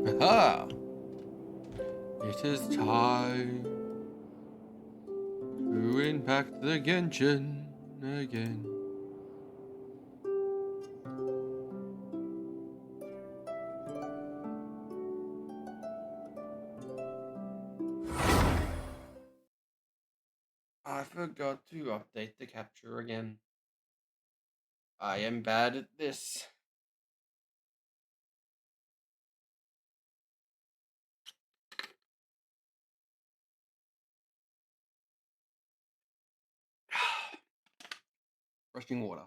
Aha! It is time to impact the Genshin again. I forgot to update the capture again. I am bad at this. Rushing water.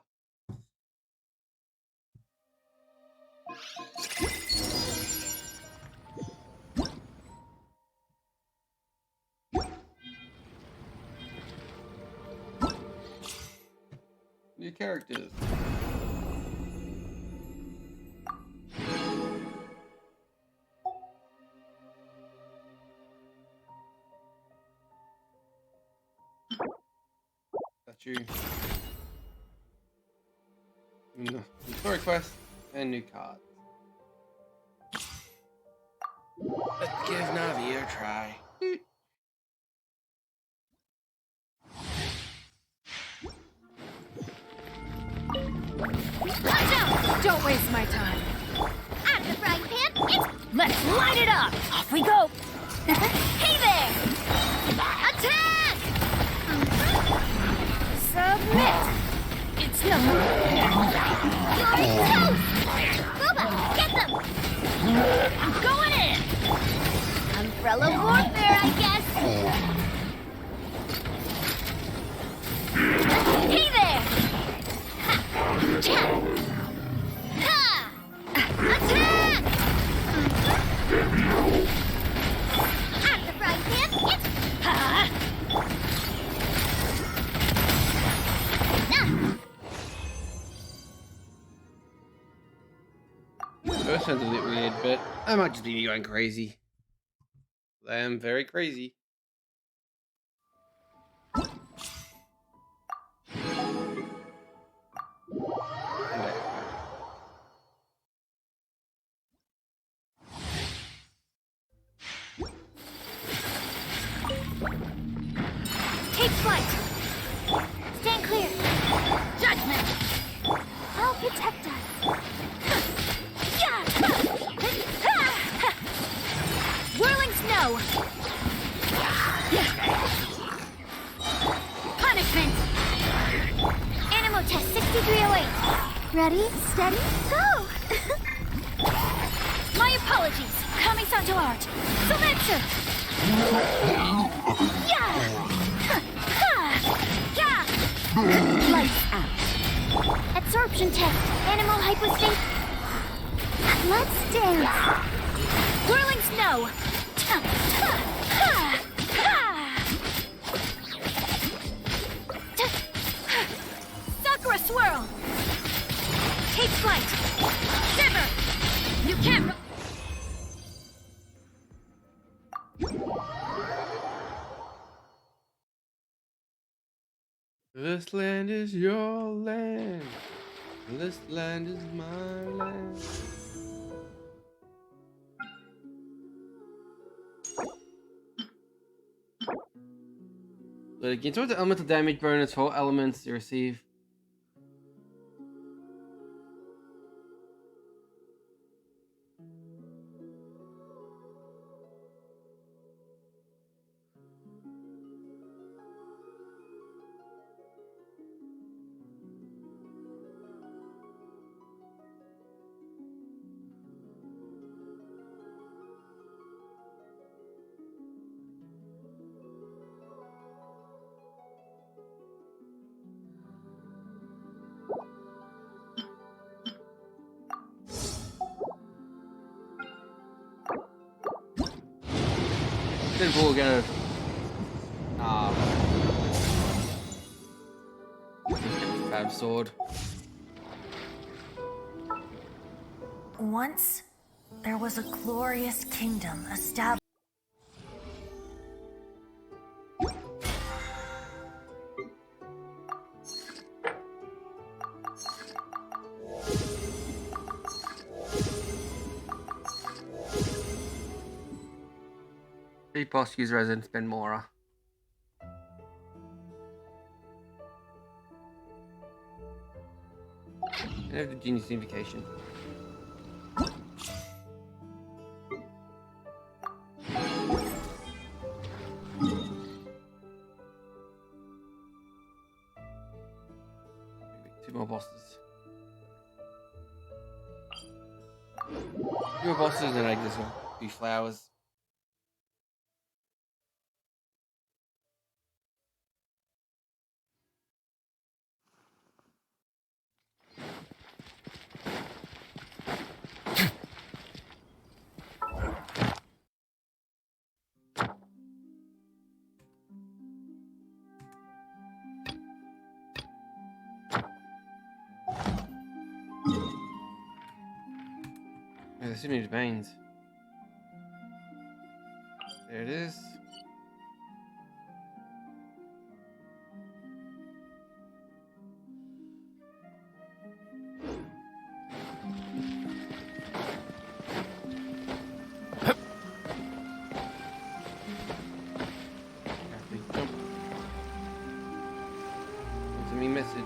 New characters. That's you. No. New story quest and new cards. Let's give Navi a try. Watch out! Don't waste my time. Out of the frying pan, it's... Let's light it up! Off we go! Hey there! Attack! Submit! It's nothing. You're toast! Boba, get them! I'm going in! Umbrella warfare, I guess! Hey there! Ha! Cha! Ha! Attack! Out of the frying pan, it's... Ha! First sounds a bit weird, but I might just be going crazy. I am very crazy. Take flight! Stand clear! Judgment! I'll protect us! Whirling snow! Punishment! Animal test 6308. Ready, steady, go! My apologies! Coming on to art! Sylvester! Yeah! Yeah! Lights out! Absorption test. Animal hypostate. Let's dance. Whirling snow! Sakura swirl! Take flight! Shiver! You can't... This land is your land. This land is my land. But again, towards the elemental damage bonus for all elements you receive. Then we'll get a Fab sword. Once, there was a glorious kingdom established. Beat boss, use resin, spend more. And have the genius invocation. Two more bosses. Two more bosses and I just want a few flowers. Yeah, there's too many domains. There it is. Carefully jump. It's a me message.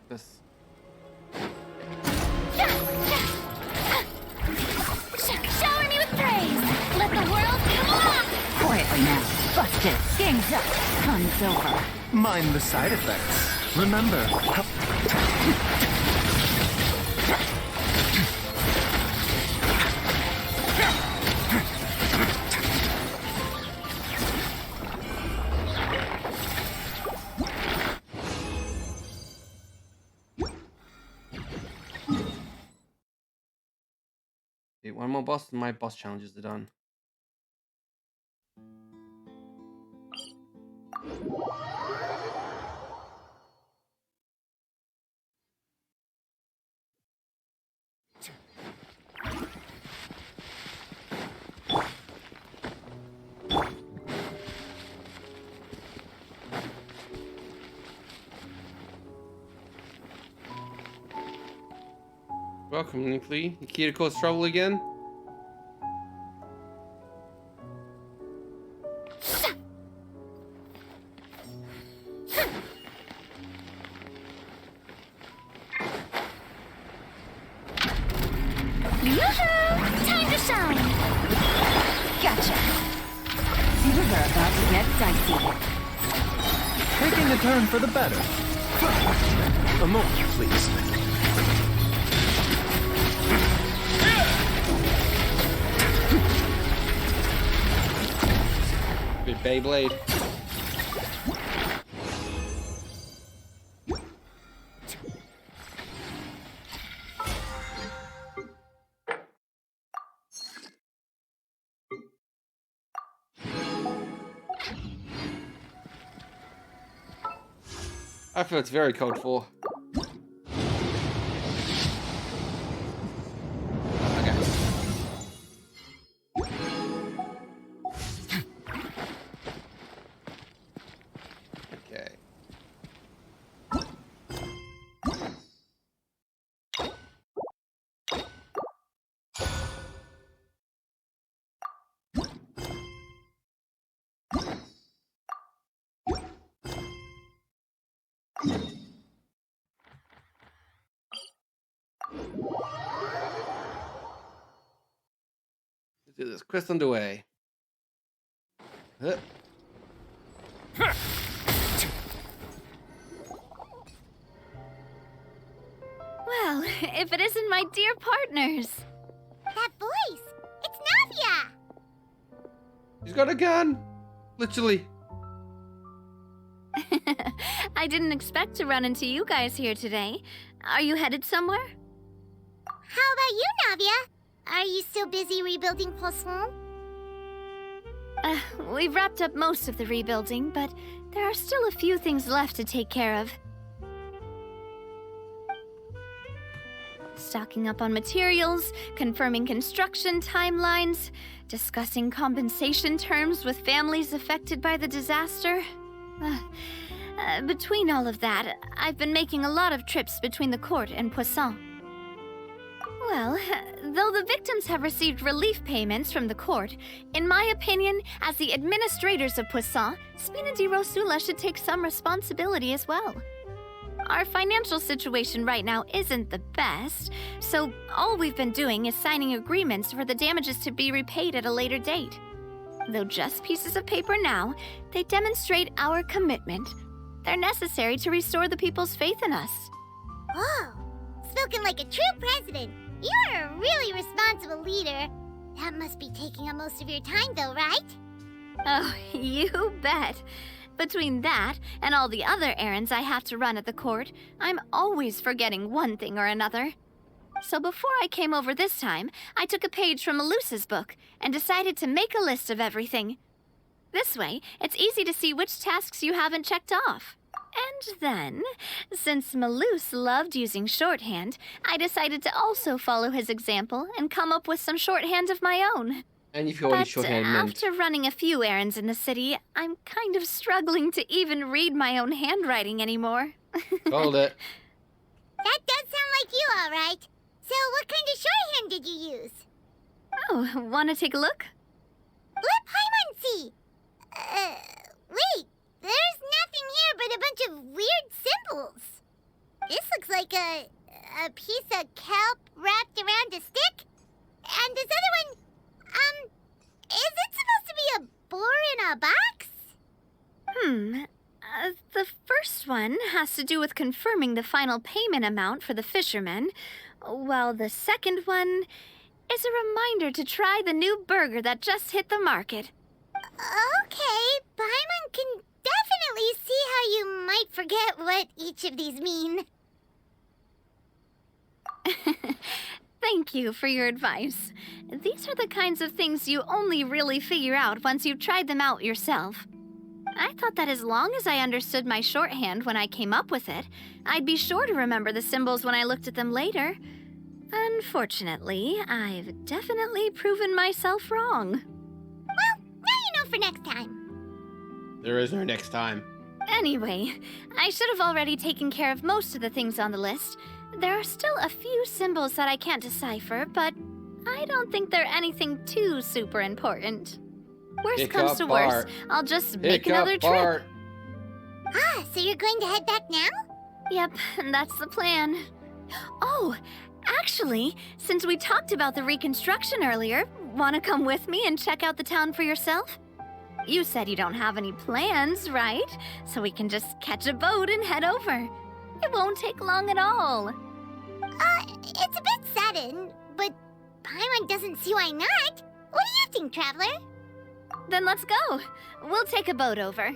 This. Shower me with praise! Let the world come along! Quietly now. Busted. Game's up. Fun's over. Mind the side effects. Remember, Okay, one more boss and my boss challenges are done. Welcome, Nickly. You key to cause trouble again? Yoo-hoo! Time to shine! Gotcha. Things are about to get dicey. taking a turn for the better. A moment, please. Good Beyblade. I feel it's very code 4. Okay. Okay. Let's do this. Quest underway. Huh. Well, if it isn't my dear partners. That voice! It's Navia! He's got a gun! Literally. I didn't expect to run into you guys here today. Are you headed somewhere? How about you, Navia? Are you still busy rebuilding Poisson? We've wrapped up most of the rebuilding, but there are still a few things left to take care of. Stocking up on materials, confirming construction timelines, discussing compensation terms with families affected by the disaster. Between all of that, I've been making a lot of trips between the court and Poisson. Well, though the victims have received relief payments from the court, in my opinion, as the administrators of Poisson, Spina di Rosula should take some responsibility as well. Our financial situation right now isn't the best, so all we've been doing is signing agreements for the damages to be repaid at a later date. Though just pieces of paper now, they demonstrate our commitment. They're necessary to restore the people's faith in us. Whoa! Spoken like a true president. You're a really responsible leader. That must be taking up most of your time, though, right? Oh, you bet. Between that and all the other errands I have to run at the court, I'm always forgetting one thing or another. So before I came over this time, I took a page from Melusa's book and decided to make a list of everything. This way, it's easy to see which tasks you haven't checked off. And then, since Melus loved using shorthand, I decided to also follow his example and come up with some shorthand of my own. And you feel already But shorthand meant. after running a few errands in the city, I'm kind of struggling to even read my own handwriting anymore. Hold it. That does sound like you, all right. So what kind of shorthand did you use? Oh, want to take a look? Let Paimon see. Wait. There's nothing here but a bunch of weird symbols. This looks like a piece of kelp wrapped around a stick. And this other one, is it supposed to be a boar in a box? The first one has to do with confirming the final payment amount for the fishermen, while the second one is a reminder to try the new burger that just hit the market. Okay, Paimon can definitely see how you might forget what each of these mean. Thank you for your advice. These are the kinds of things you only really figure out once you've tried them out yourself. I thought that as long as I understood my shorthand when I came up with it, I'd be sure to remember the symbols when I looked at them later. Unfortunately, I've definitely proven myself wrong. Well, now you know for next time. There is no next time. Anyway, I should have already taken care of most of the things on the list. There are still a few symbols that I can't decipher, but I don't think they're anything too super important. Worst Pick comes up to worst, Bart. I'll just make Pick up another Bart. trip. Ah, so you're going to head back now? Yep, that's the plan. Oh, actually, since we talked about the reconstruction earlier, want to come with me and check out the town for yourself? You said you don't have any plans, right? So we can just catch a boat and head over. It won't take long at all. It's a bit sudden, but Paimon doesn't see why not. What do you think, Traveler? Then let's go. We'll take a boat over.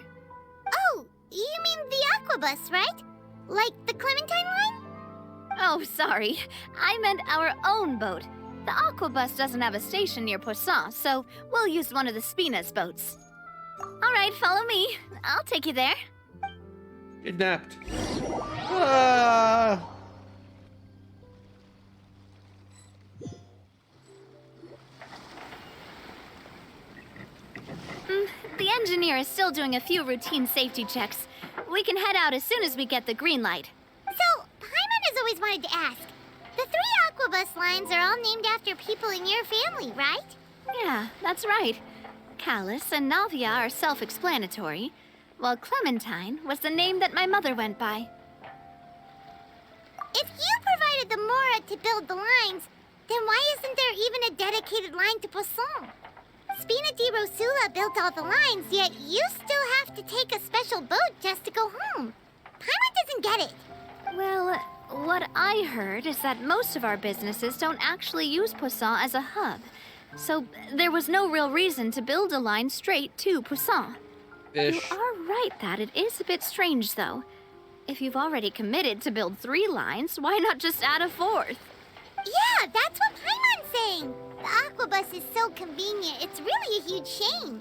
Oh, you mean the Aquabus, right? Like the Clementine line? Oh, sorry. I meant our own boat. The Aquabus doesn't have a station near Poisson, so we'll use one of the Spina's boats. All right, follow me. I'll take you there. Kidnapped. Ah! The engineer is still doing a few routine safety checks. We can head out as soon as we get the green light. So, Paimon has always wanted to ask. The 3 Aquabus lines are all named after people in your family, right? Yeah, that's right. Callus and Navia are self-explanatory, while Clementine was the name that my mother went by. If you provided the Mora to build the lines, then why isn't there even a dedicated line to Poisson? Spina di Rosula built all the lines, yet you still have to take a special boat just to go home. Paimon doesn't get it. Well, what I heard is that most of our businesses don't actually use Poisson as a hub, so there was no real reason to build a line straight to Poisson. You Fish. are right that it is a bit strange, though. If you've already committed to build 3 lines, why not just add a 4th? Yeah, that's what Paimon's saying. The Aquabus is so convenient, it's really a huge shame.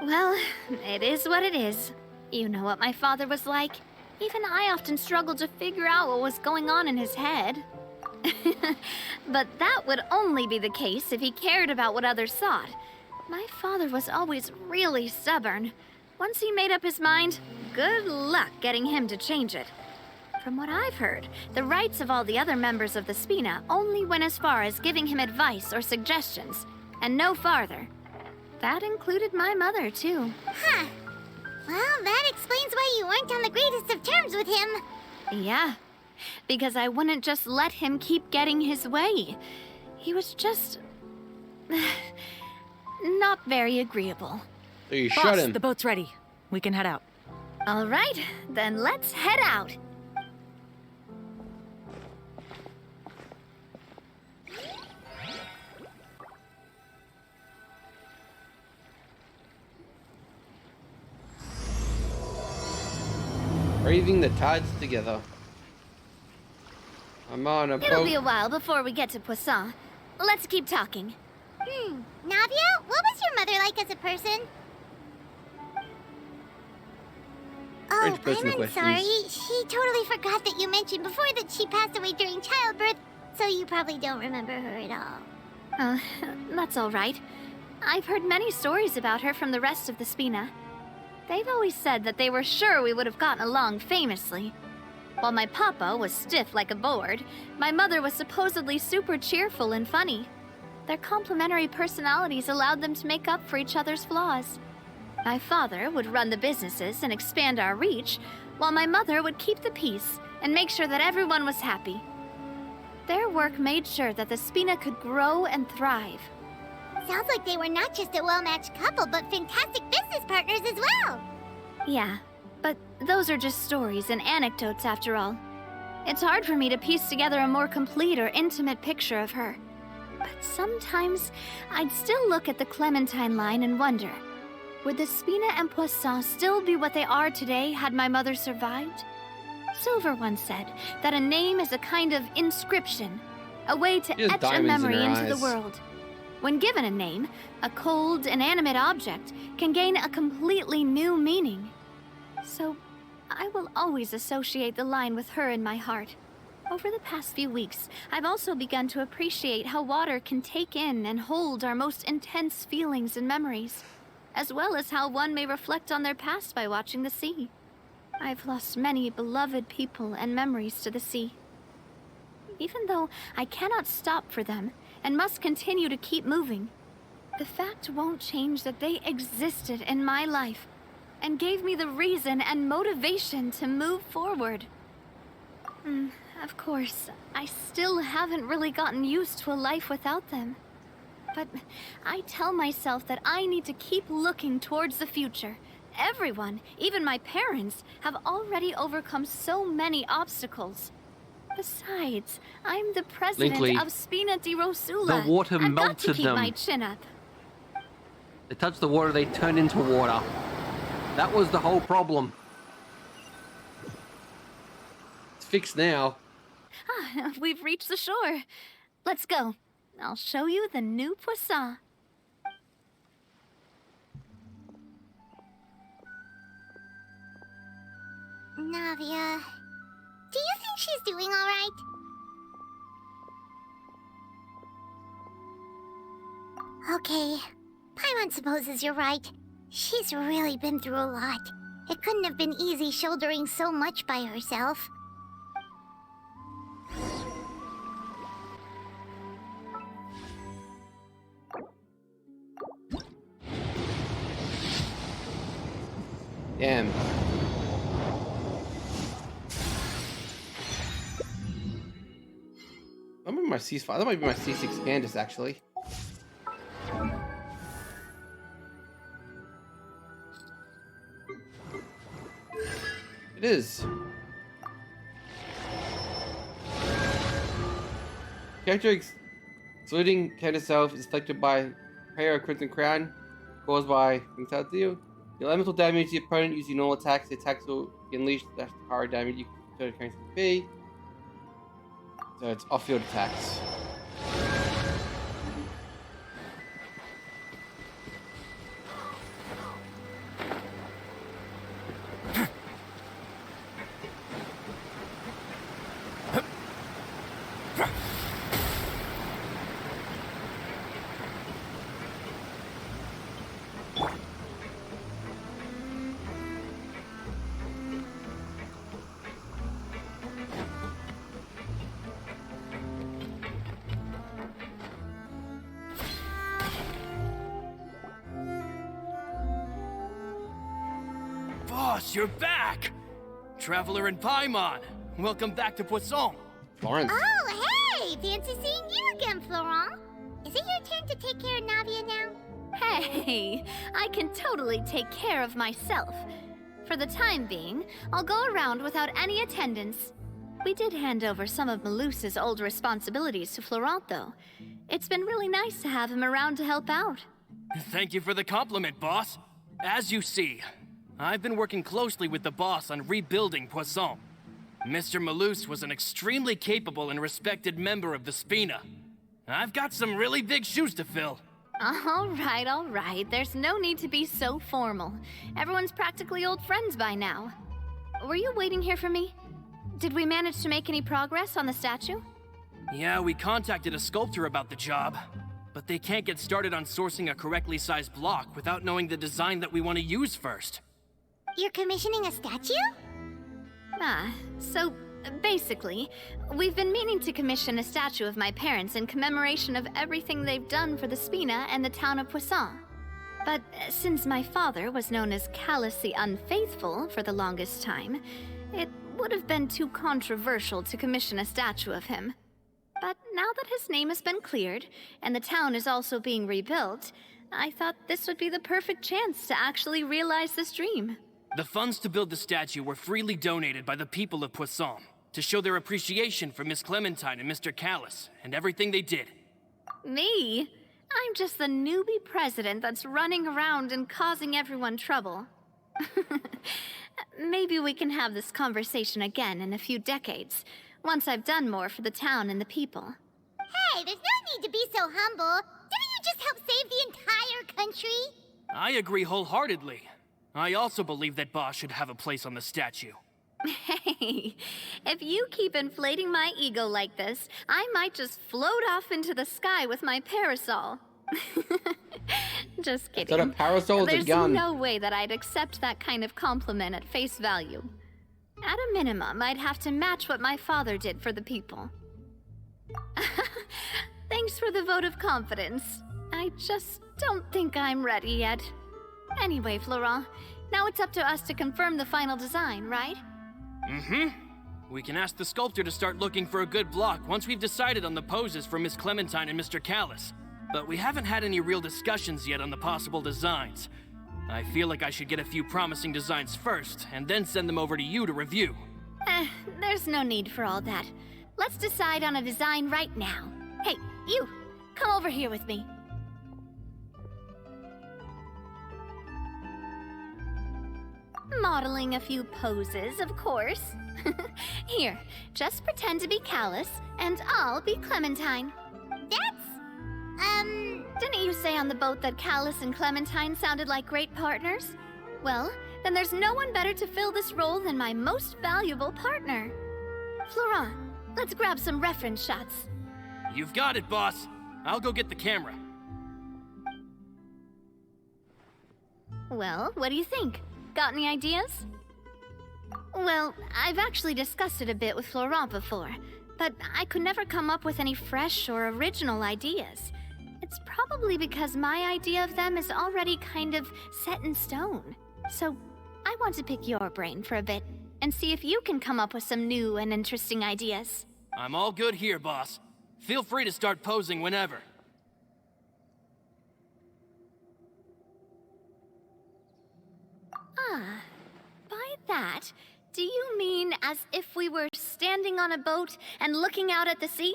Well, it is what it is. You know what my father was like. Even I often struggled to figure out what was going on in his head. But that would only be the case if he cared about what others thought. My father was always really stubborn. Once he made up his mind, good luck getting him to change it. From what I've heard, the rights of all the other members of the Spina only went as far as giving him advice or suggestions, and no farther. That included my mother, too. Huh. Well, that explains why you weren't on the greatest of terms with him. Yeah, because I wouldn't just let him keep getting his way. He was just... not very agreeable. So you Boss, shut him. the boat's ready. We can head out. All right, then let's head out. Braving the tides together. I'm on a It'll be a boat. while before we get to Poisson. Let's keep talking. Navia, what was your mother like as a person? Oh, Strange person I'm questions. sorry. She totally forgot that you mentioned before that she passed away during childbirth, so you probably don't remember her at all. That's all right. I've heard many stories about her from the rest of the Spina. They've always said that they were sure we would have gotten along famously. While my papa was stiff like a board, my mother was supposedly super cheerful and funny. Their complementary personalities allowed them to make up for each other's flaws. My father would run the businesses and expand our reach, while my mother would keep the peace and make sure that everyone was happy. Their work made sure that the Spina could grow and thrive. Sounds like they were not just a well-matched couple, but fantastic business partners as well. Yeah, but those are just stories and anecdotes after all. It's hard for me to piece together a more complete or intimate picture of her. But sometimes I'd still look at the Clementine line and wonder, would the Spina and Poisson still be what they are today had my mother survived? Silver once said that a name is a kind of inscription, a way to She has etch a diamonds in memory her into the eyes. world. When given a name, a cold, inanimate object can gain a completely new meaning. So, I will always associate the line with her in my heart. Over the past few weeks, I've also begun to appreciate how water can take in and hold our most intense feelings and memories, as well as how one may reflect on their past by watching the sea. I've lost many beloved people and memories to the sea. Even though I cannot stop for them and must continue to keep moving, the fact won't change that they existed in my life and gave me the reason and motivation to move forward. Of course, I still haven't really gotten used to a life without them. But I tell myself that I need to keep looking towards the future. Everyone, even my parents, have already overcome so many obstacles. Besides, I'm the president Linkley, of Spina di Rosula. the water I've got to melted keep them. my chin up. They touched the water, they turned into water. That was the whole problem. It's fixed now. We've reached the shore. Let's go. I'll show you the new Poisson. Navia, do you think she's doing all right? Okay, Paimon supposes you're right. She's really been through a lot. It couldn't have been easy shouldering so much by herself. Damn. That might be my C5. That might be my C6 Candace, actually. It is. Character excluding Candace self is affected by prayer of Crimson Crown caused by Inteltio. The elemental damage the opponent using normal attacks. The attacks will be unleashed. That's the hard damage you can turn currency to be. So it's off-field attacks. Boss, you're back! Traveler and Paimon, welcome back to Poisson. Florence. Oh, hey! Fancy seeing you again, Florent. Is it your turn to take care of Navia now? Hey, I can totally take care of myself. For the time being, I'll go around without any attendance. We did hand over some of Malus's old responsibilities to Florent, though. It's been really nice to have him around to help out. Thank you for the compliment, boss. As you see, I've been working closely with the boss on rebuilding Poisson. Mr. Malus was an extremely capable and respected member of the Spina. I've got some really big shoes to fill. All right. There's no need to be so formal. Everyone's practically old friends by now. Were you waiting here for me? Did we manage to make any progress on the statue? Yeah, we contacted a sculptor about the job, but they can't get started on sourcing a correctly sized block without knowing the design that we want to use first. You're commissioning a statue? So basically, we've been meaning to commission a statue of my parents in commemoration of everything they've done for the Spina and the town of Poisson. But since my father was known as Callus the Unfaithful for the longest time, it would have been too controversial to commission a statue of him. But now that his name has been cleared, and the town is also being rebuilt, I thought this would be the perfect chance to actually realize this dream. The funds to build the statue were freely donated by the people of Poisson to show their appreciation for Miss Clementine and Mr. Callus and everything they did. Me? I'm just the newbie president that's running around and causing everyone trouble. Maybe we can have this conversation again in a few decades, once I've done more for the town and the people. Hey, there's no need to be so humble. Didn't you just help save the entire country? I agree wholeheartedly. I also believe that Boss should have a place on the statue. Hey, if you keep inflating my ego like this, I might just float off into the sky with my parasol. Just kidding. Is that a parasol or a There's gun? no way that I'd accept that kind of compliment at face value. At a minimum, I'd have to match what my father did for the people. Thanks for the vote of confidence. I just don't think I'm ready yet. Anyway, Florent, now it's up to us to confirm the final design, right? Mm-hmm. We can ask the sculptor to start looking for a good block once we've decided on the poses for Miss Clementine and Mr. Callus. But we haven't had any real discussions yet on the possible designs. I feel like I should get a few promising designs first, and then send them over to you to review. There's no need for all that. Let's decide on a design right now. Hey, you! Come over here with me. Modeling a few poses, of course. Here, just pretend to be Callus, and I'll be Clementine. Didn't you say on the boat that Callus and Clementine sounded like great partners? Well, then there's no one better to fill this role than my most valuable partner. Florent, let's grab some reference shots. You've got it, boss. I'll go get the camera. Well, what do you think? Got any ideas? Well, I've actually discussed it a bit with Florent before, but I could never come up with any fresh or original ideas. It's probably because my idea of them is already kind of set in stone. So I want to pick your brain for a bit and see if you can come up with some new and interesting ideas. I'm all good here, boss. Feel free to start posing whenever. By that, do you mean as if we were standing on a boat and looking out at the sea?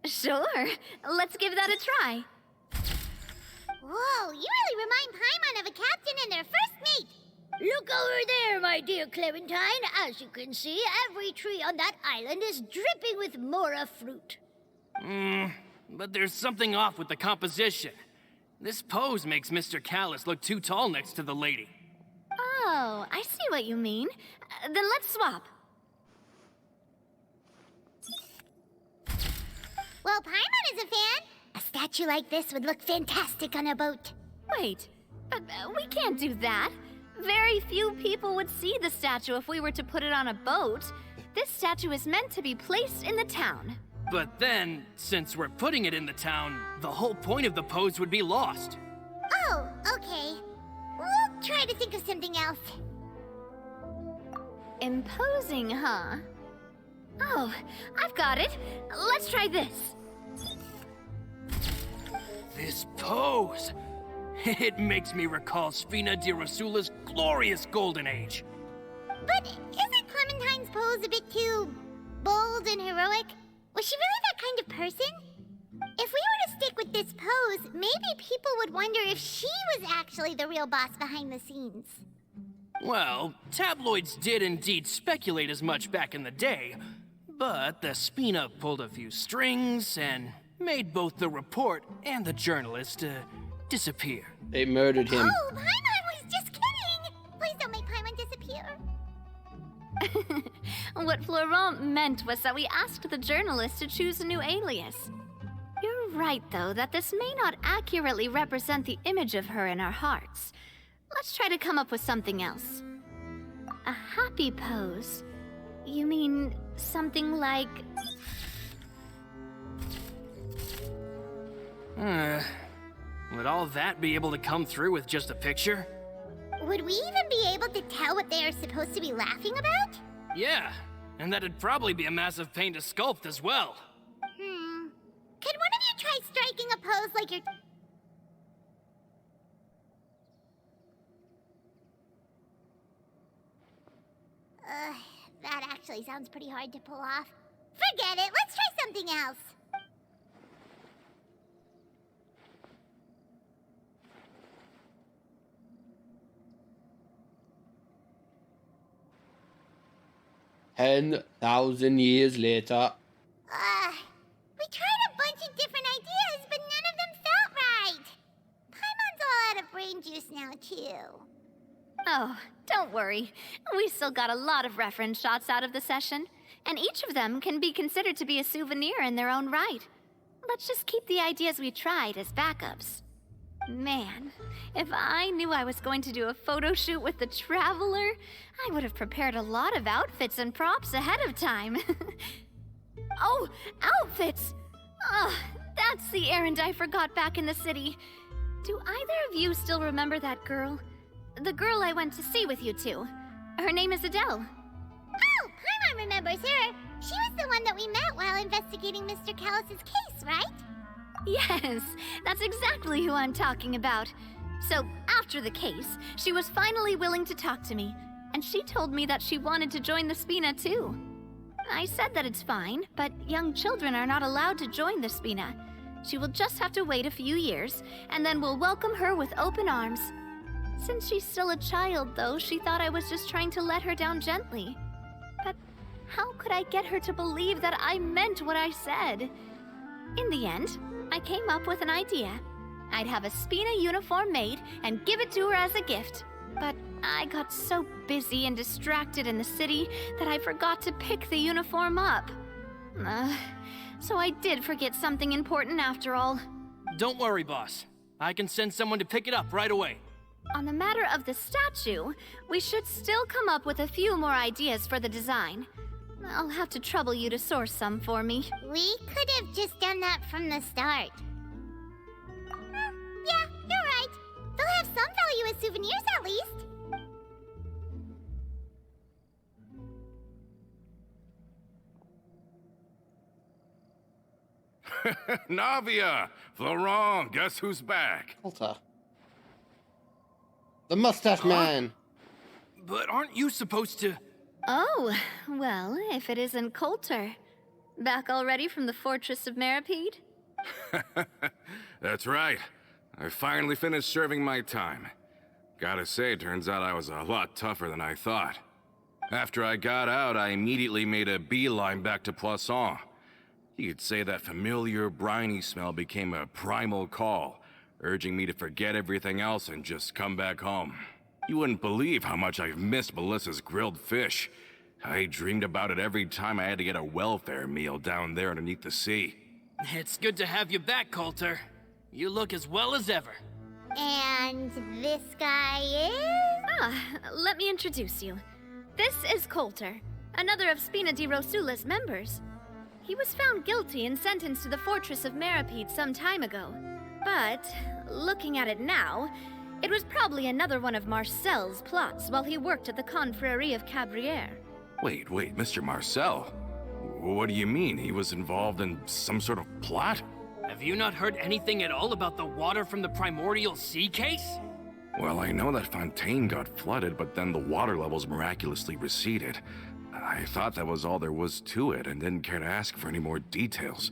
Sure, let's give that a try. Whoa, you really remind Paimon of a captain and their first mate. Look over there, my dear Clementine. As you can see, every tree on that island is dripping with mora fruit. But there's something off with the composition. This pose makes Mr. Callus look too tall next to the lady. Oh, I see what you mean. Then let's swap. Well, Paimon is a fan. A statue like this would look fantastic on a boat. Wait, but we can't do that. Very few people would see the statue if we were to put it on a boat. This statue is meant to be placed in the town. But then, since we're putting it in the town, the whole point of the pose would be lost. Oh, okay. We'll try to think of something else. Imposing, huh? Oh, I've got it. Let's try this. This pose! It makes me recall Sfina di Rasula's glorious golden age. But isn't Clementine's pose a bit too bold and heroic? Was she really that kind of person? If we were to stick with this pose, maybe people would wonder if she was actually the real boss behind the scenes. Well, tabloids did indeed speculate as much back in the day, but the Spina pulled a few strings and made both the report and the journalist disappear. They murdered him. Oh, Paimon was just kidding! Please don't make Paimon disappear. What Florent meant was that we asked the journalist to choose a new alias. You're right, though, that this may not accurately represent the image of her in our hearts. Let's try to come up with something else. A happy pose? You mean something like... Would all that be able to come through with just a picture? Would we even be able to tell what they are supposed to be laughing about? Yeah, and that'd probably be a massive pain to sculpt as well. Could one of you try striking a pose like you're... That actually sounds pretty hard to pull off. Forget it, let's try something else. $10,000 later. We tried a bunch of different ideas, but none of them felt right. Paimon's all out of brain juice now, too. Oh, don't worry. We still got a lot of reference shots out of the session, and each of them can be considered to be a souvenir in their own right. Let's just keep the ideas we tried as backups. Man, if I knew I was going to do a photo shoot with the Traveler, I would have prepared a lot of outfits and props ahead of time. Oh, outfits! That's the errand I forgot back in the city. Do either of you still remember that girl? The girl I went to see with you two. Her name is Adele. Oh, Paimon remembers her. She was the one that we met while investigating Mr. Callus's case, right? Yes, that's exactly who I'm talking about. So, after the case, she was finally willing to talk to me, and she told me that she wanted to join the Spina too. I said that it's fine, but young children are not allowed to join the Spina. She will just have to wait a few years, and then we'll welcome her with open arms. Since she's still a child, though, she thought I was just trying to let her down gently. But how could I get her to believe that I meant what I said? In the end, I came up with an idea. I'd have a Spina uniform made and give it to her as a gift. But I got so busy and distracted in the city that I forgot to pick the uniform up. So I did forget something important after all. Don't worry, boss. I can send someone to pick it up right away. On the matter of the statue, we should still come up with a few more ideas for the design. I'll have to trouble you to source some for me. We could have just done that from the start. Yeah, you're right. They'll have some value as souvenirs at least. Navia! Florent, guess who's back? Coulter. The mustache man. But aren't you supposed to... Oh, well, if it isn't Coulter. Back already from the Fortress of Meripede? That's right. I finally finished serving my time. Gotta say, turns out I was a lot tougher than I thought. After I got out, I immediately made a beeline back to Poisson. You could say that familiar, briny smell became a primal call, urging me to forget everything else and just come back home. You wouldn't believe how much I've missed Melissa's grilled fish. I dreamed about it every time I had to get a welfare meal down there underneath the sea. It's good to have you back, Coulter. You look as well as ever. And this guy is... Let me introduce you. This is Coulter, another of Spina di Rosula's members. He was found guilty and sentenced to the Fortress of Meripede some time ago. But, looking at it now, it was probably another one of Marcel's plots while he worked at the Confrérie of Cabrières. Wait, Mr. Marcel. What do you mean? He was involved in some sort of plot? Have you not heard anything at all about the water from the primordial sea case? Well, I know that Fontaine got flooded, but then the water levels miraculously receded. I thought that was all there was to it and didn't care to ask for any more details.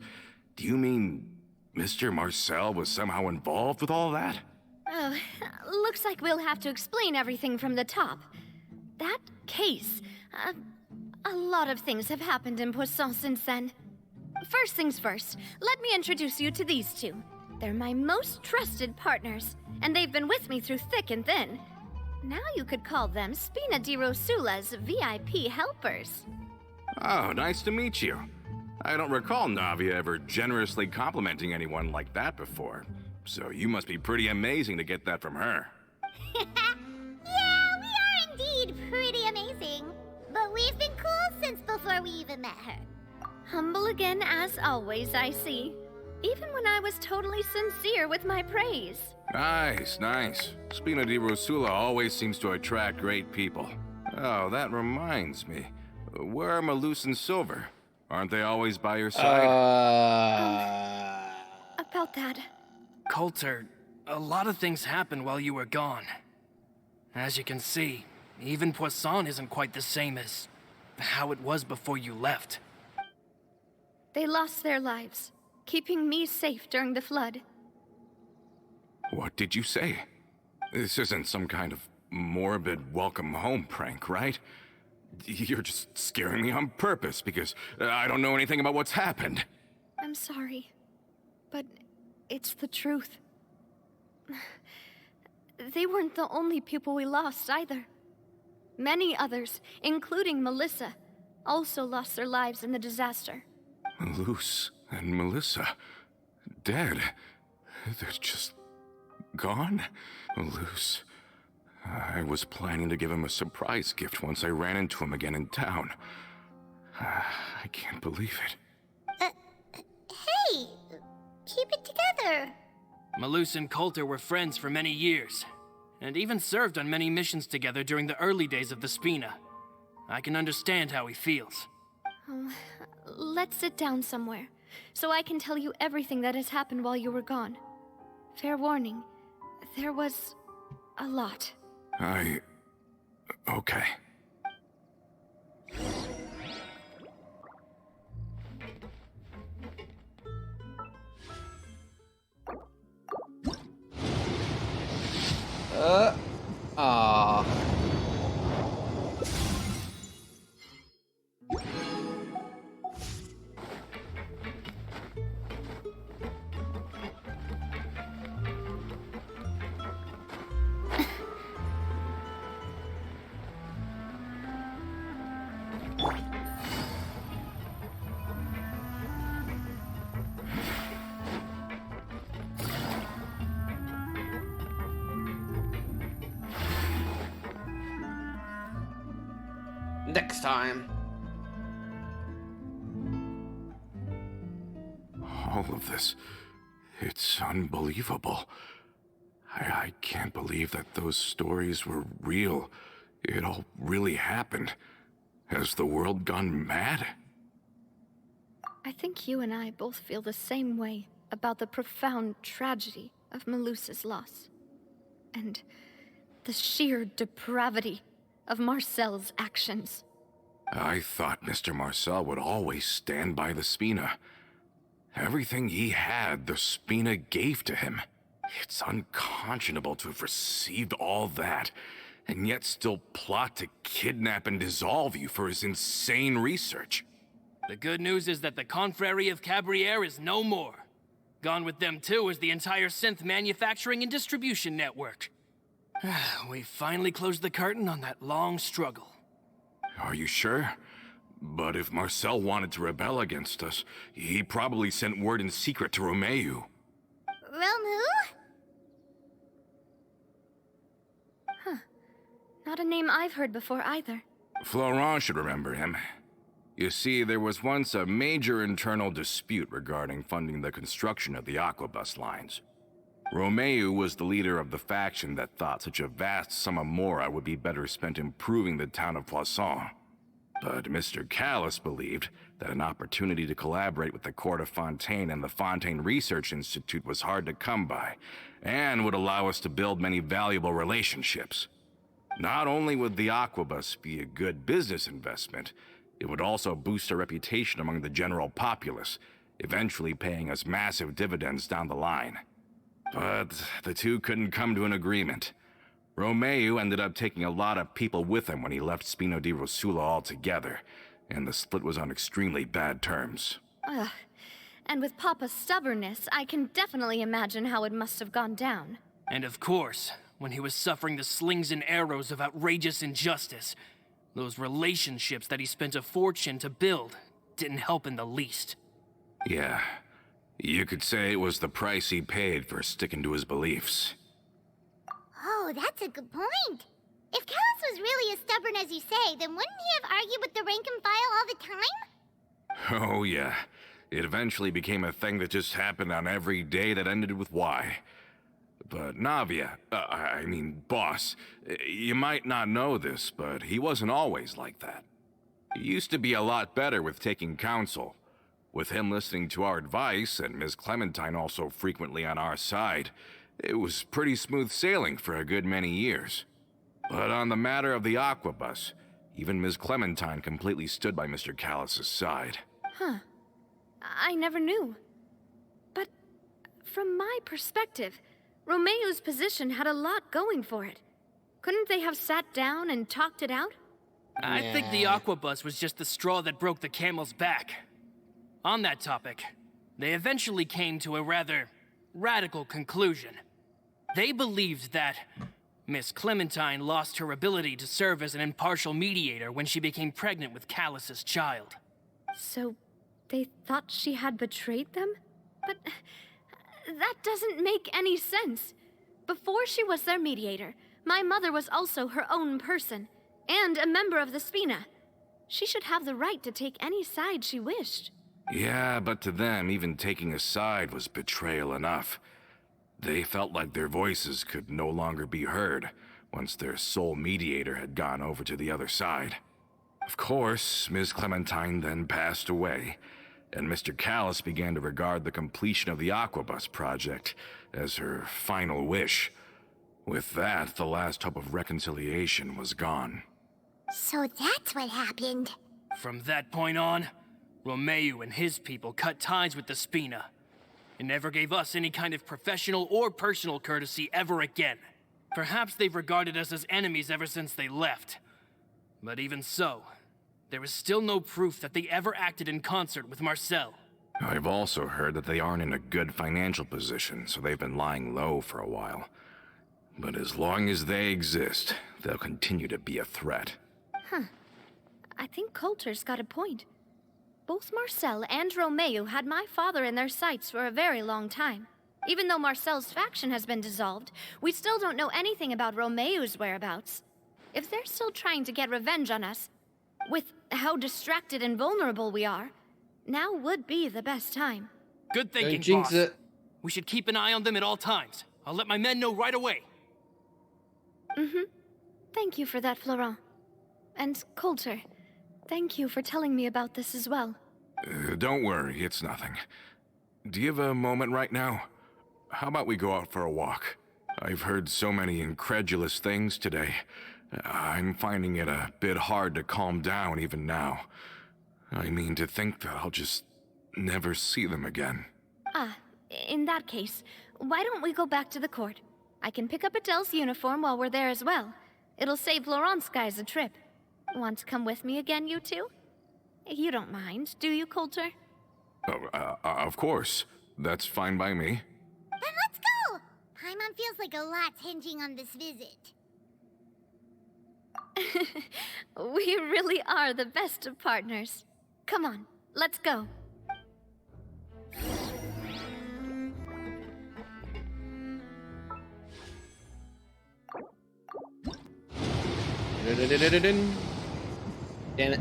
Do you mean Mr. Marcel was somehow involved with all that? Oh, looks like we'll have to explain everything from the top. That case, a lot of things have happened in Poisson since then. First things first, let me introduce you to these two. They're my most trusted partners, and they've been with me through thick and thin. Now you could call them Spina di Rosula's VIP helpers. Oh, nice to meet you. I don't recall Navia ever generously complimenting anyone like that before. So you must be pretty amazing to get that from her. Yeah, we are indeed pretty amazing. But we've been cool since before we even met her. Humble again as always, I see. Even when I was totally sincere with my praise. Nice. Spina di Rosula always seems to attract great people. Oh, that reminds me. Where are Malus and Silver? Aren't they always by your side? About that. Coulter, a lot of things happened while you were gone. As you can see, even Poisson isn't quite the same as how it was before you left. They lost their lives, keeping me safe during the flood. What did you say? This isn't some kind of morbid welcome home prank, right? You're just scaring me on purpose because I don't know anything about what's happened. I'm sorry, but it's the truth. They weren't the only people we lost either. Many others, including Melissa, also lost their lives in the disaster. Malus and Melissa, dead. They're just gone? Malus. I was planning to give him a surprise gift once I ran into him again in town. I can't believe it. Hey, keep it together. Malus and Coulter were friends for many years, and even served on many missions together during the early days of the Spina. I can understand how he feels. Oh, let's sit down somewhere, so I can tell you everything that has happened while you were gone. Fair warning, there was a lot. Okay. Ah. Next time. All of this, it's unbelievable. I can't believe that those stories were real. It all really happened. Has the world gone mad? I think you and I both feel the same way about the profound tragedy of Melusa's loss. And the sheer depravity of Marcel's actions. I thought Mr. Marcel would always stand by the Spina. Everything he had, the Spina gave to him. It's unconscionable to have received all that, and yet still plot to kidnap and dissolve you for his insane research. The good news is that the Confrérie of Cabriere is no more. Gone with them too is the entire synth manufacturing and distribution network. We finally closed the curtain on that long struggle. Are you sure? But if Marcel wanted to rebel against us, he probably sent word in secret to Romeu. Romu? Not a name I've heard before either. Florent should remember him. You see, there was once a major internal dispute regarding funding the construction of the Aquabus lines. Romeu was the leader of the faction that thought such a vast sum of mora would be better spent improving the town of Poisson. But Mr. Callis believed that an opportunity to collaborate with the Court of Fontaine and the Fontaine Research Institute was hard to come by, and would allow us to build many valuable relationships. Not only would the Aquabus be a good business investment, it would also boost our reputation among the general populace, eventually paying us massive dividends down the line. But the two couldn't come to an agreement. Romeu ended up taking a lot of people with him when he left Spino di Rosula altogether, and the split was on extremely bad terms. Ugh. And with Papa's stubbornness, I can definitely imagine how it must have gone down. And of course, when he was suffering the slings and arrows of outrageous injustice, those relationships that he spent a fortune to build didn't help in the least. Yeah, you could say it was the price he paid for sticking to his beliefs. Oh, that's a good point. If Callus was really as stubborn as you say, then wouldn't he have argued with the rank and file all the time? Oh yeah, it eventually became a thing that just happened on every day that ended with Y. But Navia, boss, you might not know this, but he wasn't always like that. He used to be a lot better with taking counsel. With him listening to our advice, and Ms. Clementine also frequently on our side, it was pretty smooth sailing for a good many years. But on the matter of the Aquabus, even Ms. Clementine completely stood by Mr. Callis's side. Huh. I never knew. But from my perspective, Romeu's position had a lot going for it. Couldn't they have sat down and talked it out? I think the Aquabus was just the straw that broke the camel's back. On that topic, they eventually came to a rather radical conclusion. They believed that Miss Clementine lost her ability to serve as an impartial mediator when she became pregnant with Callus's child. So they thought she had betrayed them? But that doesn't make any sense. Before she was their mediator, my mother was also her own person, and a member of the Spina. She should have the right to take any side she wished. Yeah, but to them, even taking a side was betrayal enough. They felt like their voices could no longer be heard once their sole mediator had gone over to the other side. Of course, Ms. Clementine then passed away, and Mr. Callis began to regard the completion of the Aquabus project as her final wish. With that, the last hope of reconciliation was gone. So that's what happened. From that point on, Romeu and his people cut ties with the Spina, and never gave us any kind of professional or personal courtesy ever again. Perhaps they've regarded us as enemies ever since they left. But even so, there is still no proof that they ever acted in concert with Marcel. I've also heard that they aren't in a good financial position, so they've been lying low for a while. But as long as they exist, they'll continue to be a threat. Huh. I think Coulter's got a point. Both Marcel and Romeu had my father in their sights for a very long time. Even though Marcel's faction has been dissolved, we still don't know anything about Romeu's whereabouts. If they're still trying to get revenge on us, with how distracted and vulnerable we are, now would be the best time. Good thinking, Don't jinx boss. it. We should keep an eye on them at all times. I'll let my men know right away. Thank you for that, Florent. And Coulter, thank you for telling me about this as well. Don't worry, it's nothing. Do you have a moment right now? How about we go out for a walk? I've heard so many incredulous things today. I'm finding it a bit hard to calm down even now. I mean, to think that I'll just never see them again. In that case, why don't we go back to the court? I can pick up Adele's uniform while we're there as well. It'll save Laurent's guys a trip. Want to come with me again, you two? You don't mind, do you, Coulter? Oh, of course. That's fine by me. Then let's go! Paimon feels like a lot's hinging on this visit. We really are the best of partners. Come on, let's go. Damn it.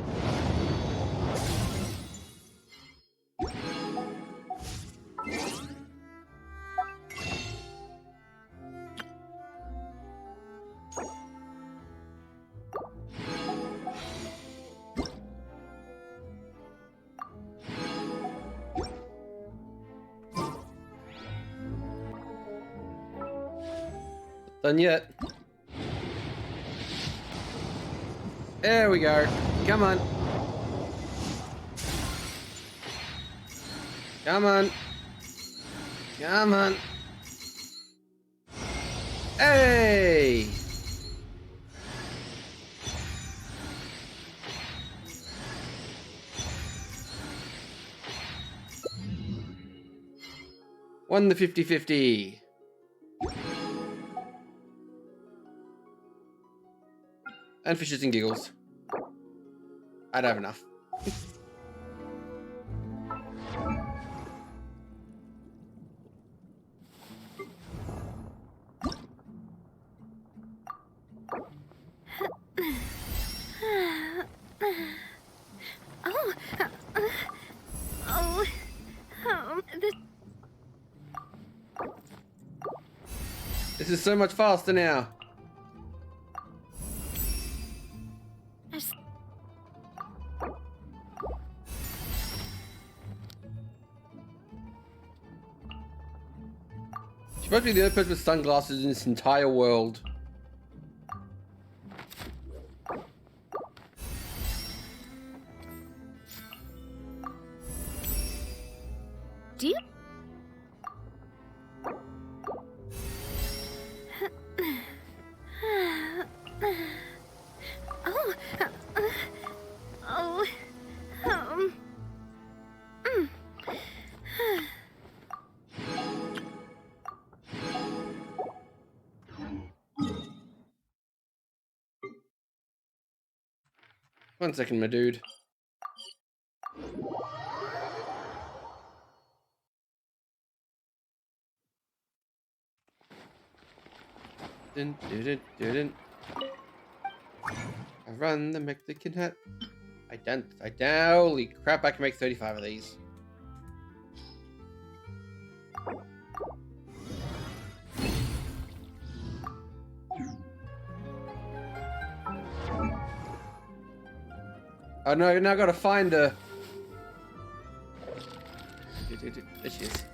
Done yet. There we go. Come on. Come on. Come on. Hey! Won the 50-50. And for shits and giggles. I'd have enough. This is so much faster now. She must be the only person with sunglasses in this entire world. Do you? One second, my dude. Dun, dun, dun, dun, dun. I run the Mexican hat. Holy crap, I can make 35 of these. Oh no, now I gotta find her. There she is.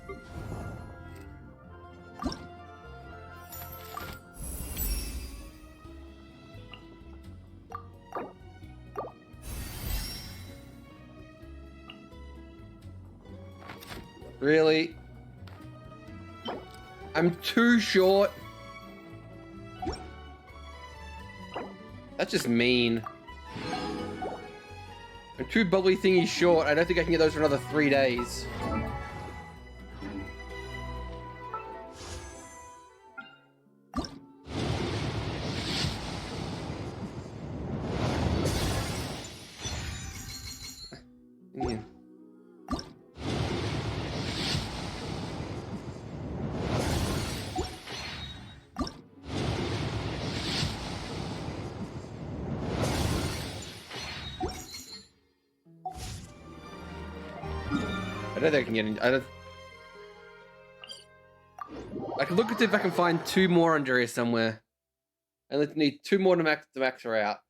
Really? I'm too short. That's just mean. I'm too bubbly thingy short. I don't think I can get those for another 3 days. Yeah. I don't think I can get in. I can look at if I can find 2 more under here somewhere. And let's need 2 more to max her out.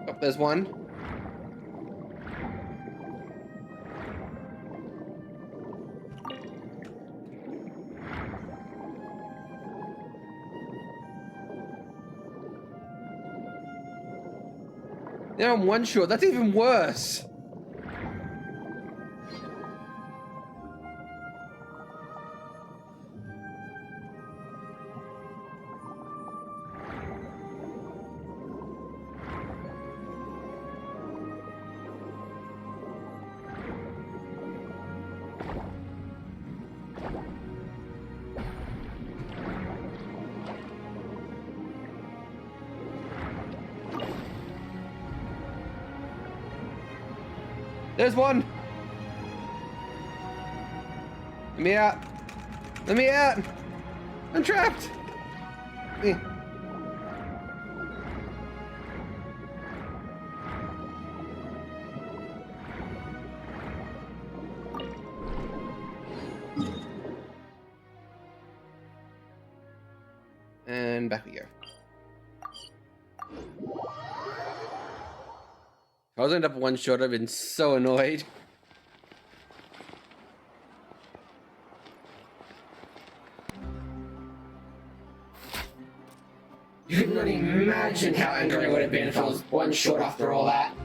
Oh, there's one. Now I'm 1 short. That's even worse. There's one. Let me out. Let me out. I'm trapped. Eh. And back we go. I was end up one shot, I've been so annoyed. You can not imagine how angry I would have been if I was one shot after all that.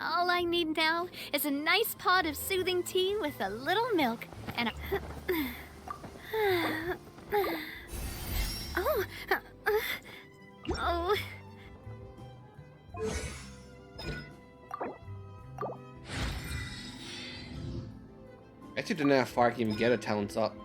All I need now is a nice pot of soothing tea with a little milk and a... Oh. Oh. I actually don't know how far I can even get a talents up.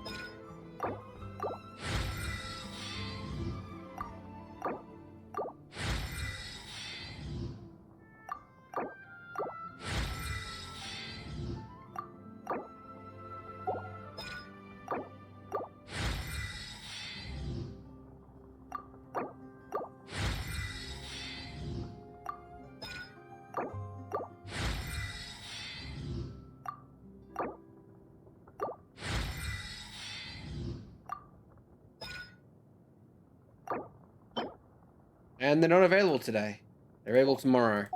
And they're not available today. They're available tomorrow.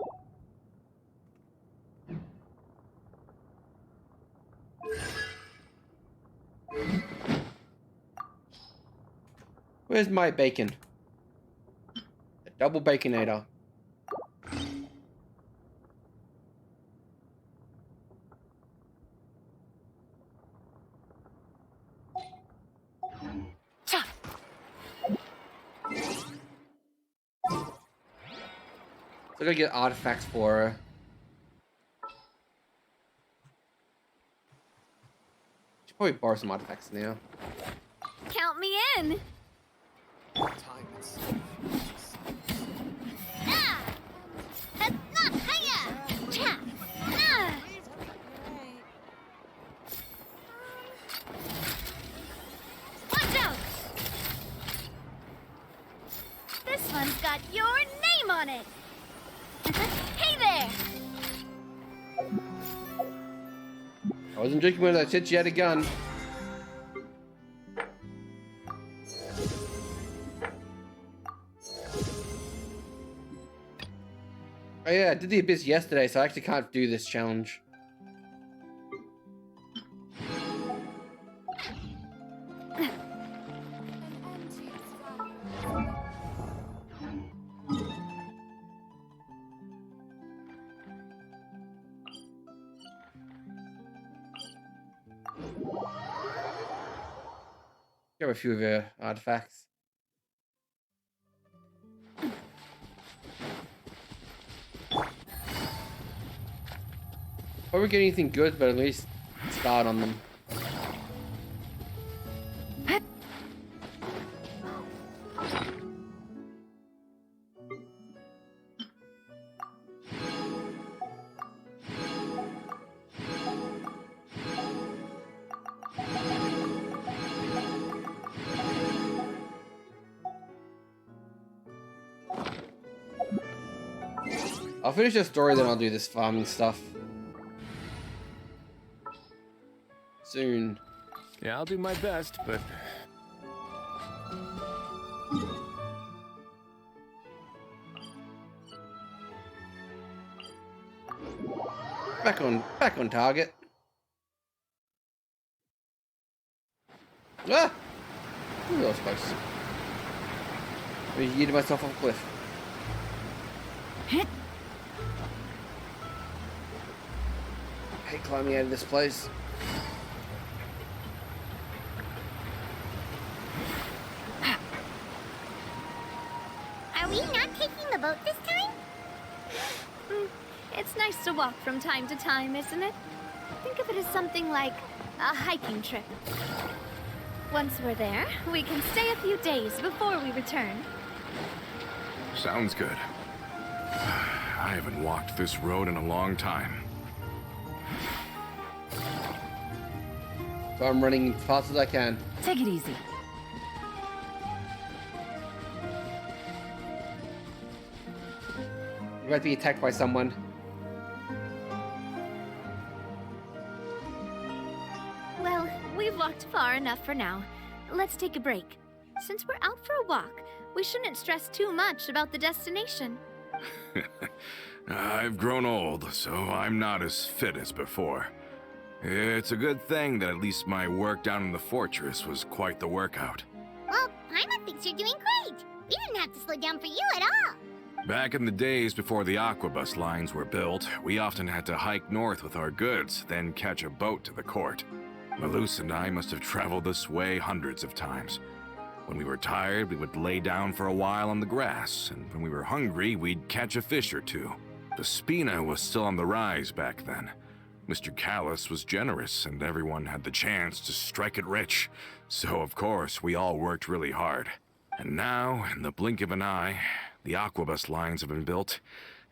Where's my bacon? The double baconator. So I gotta get artifacts for her. Should probably borrow some artifacts now. Count me in. Ah! That's not hiya! Cha! Ah! Watch out! This one's got your name on it. Hey there! I wasn't drinking when I said she had a gun. Oh yeah, I did the Abyss yesterday, so I actually can't do this challenge. Grab a few of your artifacts. Probably get anything good, but at least start on them. I'll finish the story, then I'll do this farming stuff. Soon. Yeah, I'll do my best, but... Back on target. Ah! Ooh, that was close. I yeeted myself off a cliff. I hate climbing out of this place. Are we not taking the boat this time? It's nice to walk from time to time, isn't it? Think of it as something like a hiking trip. Once we're there, we can stay a few days before we return. Sounds good. I haven't walked this road in a long time. So I'm running as fast as I can. Take it easy. You might be attacked by someone. Well, we've walked far enough for now. Let's take a break. Since we're out for a walk, we shouldn't stress too much about the destination. I've grown old, so I'm not as fit as before. It's a good thing that at least my work down in the fortress was quite the workout. Well, Paimon thinks you're doing great. We didn't have to slow down for you at all. Back in the days before the aquabus lines were built, we often had to hike north with our goods, then catch a boat to the court. Malus and I must have traveled this way hundreds of times. When we were tired, we would lay down for a while on the grass, and when we were hungry, we'd catch a fish or two. The Spina was still on the rise back then. Mr. Callus was generous, and everyone had the chance to strike it rich. So, of course, we all worked really hard. And now, in the blink of an eye, the aquabus lines have been built,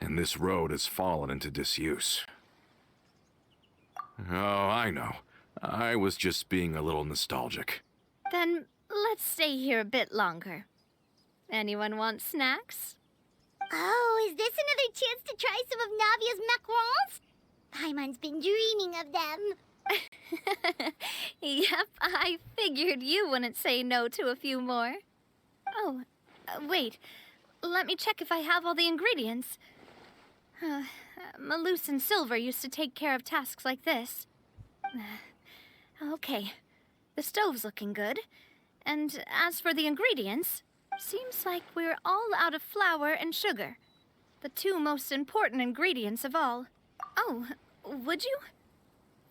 and this road has fallen into disuse. Oh, I know. I was just being a little nostalgic. Then let's stay here a bit longer. Anyone want snacks? Oh, is this another chance to try some of Navia's macarons? Paimon's been dreaming of them. Yep, I figured you wouldn't say no to a few more. Oh, wait. Let me check if I have all the ingredients. Malus and Silver used to take care of tasks like this. Okay, the stove's looking good. And as for the ingredients, seems like we're all out of flour and sugar. The two most important ingredients of all. Oh, would you?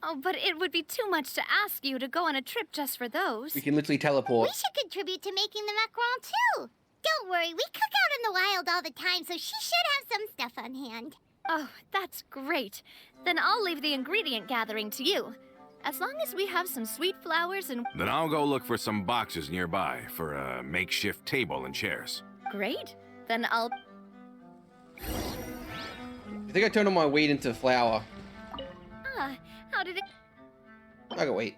Oh, but it would be too much to ask you to go on a trip just for those. We can literally teleport. We should contribute to making the macaron too. Don't worry, we cook out in the wild all the time, so she should have some stuff on hand. Oh, that's great. Then I'll leave the ingredient gathering to you. As long as we have some sweet flowers and... Then I'll go look for some boxes nearby for a makeshift table and chairs. Great. Then I'll... I think I turned all my wheat into flour. Ah, how did it... I can wait.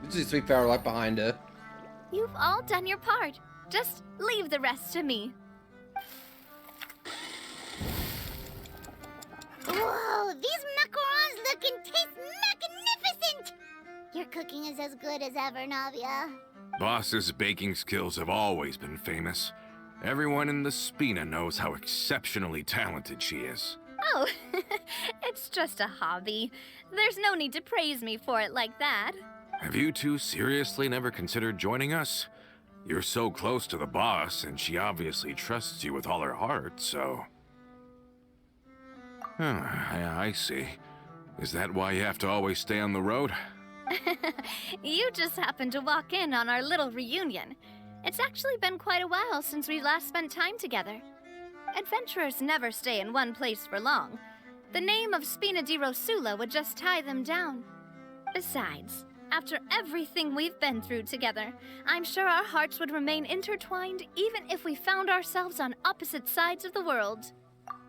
This is sweet flour right behind her. You've all done your part. Just leave the rest to me. Whoa, these macarons look and taste magnificent! Your cooking is as good as ever, Navia. Boss's baking skills have always been famous. Everyone in the Spina knows how exceptionally talented she is. Oh, it's just a hobby. There's no need to praise me for it like that. Have you two seriously never considered joining us? You're so close to the boss, and she obviously trusts you with all her heart, so... I see. Is that why you have to always stay on the road? You just happened to walk in on our little reunion. It's actually been quite a while since we last spent time together. Adventurers never stay in one place for long. The name of Spina di Rosula would just tie them down. Besides, after everything we've been through together, I'm sure our hearts would remain intertwined even if we found ourselves on opposite sides of the world.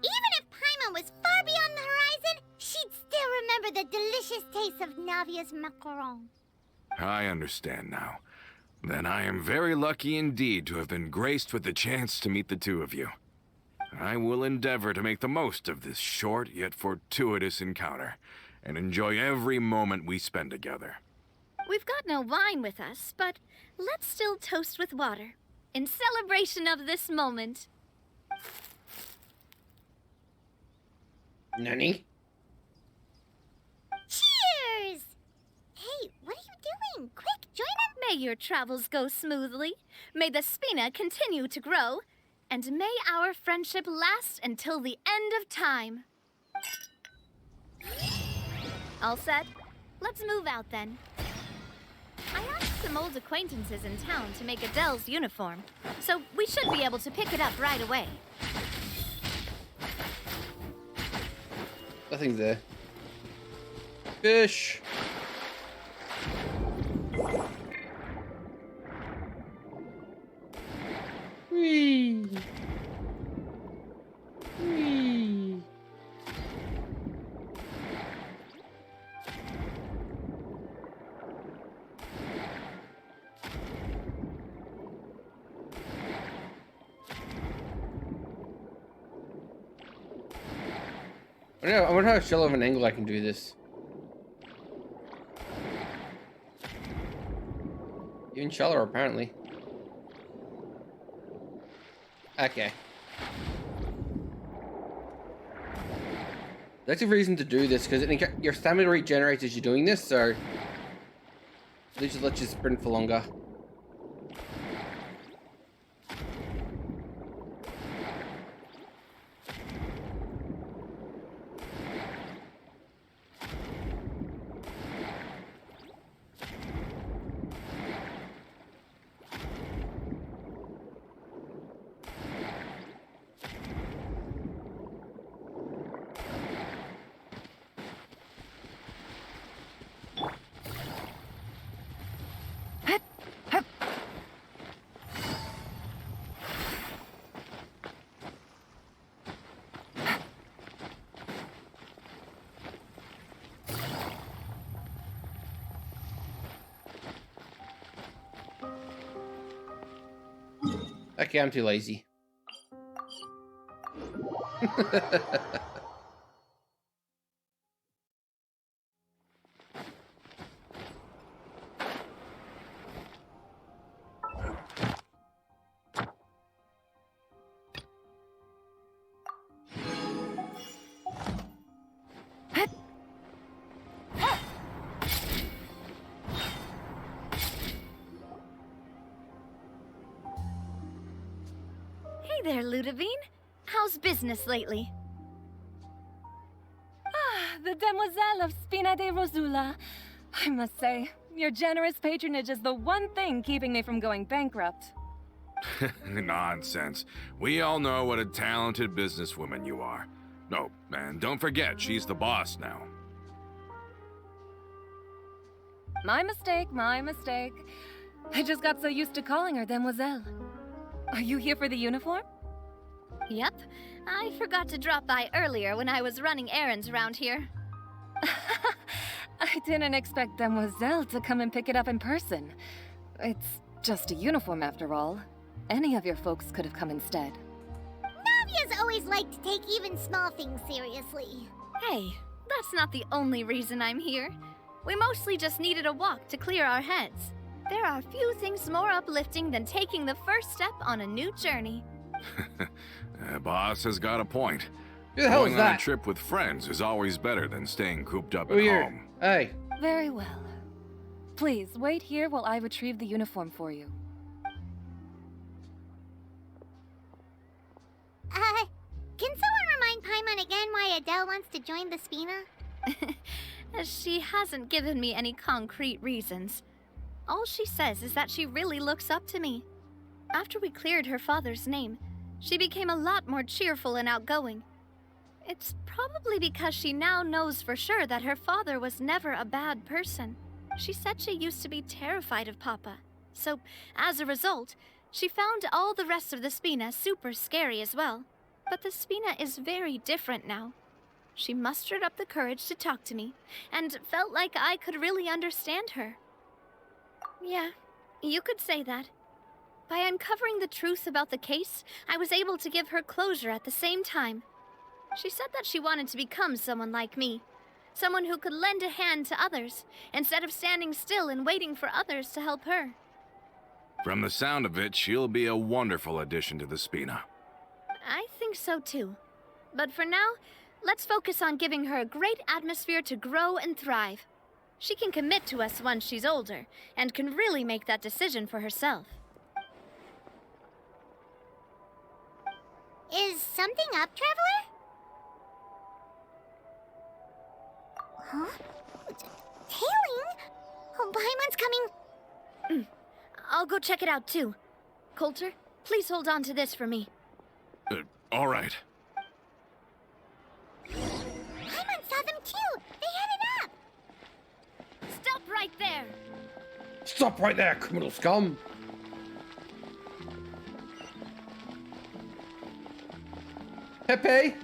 Even if Paimon was far beyond the horizon, she'd still remember the delicious taste of Navia's macaron. I understand now. Then I am very lucky indeed to have been graced with the chance to meet the two of you. I will endeavor to make the most of this short yet fortuitous encounter, and enjoy every moment we spend together. We've got no wine with us, but let's still toast with water, in celebration of this moment. Nani? Cheers! Hey, what are you doing? Quick, join us! May your travels go smoothly, may the Spina continue to grow, and may our friendship last until the end of time. All set? Let's move out then. I asked some old acquaintances in town to make Adele's uniform, so we should be able to pick it up right away. Nothing's there. Fish! I wonder how shallow of an angle I can do this. Even shallower, apparently. Okay. That's a reason to do this, because your stamina regenerates as you're doing this, so they just let you sprint for longer. Okay, I'm too lazy. Hey there, Ludovine. How's business lately? Ah, the Demoiselle of Spina de Rosula. I must say, your generous patronage is the one thing keeping me from going bankrupt. Nonsense. We all know what a talented businesswoman you are. No, and don't forget, she's the boss now. My mistake, my mistake. I just got so used to calling her Demoiselle. Are you here for the uniform? Yep. I forgot to drop by earlier when I was running errands around here. I didn't expect Demoiselle to come and pick it up in person. It's just a uniform after all. Any of your folks could have come instead. Navia's always liked to take even small things seriously. Hey, that's not the only reason I'm here. We mostly just needed a walk to clear our heads. There are few things more uplifting than taking the first step on a new journey. Boss has got a point. Who the hell Going is on a that? trip with friends is always better than staying cooped up at Weird. home. Hey. Very well. Please, wait here while I retrieve the uniform for you. Can someone remind Paimon again why Adele wants to join the Spina? She hasn't given me any concrete reasons. All she says is that she really looks up to me. After we cleared her father's name, she became a lot more cheerful and outgoing. It's probably because she now knows for sure that her father was never a bad person. She said she used to be terrified of Papa. So, as a result, she found all the rest of the Spina super scary as well. But the Spina is very different now. She mustered up the courage to talk to me, and felt like I could really understand her. Yeah, you could say that. By uncovering the truth about the case, I was able to give her closure at the same time. She said that she wanted to become someone like me. Someone who could lend a hand to others, instead of standing still and waiting for others to help her. From the sound of it, she'll be a wonderful addition to the Spina. I think so too. But for now, let's focus on giving her a great atmosphere to grow and thrive. She can commit to us once she's older, and can really make that decision for herself. Is something up, Traveler? Huh? Tailing? Oh, Paimon's coming. I'll go check it out too. Coulter, please hold on to this for me. All right. Paimon saw them too. They headed up. Stop right there! Stop right there, criminal scum! Pepe!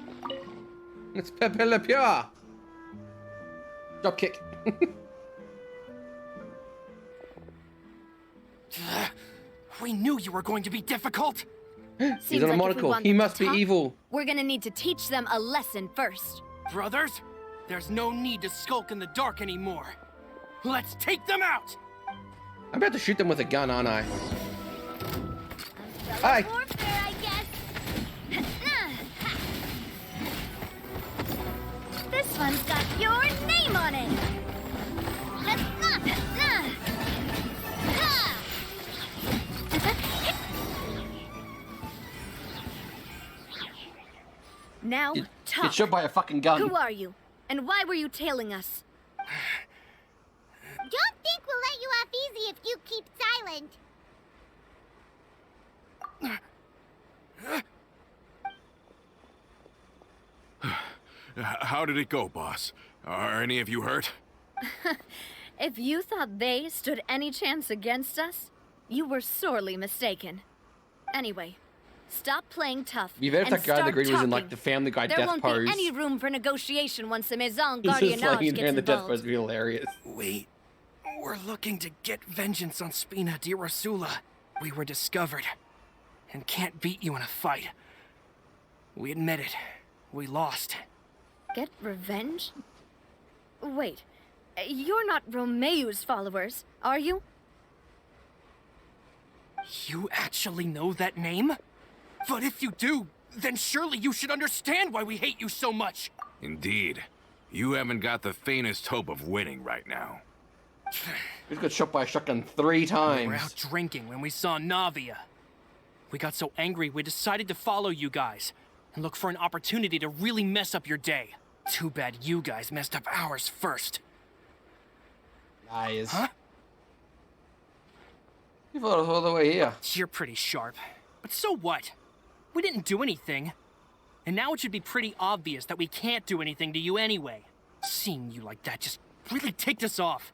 It's Pepe Le Pew! Drop kick. We knew you were going to be difficult. He's Seems on a like if we monocle. want He them to must be talk, evil. We're gonna need to teach them a lesson first. Brothers, there's no need to skulk in the dark anymore. Let's take them out! I'm about to shoot them with a gun, aren't I? Hi. Warfare, I guess. This one's got your name on it. Now, Get talk. shot by a fucking gun. Who are you? And why were you tailing us? Don't think we'll let you off easy if you keep silent. How did it go, boss? Are any of you hurt? If you thought they stood any chance against us, you were sorely mistaken. Anyway, stop playing tough. You bet if and that guy in the start green was in talking. like the Family Guy There death won't pose. be any room for negotiation once the Maison He's just Gardiennage laying there in gets the death pose involved. would be hilarious. We're looking to get vengeance on Spina di Rosula. We were discovered and can't beat you in a fight. We admit it. We lost. Get revenge? Wait, you're not Romeu's followers, are you? You actually know that name? But if you do, then surely you should understand why we hate you so much. Indeed. You haven't got the faintest hope of winning right now. He got shot by a shotgun 3 times. We were out drinking when we saw Navia. We got so angry we decided to follow you guys and look for an opportunity to really mess up your day. Too bad you guys messed up ours first. Lies. Huh? You followed us all the way here. You're pretty sharp. But so what? We didn't do anything. And now it should be pretty obvious that we can't do anything to you anyway. Seeing you like that just really ticked us off.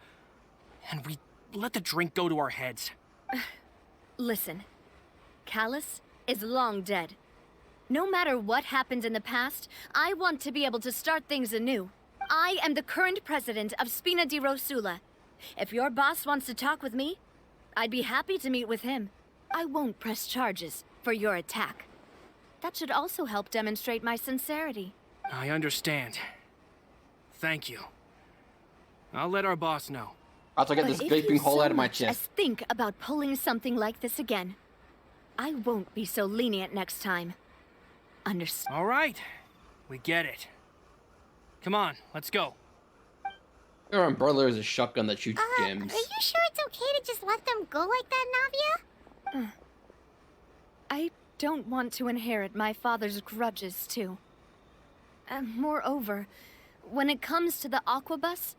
And we let the drink go to our heads. Listen, Callus is long dead. No matter what happened in the past, I want to be able to start things anew. I am the current president of Spina di Rosula. If your boss wants to talk with me, I'd be happy to meet with him. I won't press charges for your attack. That should also help demonstrate my sincerity. I understand. Thank you. I'll let our boss know. After I get But this if gaping you hole so out of my much as chest. think about pulling something like this again, I won't be so lenient next time. Understand? All right. We get it. Come on, let's go. Your umbrella is a shotgun that shoots Are gems. you sure it's okay to just let them go like that, Navia? I don't want to inherit my father's grudges, too. Moreover, when it comes to the Aquabus,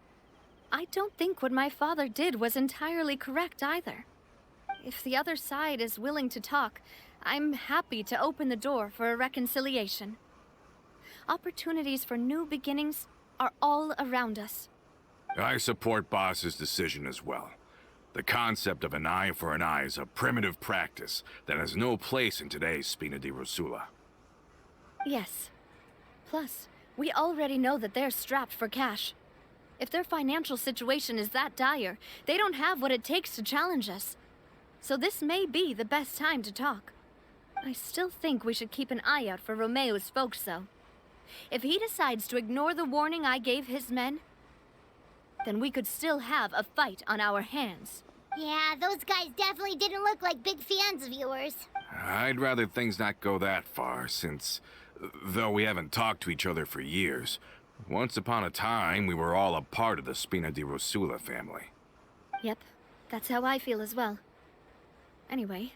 I don't think what my father did was entirely correct either. If the other side is willing to talk, I'm happy to open the door for a reconciliation. Opportunities for new beginnings are all around us. I support Boss's decision as well. The concept of an eye for an eye is a primitive practice that has no place in today's Spina di Rosula. Yes. Plus, we already know that they're strapped for cash. If their financial situation is that dire, they don't have what it takes to challenge us. So this may be the best time to talk. I still think we should keep an eye out for Romeu's folks, though. If he decides to ignore the warning I gave his men, then we could still have a fight on our hands. Yeah, those guys definitely didn't look like big fans of yours. I'd rather things not go that far, since, though we haven't talked to each other for years, once upon a time we were all a part of the Spina di Rosula family. Yep, that's how I feel as well. Anyway,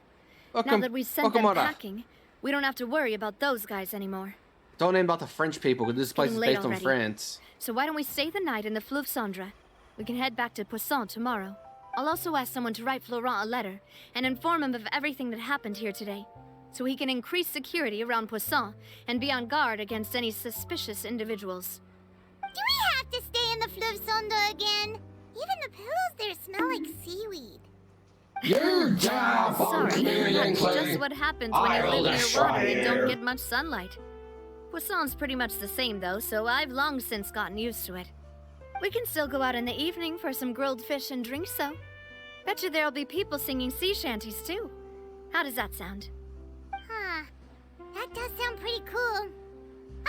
Welcome, now that we've sent welcome them on. packing, we don't have to worry about those guys anymore. Don't name about the French people, because this place is Getting late based on already. France. So why don't we stay the night in the Fleuve Cendre? We can head back to Poisson tomorrow. I'll also ask someone to write Florent a letter and inform him of everything that happened here today, so he can increase security around Poisson and be on guard against any suspicious individuals. Do we have to stay in the Fleuve Cendre again? Even the pillows there smell like seaweed. You job, Sorry, that's just what happens when you live near water and don't get much sunlight. Poisson's pretty much the same though, so I've long since gotten used to it. We can still go out in the evening for some grilled fish and drinks, though. Bet you there'll be people singing sea shanties too. How does that sound? Huh. That does sound pretty cool.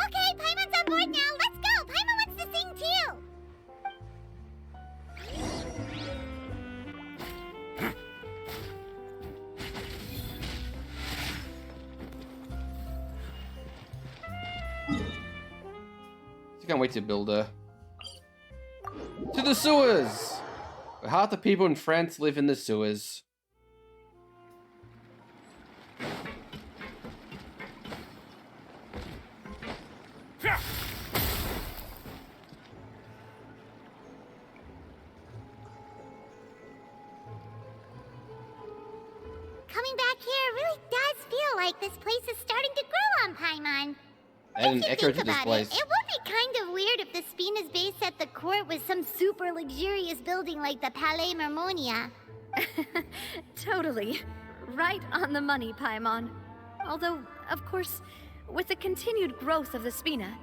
Okay, Paimon's on board now. Let's go, can't wait to build her. To the sewers! Half the people in France live in the sewers. Coming back here really does feel like this place is starting to grow on Paimon. And an If you echo think to this about place. it would be kind of weird if the Spina's base at the court was some super luxurious building like the Palais Mermonia. Totally. Right on the money, Paimon. Although, of course, with the continued growth of the Spina,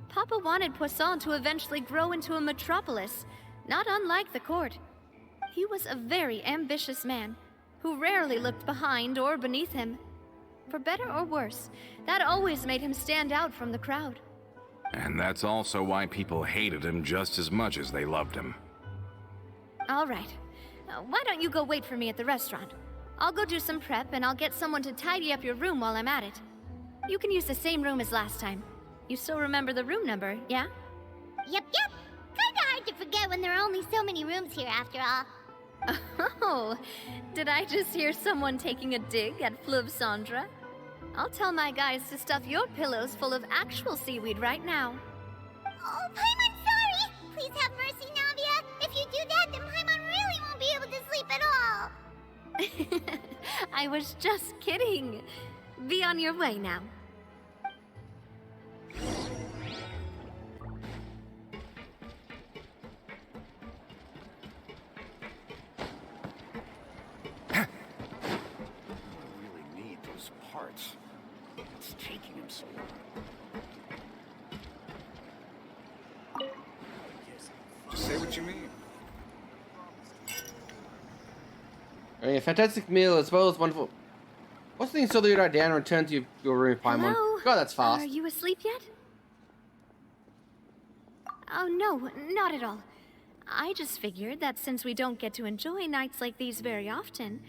Papa wanted Poisson to eventually grow into a metropolis, not unlike the court. He was a very ambitious man, who rarely looked behind or beneath him. For better or worse, that always made him stand out from the crowd. And that's also why people hated him just as much as they loved him. All right. Why don't you go wait for me at the restaurant? I'll go do some prep, and I'll get someone to tidy up your room while I'm at it. You can use the same room as last time. You still remember the room number, yeah? Yep. Kinda hard to forget when there are only so many rooms here after all. Oh, did I just hear someone taking a dig at Fleuve Cendre? I'll tell my guys to stuff your pillows full of actual seaweed right now. Oh, Paimon, sorry! Please have mercy, Navia. If you do that, then Paimon really won't be able to sleep at all. I was just kidding. Be on your way now. Parts. It's taking him so long. Just say what you mean. A fantastic meal as well as wonderful. What's the thing so that you're down and return to your room, Paimon? Hello? God, that's fast. Are you asleep yet? Oh, no, not at all. I just figured that since we don't get to enjoy nights like these very often,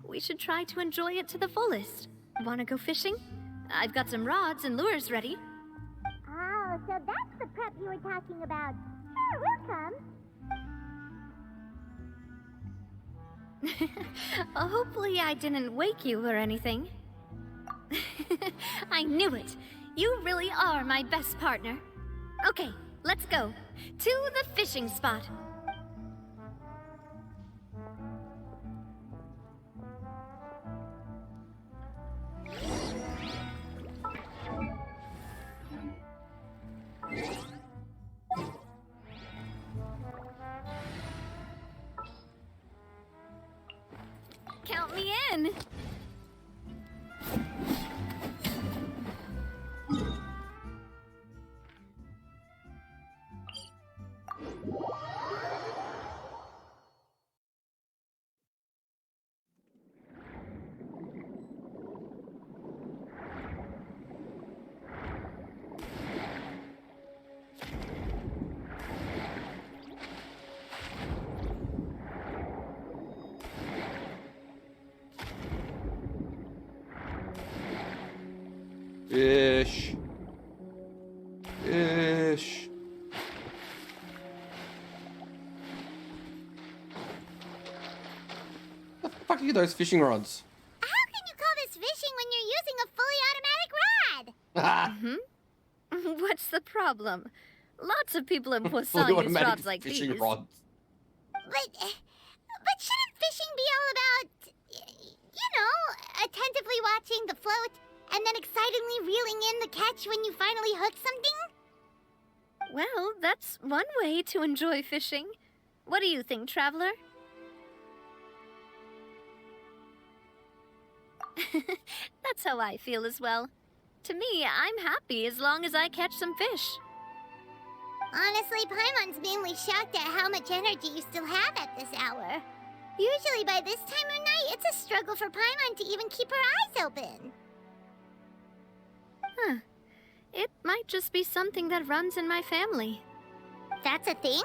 we should try to enjoy it to the fullest. Wanna go fishing? I've got some rods and lures ready. Oh, so that's the prep you were talking about. Sure, we'll come. Hopefully I didn't wake you or anything. I knew it. You really are my best partner. Okay, let's go. To the fishing spot. Count me in. Fish. Fish. What the fuck are those fishing rods? How can you call this fishing when you're using a fully automatic rod? What's the problem? Lots of people in Fully Poisson use automatic rods like fishing these. rods. But shouldn't fishing be all about, you know, attentively watching the float and then excitedly reeling in the catch when you finally hook something? Well, that's one way to enjoy fishing. What do you think, traveler? That's how I feel as well. To me, I'm happy as long as I catch some fish. Honestly, Paimon's mainly shocked at how much energy you still have at this hour. Usually by this time of night, it's a struggle for Paimon to even keep her eyes open. Huh. It might just be something that runs in my family. That's a thing?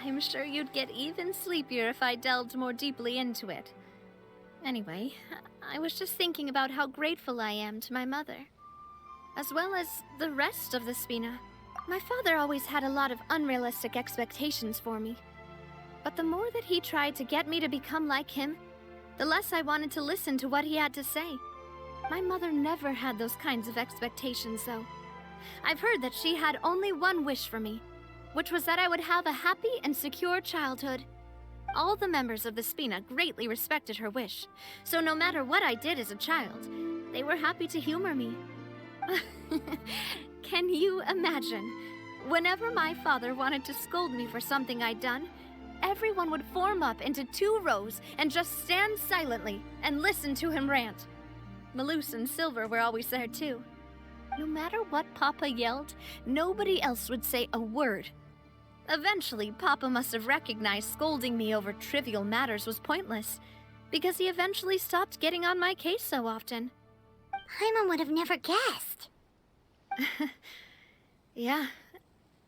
I'm sure you'd get even sleepier if I delved more deeply into it. Anyway, I was just thinking about how grateful I am to my mother. as well as the rest of the Spina. My father always had a lot of unrealistic expectations for me. But the more that he tried to get me to become like him, the less I wanted to listen to what he had to say. My mother never had those kinds of expectations, though. I've heard that she had only one wish for me, which was that I would have a happy and secure childhood. All the members of the Spina greatly respected her wish, so no matter what I did as a child, they were happy to humor me. Can you imagine? Whenever my father wanted to scold me for something I'd done, everyone would form up into 2 rows and just stand silently and listen to him rant. Malus and Silver were always there too. No matter what Papa yelled, nobody else would say a word. Eventually, Papa must have recognized scolding me over trivial matters was pointless, because he eventually stopped getting on my case so often. Paimon would have never guessed. Yeah.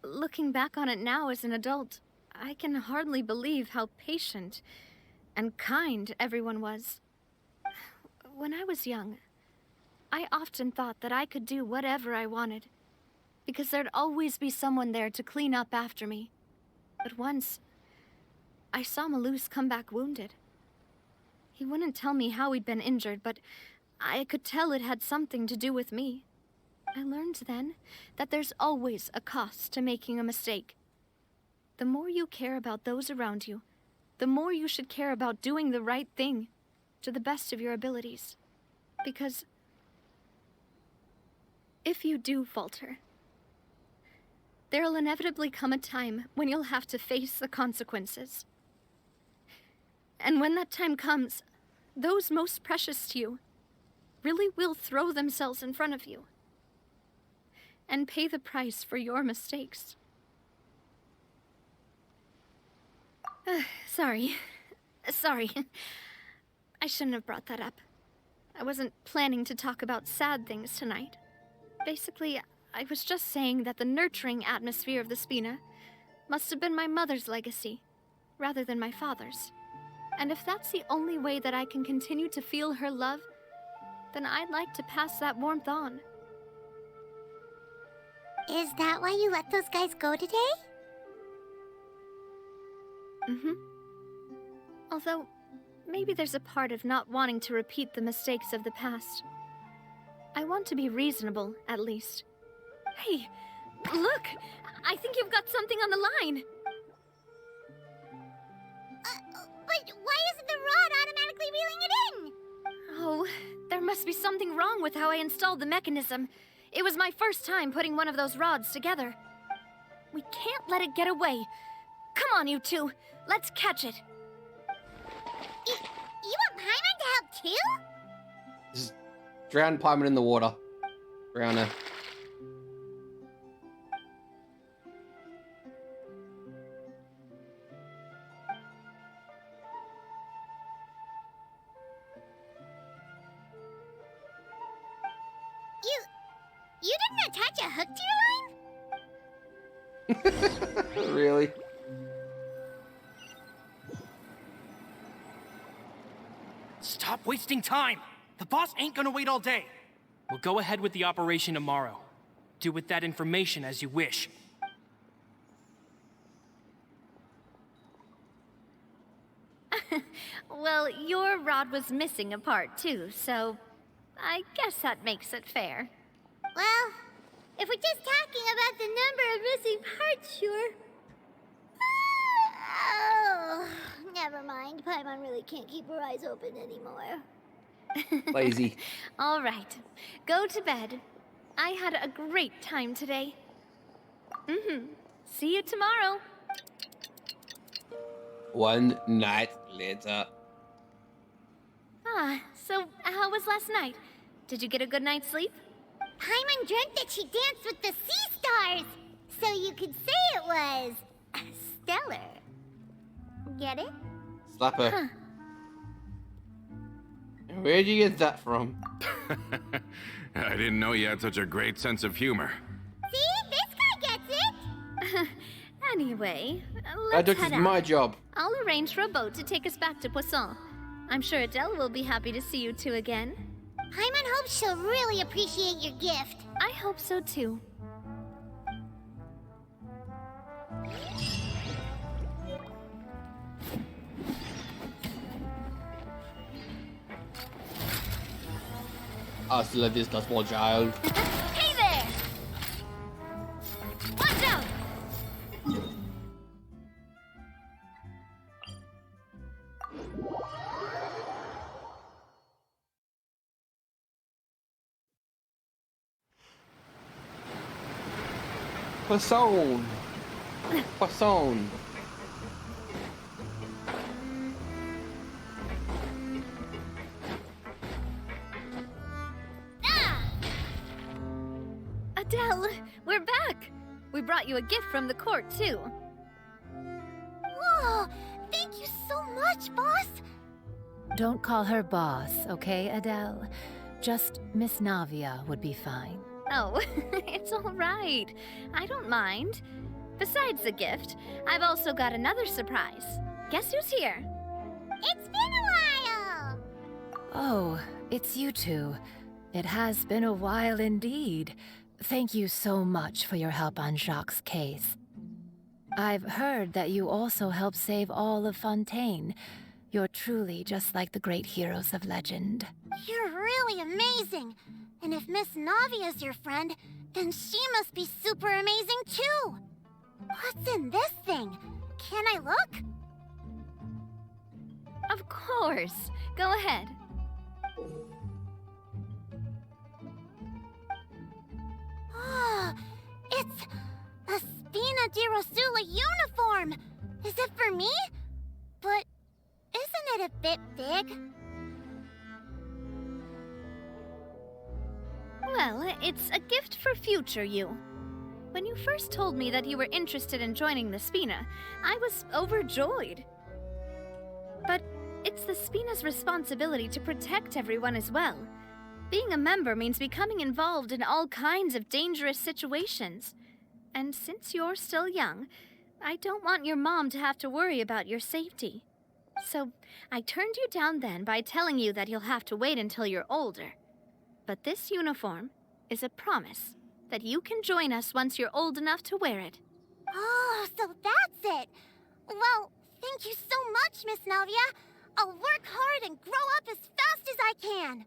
Looking back on it now as an adult, I can hardly believe how patient and kind everyone was. When I was young, I often thought that I could do whatever I wanted, because there'd always be someone there to clean up after me. But once, I saw Malus come back wounded. He wouldn't tell me how he'd been injured, but I could tell it had something to do with me. I learned then that there's always a cost to making a mistake. The more you care about those around you, the more you should care about doing the right thing to the best of your abilities. Because if you do falter, there'll inevitably come a time when you'll have to face the consequences. And when that time comes, those most precious to you really will throw themselves in front of you and pay the price for your mistakes. Sorry. I shouldn't have brought that up. I wasn't planning to talk about sad things tonight. Basically, I was just saying that the nurturing atmosphere of the Spina must have been my mother's legacy, rather than my father's. And if that's the only way that I can continue to feel her love, then I'd like to pass that warmth on. Is that why you let those guys go today? Mm-hmm. Although, maybe there's a part of not wanting to repeat the mistakes of the past. I want to be reasonable, at least. Hey, look! I think you've got something on the line! But why isn't the rod automatically reeling it in? Oh, there must be something wrong with how I installed the mechanism. It was my first time putting one of those rods together. We can't let it get away. Come on, you two. Let's catch it. You want Paimon to help too? Just drown Paimon in the water. Drown her. You didn't attach a hook to your line? Really? Stop wasting time! The boss ain't gonna wait all day. We'll go ahead with the operation tomorrow. Do with that information as you wish. Well, your rod was missing a part too, so I guess that makes it fair. Well, if we're just talking about the number of missing parts, sure. Oh, never mind. Paimon really can't keep her eyes open anymore. Lazy. All right, go to bed. I had a great time today. See you tomorrow. One night later. So how was last night? Did you get a good night's sleep? Paimon dreamt that she danced with the sea stars, so you could say it was stellar. Get it? Slap her. Where'd you get that from? I didn't know you had such a great sense of humor. See? This guy gets it! Anyway, That let's is head my out. job. I'll arrange for a boat to take us back to Poisson. I'm sure Adele will be happy to see you two again. Paimon hopes she'll really appreciate your gift. I hope so too. Hasta la vista, small child. Hey there! Watch out! Poisson. Poisson. Adele, we're back! We brought you a gift from the court, too. Whoa! Thank you so much, boss! Don't call her boss, okay, Adele? Just Miss Navia would be fine. Oh, it's all right. I don't mind. Besides the gift, I've also got another surprise. Guess who's here? It's been a while! Oh, it's you two. It has been a while indeed. Thank you so much for your help on Jacques' case. I've heard that you also helped save all of Fontaine. You're truly just like the great heroes of legend. You're really amazing! And if Miss Navia's your friend, then she must be super amazing too! What's in this thing? Can I look? Of course. Go ahead. Oh, it's a Spina di Rosula uniform! Is it for me? But isn't it a bit big? Well, it's a gift for future you. When you first told me that you were interested in joining the Spina, I was overjoyed. But it's the Spina's responsibility to protect everyone as well. Being a member means becoming involved in all kinds of dangerous situations. And since you're still young, I don't want your mom to have to worry about your safety. So I turned you down then by telling you that you'll have to wait until you're older. But this uniform is a promise that you can join us once you're old enough to wear it. Oh, so that's it! Well, thank you so much, Miss Navia. I'll work hard and grow up as fast as I can.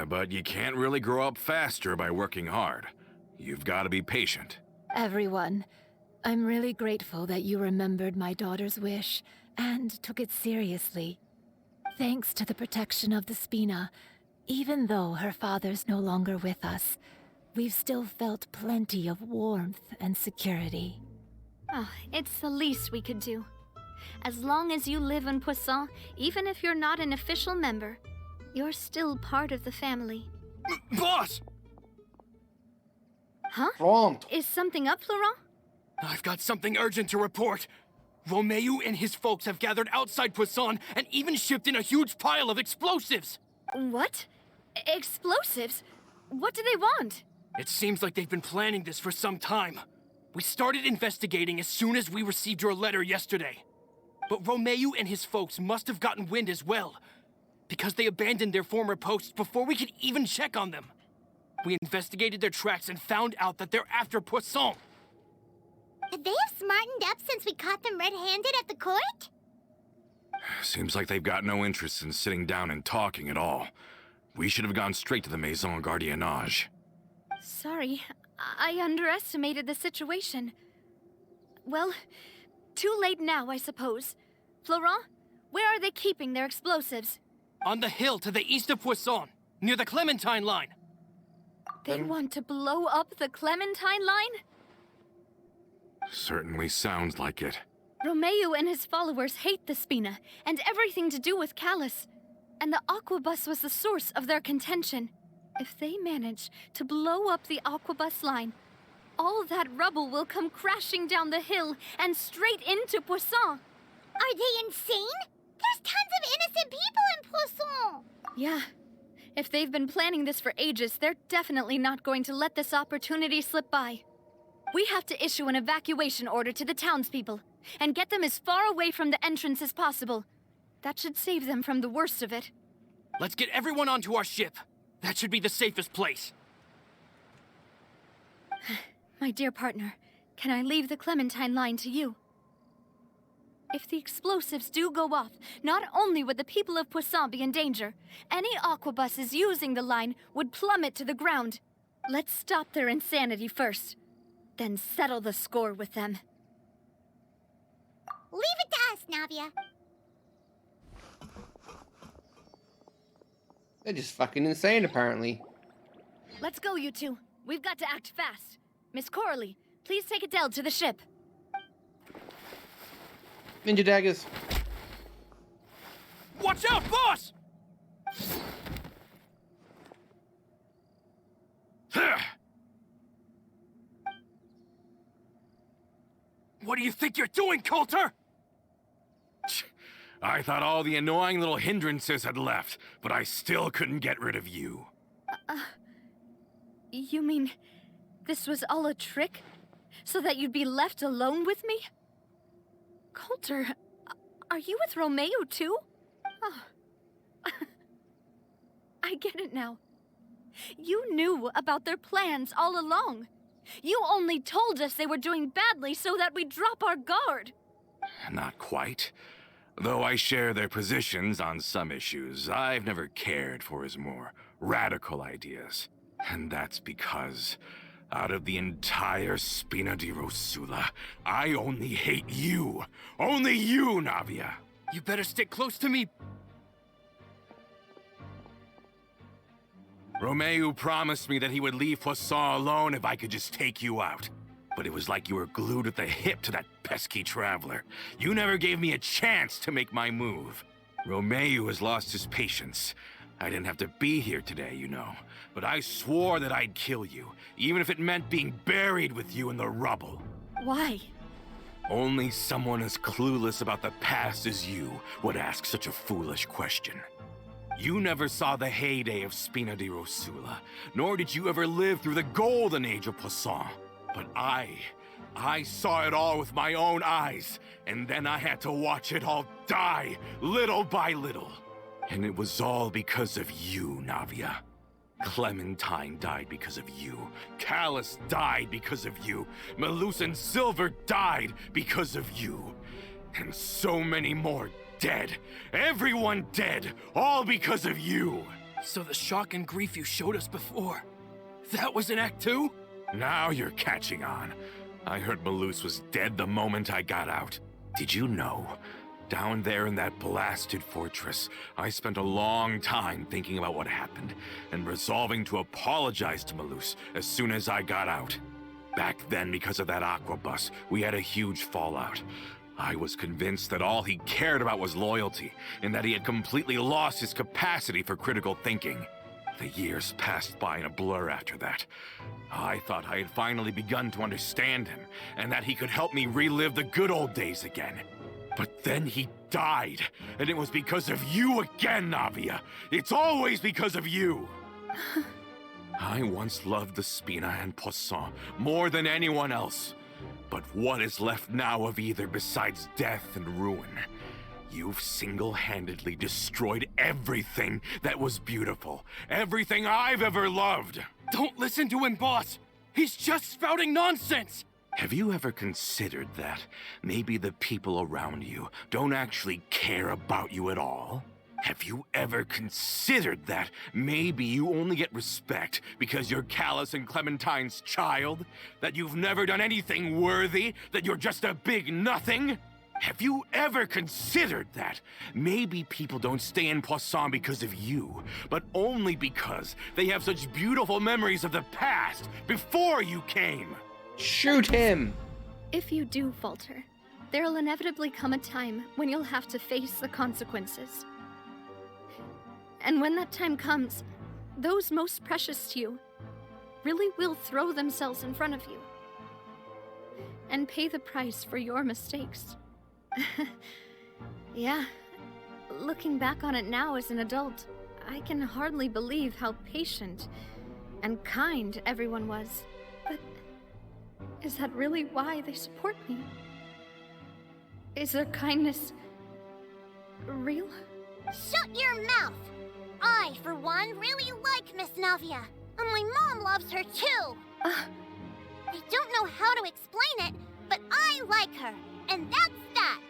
But you can't really grow up faster by working hard. You've got to be patient. Everyone, I'm really grateful that you remembered my daughter's wish and took it seriously. Thanks to the protection of the Spina, even though her father's no longer with us, we've still felt plenty of warmth and security. Oh, it's the least we could do. As long as you live in Poisson, even if you're not an official member, you're still part of the family. Boss! Huh? Prompt. Is something up, Florent? I've got something urgent to report. Romeo and his folks have gathered outside Poisson and even shipped in a huge pile of explosives. What? Explosives? What do they want? It seems like they've been planning this for some time. We started investigating as soon as we received your letter yesterday. But Romeo and his folks must have gotten wind as well, because they abandoned their former posts before we could even check on them. We investigated their tracks and found out that they're after Poisson. Could they have smartened up since we caught them red-handed at the court? Seems like they've got no interest in sitting down and talking at all. We should have gone straight to the Maison Gardiennage. Sorry, I underestimated the situation. Well, too late now, I suppose. Florent, where are they keeping their explosives? On the hill to the east of Poisson, near the Clementine line. They want to blow up the Clementine line? Certainly sounds like it. Romeo and his followers hate the Spina and everything to do with Callus. And the Aquabus was the source of their contention. If they manage to blow up the Aquabus line, all that rubble will come crashing down the hill and straight into Poisson. Are they insane? There's tons of innocent people in Poisson! Yeah. If they've been planning this for ages, they're definitely not going to let this opportunity slip by. We have to issue an evacuation order to the townspeople and get them as far away from the entrance as possible. That should save them from the worst of it. Let's get everyone onto our ship. That should be the safest place. My dear partner, can I leave the Clementine line to you? If the explosives do go off, not only would the people of Poisson be in danger, any aquabuses using the line would plummet to the ground. Let's stop their insanity first, then settle the score with them. Leave it to us, Navia. They're just fucking insane, apparently. Let's go, you two. We've got to act fast. Miss Coralie, please take Adele to the ship. Ninja daggers. Watch out, boss! What do you think you're doing, Coulter? I thought all the annoying little hindrances had left, but I still couldn't get rid of you. You mean this was all a trick? So that you'd be left alone with me? Coulter, are you with Romeo too? Oh. I get it now. You knew about their plans all along. You only told us they were doing badly so that we'd drop our guard. Not quite. Though I share their positions on some issues, I've never cared for his more radical ideas. And that's because, out of the entire Spina di Rosula, I only hate you. Only you, Navia. You better stick close to me. Romeo promised me that he would leave Poisson alone if I could just take you out. But it was like you were glued at the hip to that pesky traveler. You never gave me a chance to make my move. Romeo has lost his patience. I didn't have to be here today, you know. But I swore that I'd kill you, even if it meant being buried with you in the rubble. Why? Only someone as clueless about the past as you would ask such a foolish question. You never saw the heyday of Spina di Rosula, nor did you ever live through the golden age of Poisson. But I saw it all with my own eyes, and then I had to watch it all die, little by little. And it was all because of you, Navia. Clementine died because of you. Callus died because of you. Malus and Silver died because of you. And so many more dead. Everyone dead, all because of you. So the shock and grief you showed us before, that was in Act 2? Now you're catching on. I heard Malus was dead the moment I got out. Did you know? Down there in that blasted fortress, I spent a long time thinking about what happened and resolving to apologize to Malus as soon as I got out. Back then, because of that aquabus, we had a huge fallout. I was convinced that all he cared about was loyalty, and that he had completely lost his capacity for critical thinking. The years passed by in a blur after that. I thought I had finally begun to understand him, and that he could help me relive the good old days again. But then he died, and it was because of you again, Navia. It's always because of you. I once loved the Spina and Poisson more than anyone else. But what is left now of either besides death and ruin? You've single-handedly destroyed everything that was beautiful. Everything I've ever loved. Don't listen to him, boss. He's just spouting nonsense. Have you ever considered that maybe the people around you don't actually care about you at all? Have you ever considered that maybe you only get respect because you're Callus and Clementine's child? That you've never done anything worthy? That you're just a big nothing? Have you ever considered that maybe people don't stay in Poisson because of you, but only because they have such beautiful memories of the past before you came? Shoot him! If you do falter, there'll inevitably come a time when you'll have to face the consequences. And when that time comes, those most precious to you really will throw themselves in front of you and pay the price for your mistakes. Yeah, looking back on it now as an adult, I can hardly believe how patient and kind everyone was. But is that really why they support me? Is their kindness real? Shut your mouth! I, for one, really like Miss Navia. And my mom loves her too. I don't know how to explain it, but I like her. And that's that.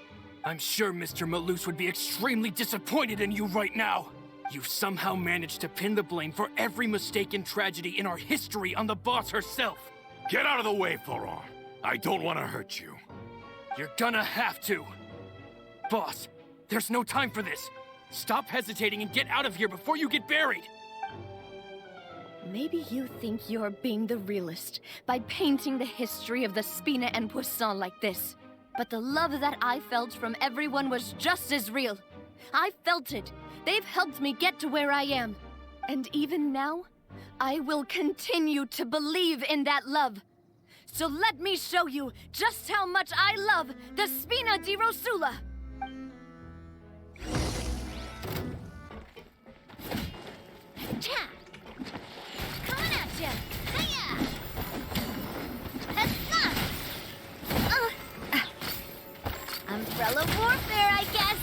I'm sure Mr. Malus would be extremely disappointed in you right now. You've somehow managed to pin the blame for every mistake and tragedy in our history on the boss herself. Get out of the way, Florent. I don't want to hurt you. You're gonna have to. Boss, there's no time for this. Stop hesitating and get out of here before you get buried. Maybe you think you're being the realist by painting the history of the Spina and Poisson like this. But the love that I felt from everyone was just as real. I felt it. They've helped me get to where I am. And even now, I will continue to believe in that love. So let me show you just how much I love the Spina di Rosula. Cha! Coming at ya! Hiya! That's not! Umbrella warfare, I guess!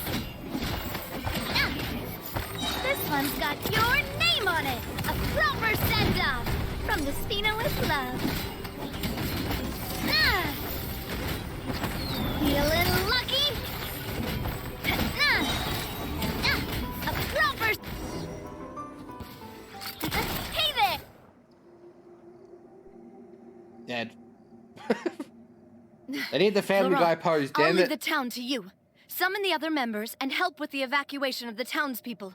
This one's got your name on it! A proper send-off! From the Spina with love. Feeling lucky? A proper... Hey there! Dead. I need the Family Guy pose, I'll damn leave it. the town to you. Summon the other members and help with the evacuation of the townspeople.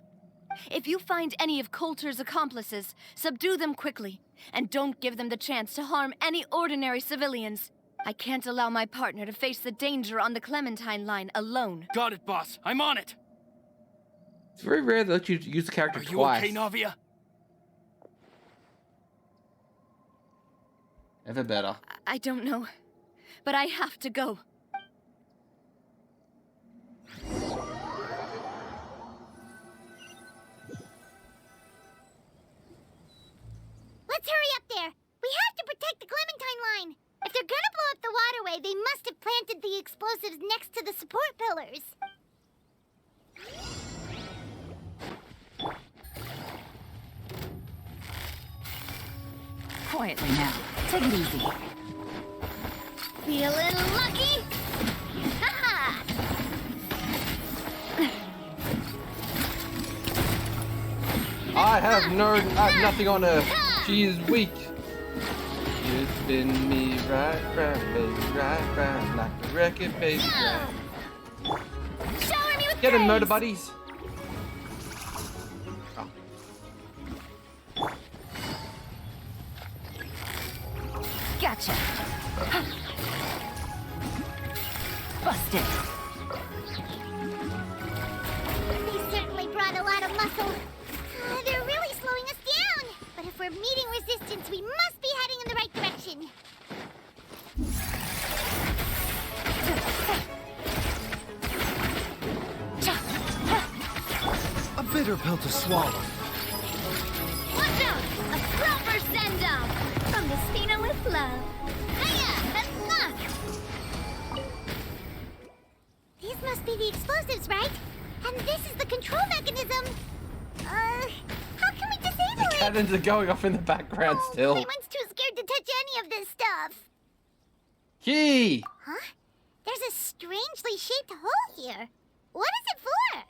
If you find any of Coulter's accomplices, subdue them quickly. And don't give them the chance to harm any ordinary civilians. I can't allow my partner to face the danger on the Clementine line alone. Got it, boss. I'm on it. It's very rare they let you use the character Are you twice. okay, Navia? Ever better. I don't know, but I have to go. Let's hurry up there! We have to protect the Clementine line! If they're gonna blow up the waterway, they must have planted the explosives next to the support pillars. Quietly now. Take it easy. Feeling lucky? Haha! I have nothing on her. She is weak. You spin me right round, baby, right round, like a record, baby, right. Shower me with Get him, praise. murder buddies. Oh. Gotcha. Busted. They certainly brought a lot of muscle. They're really slowing us down. But if we're meeting resistance, we must be heading in the right direction. A bitter pill to swallow. Watch out! A proper send-off! From the Spina with love. Hiya! That's luck! These must be the explosives, right? And this is the control mechanism. How can we disable it? Cannons are going off in the background still. Payment's too scared to touch any of this stuff. Key! Huh? There's a strangely shaped hole here. What is it for?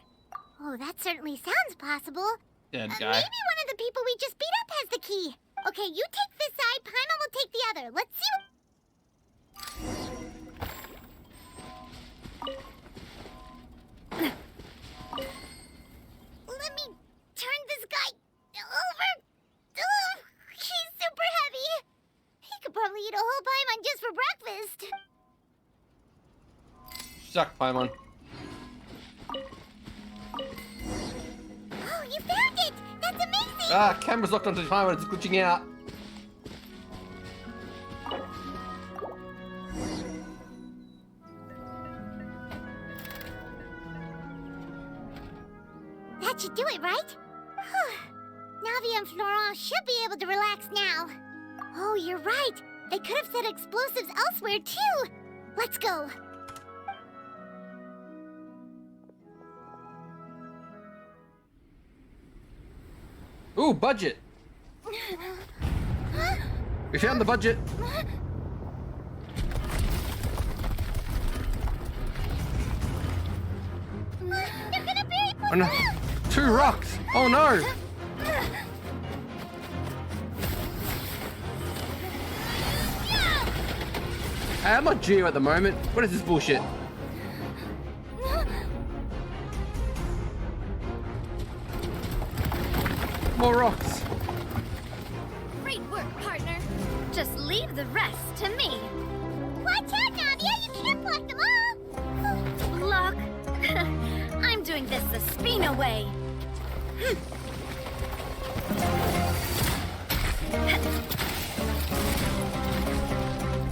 Oh, that certainly sounds possible. Dead Maybe guy. one of the people we just beat up has the key. Okay, you take this side, Paimon will take the other. Let's see Let me turn this guy over. Oh, he's super heavy. He could probably eat a whole Paimon just for breakfast. Suck, Paimon. Oh, you found it! That's amazing! Ah, camera's locked onto Paimon, it's glitching out. That should do it, right? Navi and Florent should be able to relax now. Oh, you're right. They could have set explosives elsewhere, too. Let's go. Ooh, budget. We found the budget. They're gonna be. Oh no. 2 rocks. Oh no. Hey, I'm not Geo at the moment. What is this bullshit? More rocks. Great work, partner. Just leave the rest to me. Watch out, Nadia! You can't block them all. Block. I'm doing this the Spina way.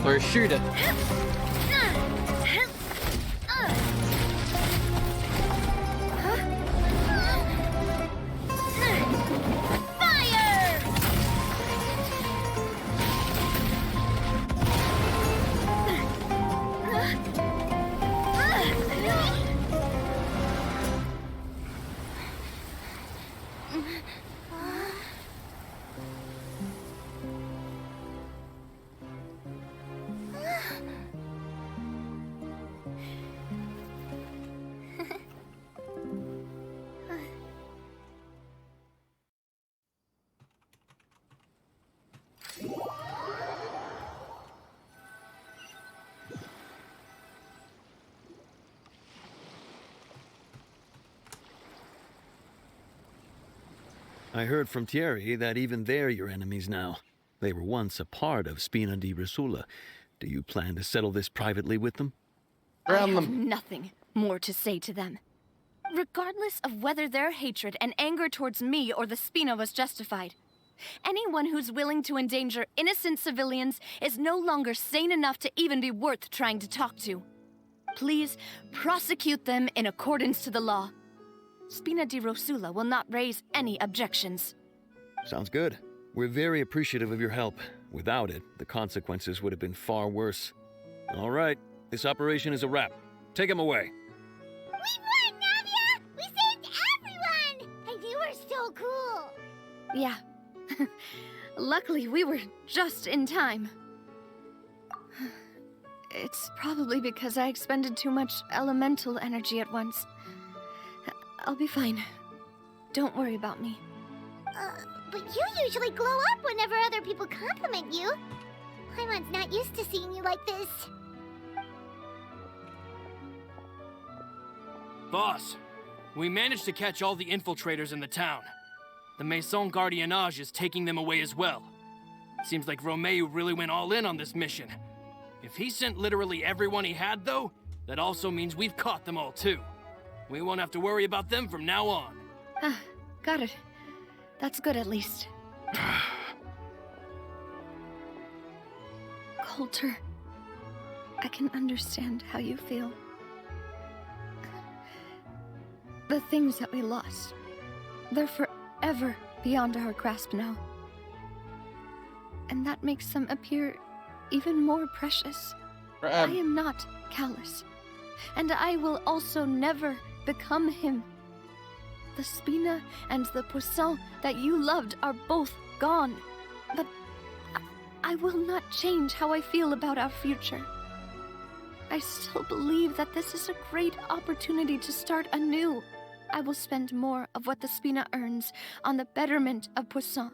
Or shoot it. Fire! I heard from Thierry that even they're your enemies now. They were once a part of Spina di Rosula. Do you plan to settle this privately with them? I Drown have them. nothing more to say to them. Regardless of whether their hatred and anger towards me or the Spina was justified, anyone who's willing to endanger innocent civilians is no longer sane enough to even be worth trying to talk to. Please prosecute them in accordance to the law. Spina di Rosula will not raise any objections. Sounds good. We're very appreciative of your help. Without it, the consequences would have been far worse. All right, this operation is a wrap. Take him away. We won, Nadia! We saved everyone! And you were so cool. Yeah. Luckily, we were just in time. It's probably because I expended too much elemental energy at once. I'll be fine. Don't worry about me. But you usually glow up whenever other people compliment you. Paimon's not used to seeing you like this. Boss, we managed to catch all the infiltrators in the town. The Maison Gardiennage is taking them away as well. Seems like Romeu really went all in on this mission. If he sent literally everyone he had, though, that also means we've caught them all too. We won't have to worry about them from now on. Got it. That's good at least. Coulter, I can understand how you feel. The things that we lost, they're forever beyond our grasp now. And that makes them appear even more precious. I am not callous, and I will also never become him. The Spina and the Poisson that you loved are both gone, but I will not change how I feel about our future. I still believe that this is a great opportunity to start anew. I will spend more of what the Spina earns on the betterment of Poisson.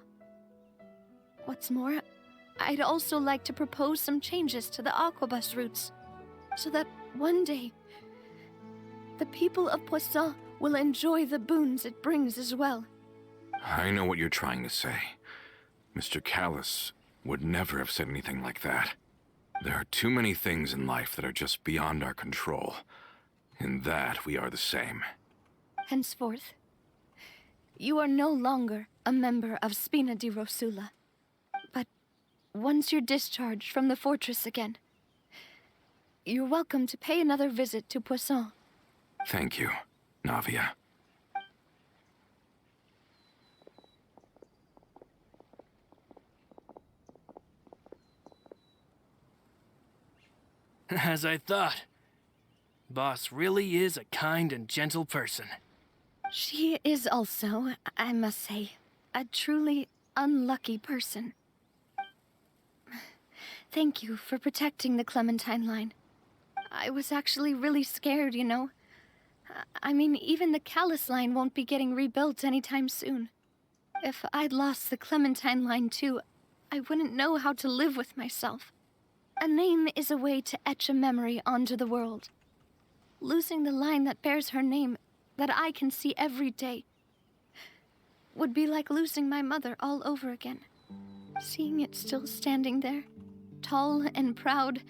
What's more, I'd also like to propose some changes to the Aquabus routes, so that one day, the people of Poisson will enjoy the boons it brings as well. I know what you're trying to say. Mr. Callus would never have said anything like that. There are too many things in life that are just beyond our control. In that, we are the same. Henceforth, you are no longer a member of Spina di Rosula. But once you're discharged from the fortress again, you're welcome to pay another visit to Poisson. Thank you, Navia. As I thought. Boss really is a kind and gentle person. She is also, I must say, a truly unlucky person. Thank you for protecting the Clementine line. I was actually really scared, you know. I mean, even the Callus line won't be getting rebuilt anytime soon. If I'd lost the Clementine line too, I wouldn't know how to live with myself. A name is a way to etch a memory onto the world. Losing the line that bears her name, that I can see every day, would be like losing my mother all over again. Seeing it still standing there, tall and proud,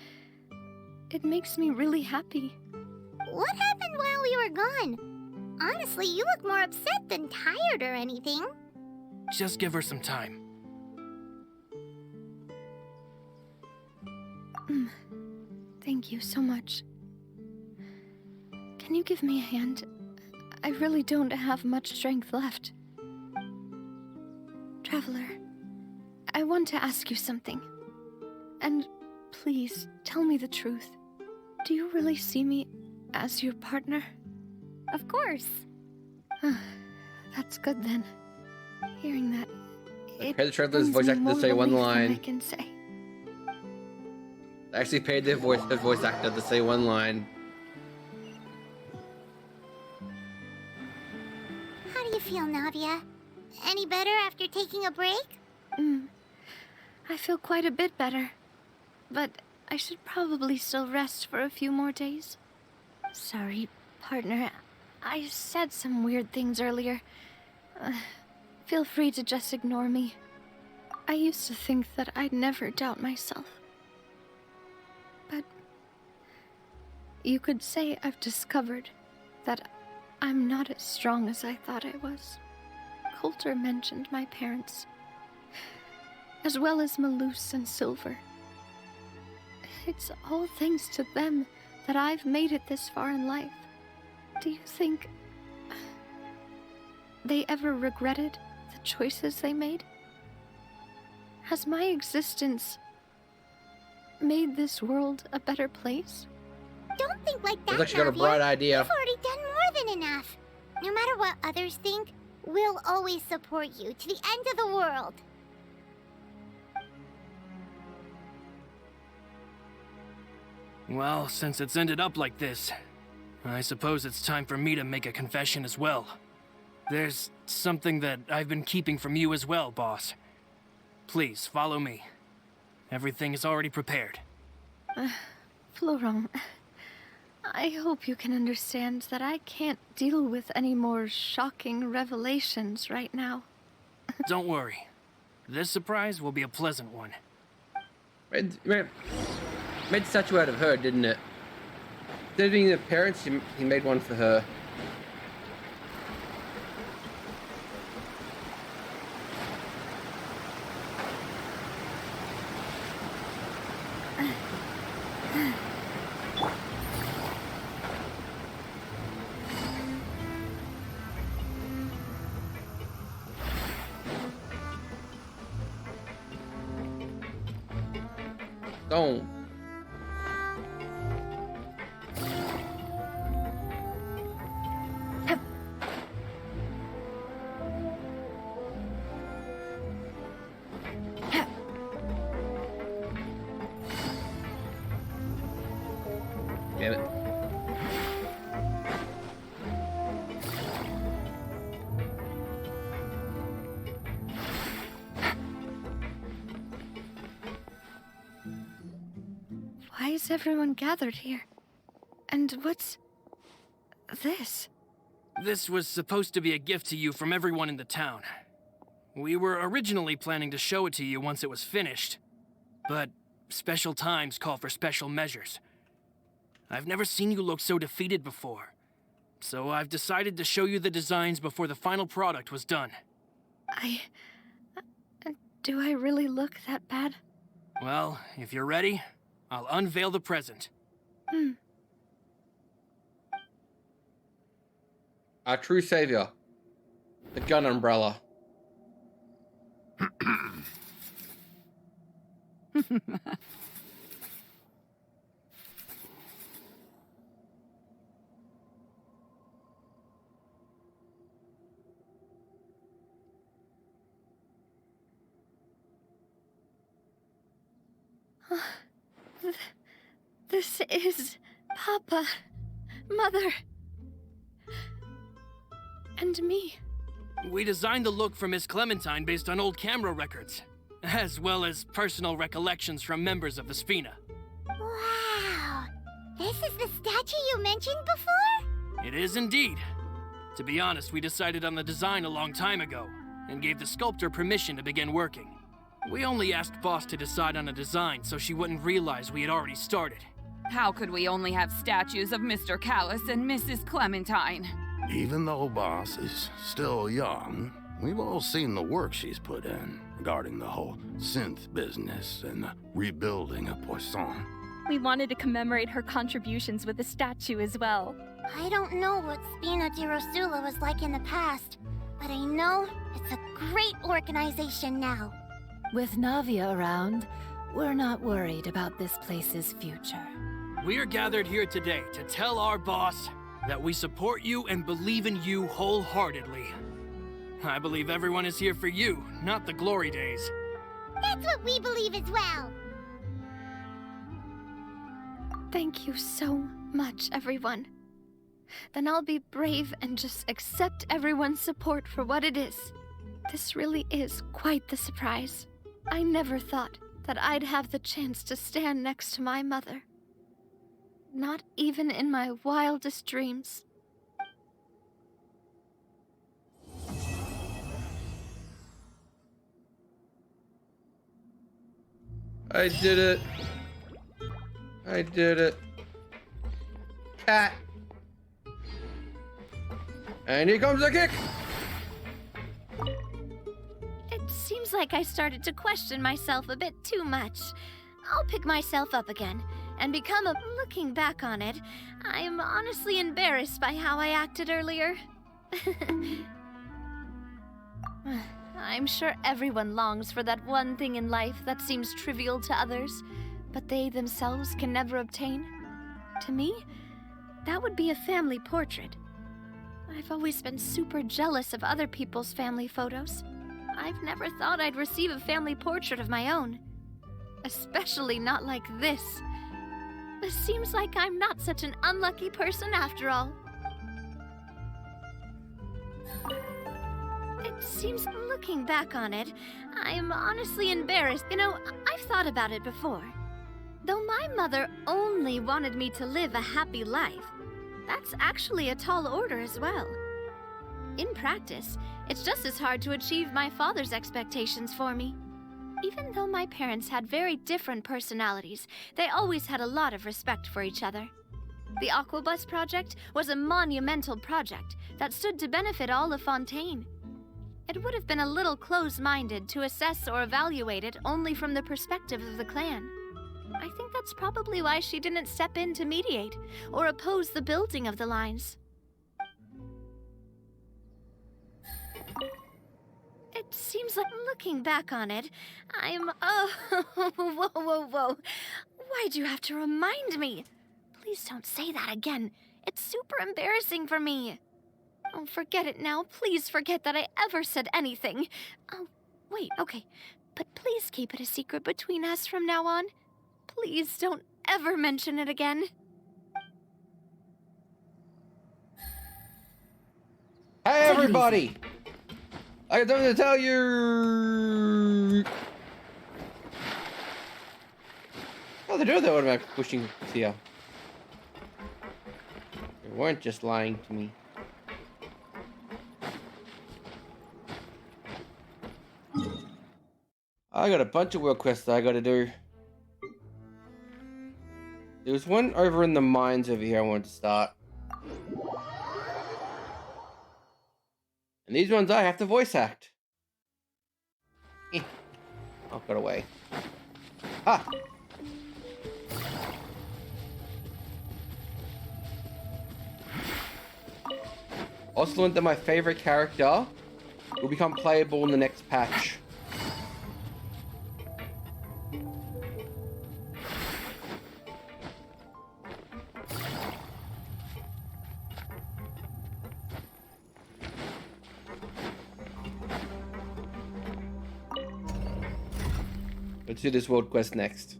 it makes me really happy. What happened while we were gone? Honestly, you look more upset than tired or anything. Just give her some time. Thank you so much. Can you give me a hand? I really don't have much strength left. Traveler, I want to ask you something. And please, tell me the truth. Do you really see me as your partner? Of course. That's good then. Hearing that, I paid the translator's voice actor to say one line. I can say. I actually paid the voice actor to say one line. How do you feel, Navia? Any better after taking a break? I feel quite a bit better. But I should probably still rest for a few more days. Sorry, partner. I said some weird things earlier. Feel free to just ignore me. I used to think that I'd never doubt myself. But you could say I've discovered that I'm not as strong as I thought I was. Coulter mentioned my parents, as well as Malus and Silver. It's all thanks to them that I've made it this far in life. Do you think they ever regretted the choices they made? Has my existence made this world a better place? Don't think like that, Looks like you got a Navia. bright idea. You've already done more than enough. No matter what others think, we'll always support you to the end of the world. Well, since it's ended up like this, I suppose it's time for me to make a confession as well. There's something that I've been keeping from you as well, boss. Please, follow me. Everything is already prepared. Florent, I hope you can understand that I can't deal with any more shocking revelations right now. Don't worry. This surprise will be a pleasant one. Made a statue out of her, didn't it? Instead of being the parents, he made one for her. Don't. Damn it. Why is everyone gathered here? And what's this? This was supposed to be a gift to you from everyone in the town. We were originally planning to show it to you once it was finished, but special times call for special measures. I've never seen you look so defeated before, so I've decided to show you the designs before the final product was done. Do I really look that bad? Well, if you're ready, I'll unveil the present. Our true savior. The gun umbrella. This is Papa, Mother, and me. We designed the look for Miss Clementine based on old camera records, as well as personal recollections from members of the Spina. Wow! This is the statue you mentioned before? It is indeed. To be honest, we decided on the design a long time ago, and gave the sculptor permission to begin working. We only asked Boss to decide on a design so she wouldn't realize we had already started. How could we only have statues of Mr. Callis and Mrs. Clementine? Even though Boss is still young, we've all seen the work she's put in regarding the whole synth business and the rebuilding of Poisson. We wanted to commemorate her contributions with a statue as well. I don't know what Spina di Rosula was like in the past, but I know it's a great organization now. With Navia around, we're not worried about this place's future. We are gathered here today to tell our boss that we support you and believe in you wholeheartedly. I believe everyone is here for you, not the glory days. That's what we believe as well. Thank you so much, everyone. Then I'll be brave and just accept everyone's support for what it is. This really is quite the surprise. I never thought that I'd have the chance to stand next to my mother. Not even in my wildest dreams. I did it. I did it. Cat. And here comes the kick. It seems like I started to question myself a bit too much. I'll pick myself up again and become a... Looking back on it, I'm honestly embarrassed by how I acted earlier. I'm sure everyone longs for that one thing in life that seems trivial to others, but they themselves can never obtain. To me, that would be a family portrait. I've always been super jealous of other people's family photos. I've never thought I'd receive a family portrait of my own. Especially not like this. It seems like I'm not such an unlucky person after all. It seems, looking back on it, I'm honestly embarrassed. You know, I've thought about it before. Though my mother only wanted me to live a happy life, that's actually a tall order as well. In practice, it's just as hard to achieve my father's expectations for me. Even though my parents had very different personalities, they always had a lot of respect for each other. The Aquabus project was a monumental project that stood to benefit all of Fontaine. It would have been a little close-minded to assess or evaluate it only from the perspective of the clan. I think that's probably why she didn't step in to mediate or oppose the building of the lines. It seems like, looking back on it, I'm... Oh, whoa. Why'd you have to remind me? Please don't say that again. It's super embarrassing for me. Oh, forget it now. Please forget that I ever said anything. Oh, wait, okay. But please keep it a secret between us from now on. Please don't ever mention it again. Hey, everybody! I got something to tell you! Oh, they do that automatic pushing here. They weren't just lying to me. I got a bunch of world quests that I gotta do. There's one over in the mines over here I wanted to start. And these ones I have to voice act. Oh, got away. Ah! Also learned that my favorite character will become playable in the next patch. Let's do this world quest next.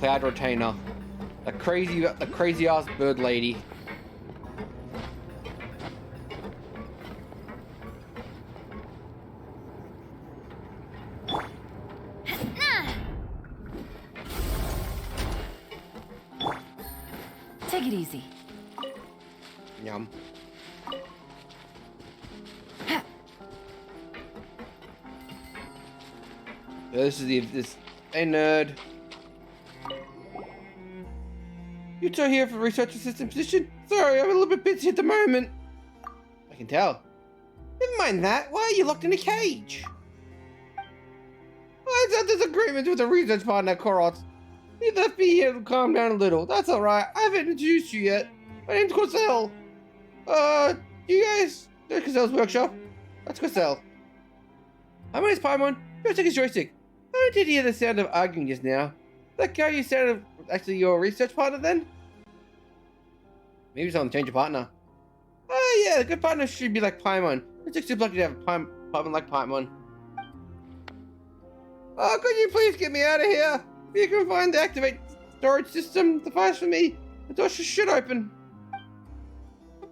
cloud retainer. The crazy ass bird lady. Take it easy. Yum. This is this. Hey, nerd. You two here for research assistant position? Sorry, I'm a little bit busy at the moment. I can tell. Never mind that. Why are you locked in a cage? I had disagreements with the research partner, Korot. You left me here to calm down a little. That's alright. I haven't introduced you yet. My name's Quasel. You guys know Quasel's workshop? That's Quasel. My name's Paimon. Go take his joystick. I did hear the sound of arguing just now. That guy you sounded actually your research partner then? Maybe someone change your partner. Oh yeah, a good partner should be like Paimon. It's just too lucky to have a partner like Paimon. Oh, could you please get me out of here? If you can find the activate storage system device for me, the door should open.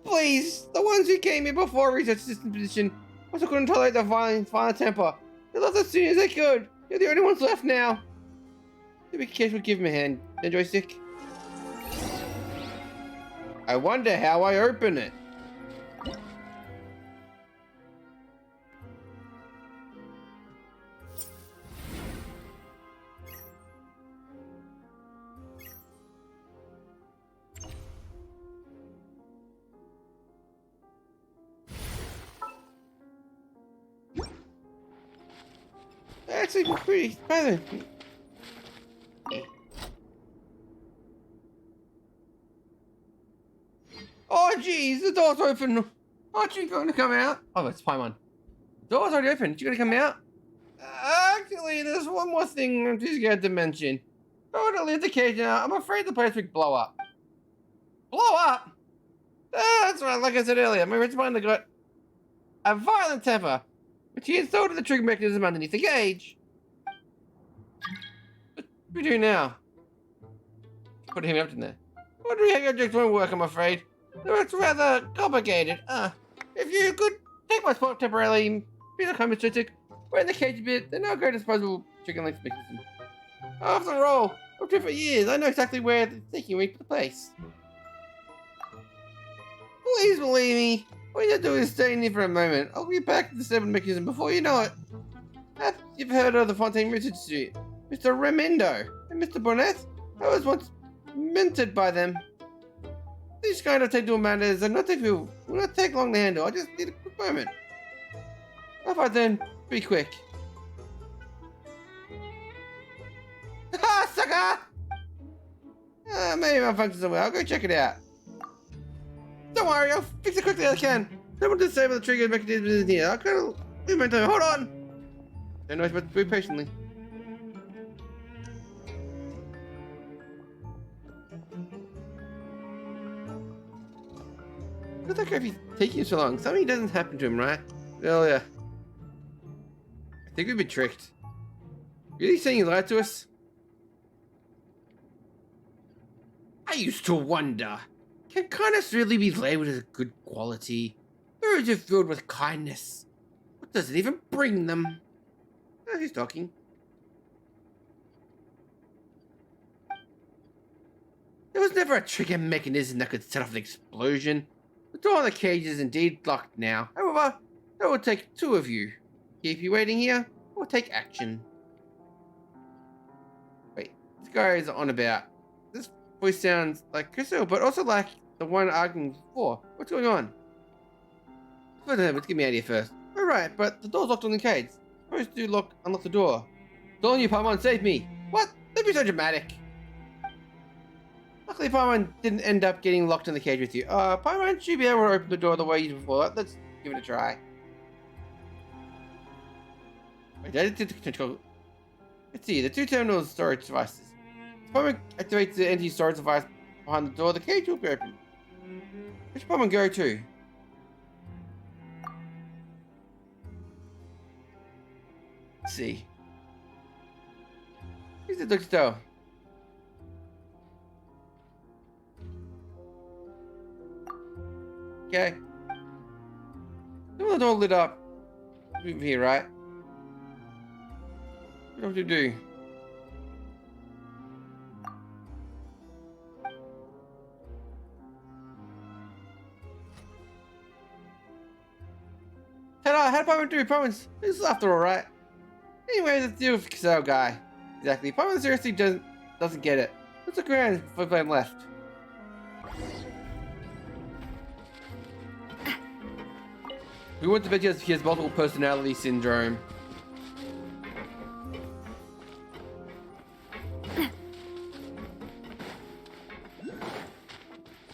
Please, the ones who came here before research system position also couldn't tolerate the violent temper. They left as soon as they could. You're the only ones left now. Maybe Kish would give him a hand. The joystick. I wonder how I open it. Actually, pretty better. Oh, jeez, the door's open. Aren't you going to come out? Oh, it's Paimon. The door's already open. Aren't you going to come out? Actually, there's one more thing I'm just going to mention. Oh, to leave the cage now. I'm afraid the place would blow up. Blow up? That's right, like I said earlier. My rich partner got a violent temper, which he installed the trigger mechanism underneath the cage. What do we do now? Put him up in there. What do we have objects won't work, I'm afraid. It's rather complicated. If you could take my spot temporarily, be the kind of static, we're in the cage a bit, then I'll go disposable chicken length mechanism. After all, I've been for years, I know exactly where the taking me to the place. Please believe me, all you have to do is stay in here for a moment. I'll be back to the 7 mechanism before you know it. Perhaps you've heard of the Fontaine Research Institute, Mr. Remindo and Mr. Bonnet. I was once mentored by them. These kind of technical matters will not take long to handle. I just need a quick moment. How about then, be quick. Ha, sucker! Maybe my functions somewhere. I'll go check it out. Don't worry, I'll fix it quickly as I can. Someone disable the trigger mechanism in here. I'll go leave my time. Hold on. Don't know, but wait patiently. What's that guy if he's taking so long? Something doesn't happen to him, right? Well, yeah. I think we've been tricked. Really saying he lied to us? I used to wonder, can kindness really be labeled as a good quality? Or is it filled with kindness? What does it even bring them? Oh, he's talking. There was never a trigger mechanism that could set off an explosion. The door on the cage is indeed locked now. However, that will take 2 of you. Keep you waiting here, or take action. Wait, this guy is on about. This voice sounds like Crystal, but also like the one arguing before. What's going on? Let's get me out of here first. Alright, but the door's locked on the cage. Supposed to unlock the door. It's on you, Paimon, save me. What? Don't be so dramatic. Luckily, Paimon didn't end up getting locked in the cage with you. Paimon should be able to open the door the way you did before. Let's give it a try. Wait, let's see, the 2 terminal storage devices. If Paimon activates the empty storage device behind the door, the cage will be open. Where should Paimon go to? Let's see. Here's the bookstore. Okay. The door lit up. Move here, right? What do you do? How did Paimon do? Paimon's this is after all, right? Anyway, let's deal with the Casal guy. Exactly. Paimon seriously doesn't get it. Let's look around for time left. We want to bet he has multiple personality syndrome.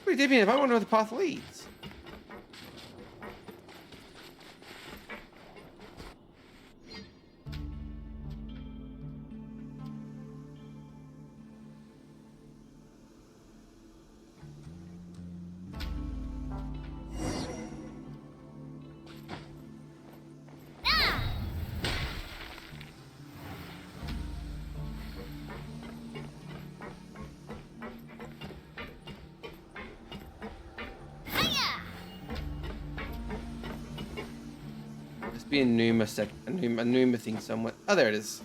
Pretty deviant. I wonder where the path leads. Be a Numa thing somewhere. Oh, there it is.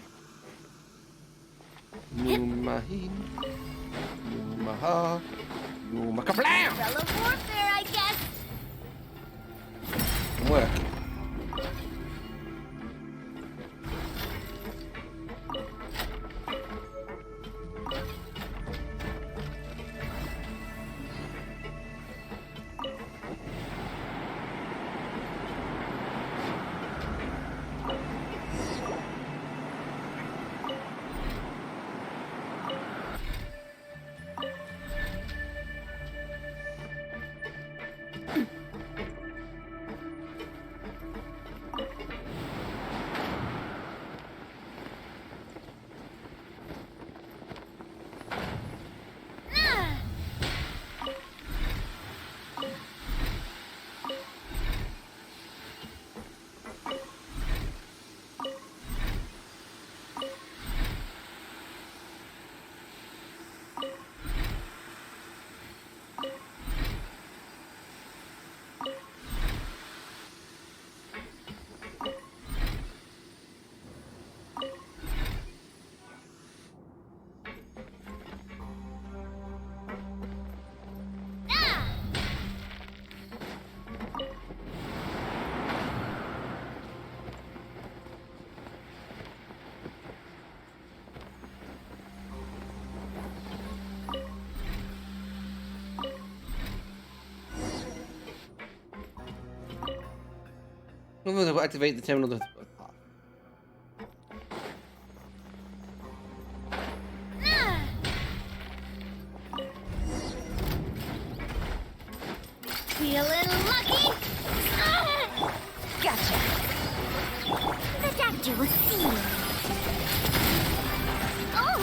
Numa-he, Numa-ha, Numa-ka-blam! Fellow warfare, I guess. Work. We'll activate the terminal. Feeling lucky? Gotcha. The doctor will see you. Oh!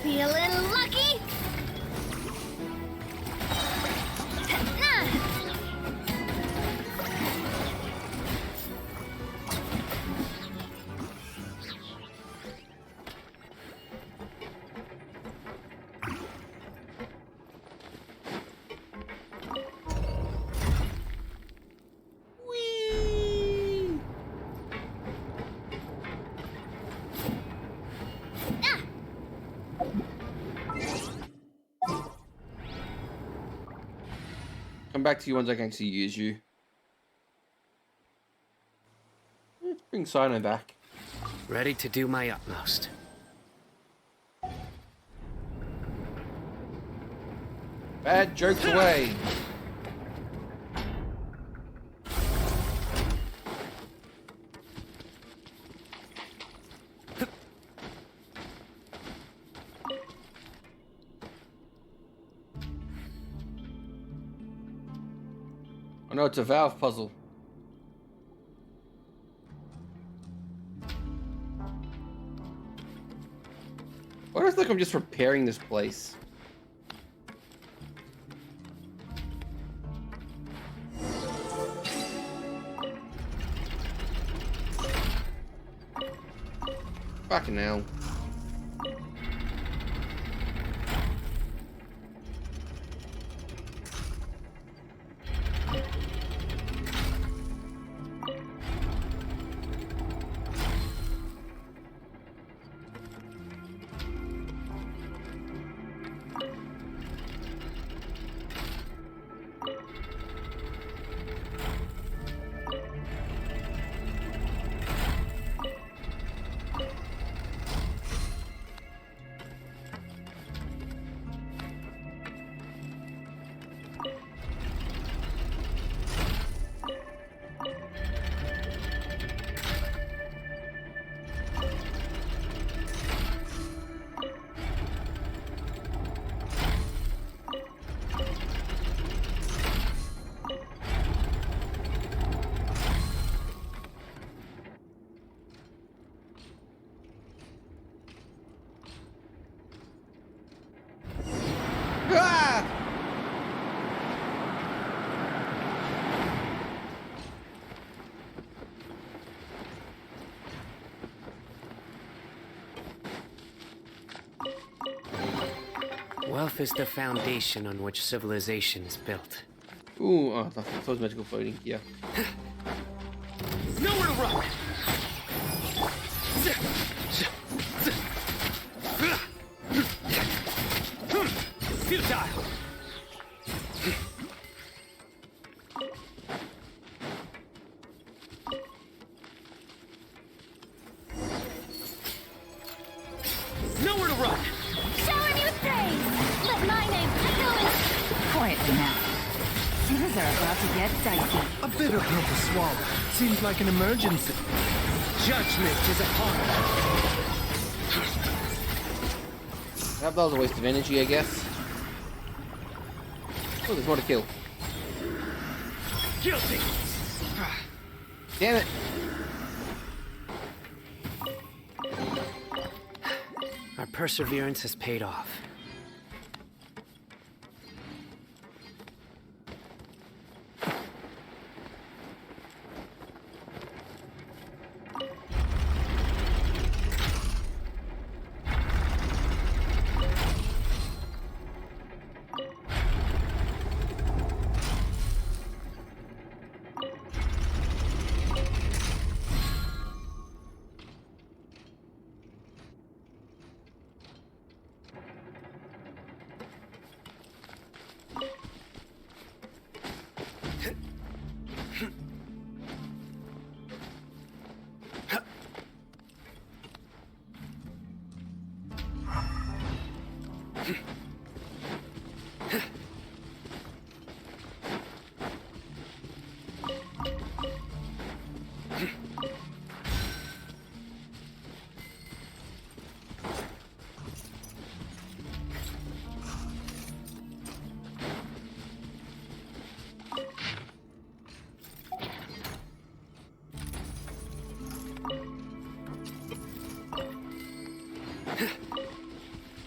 Feeling lucky? Come back to you once I can actually use you. Let's bring Sino back. Ready to do my utmost. Bad jokes away. Oh no, it's a valve puzzle. What if like I'm just repairing this place? Fucking hell. Love is the foundation on which civilization is built. Ooh, oh, that was magical floating. Yeah. Nowhere to run! Futile! Nowhere to run! Shower me with praise! Let my name echo in... Quietly now. Things are about to get dicey. A bitter pill to swallow. Seems like an emergency. Judgment is upon us. That was a waste of energy, I guess. Oh, there's more to kill. Guilty! Damn it! Our perseverance has paid off.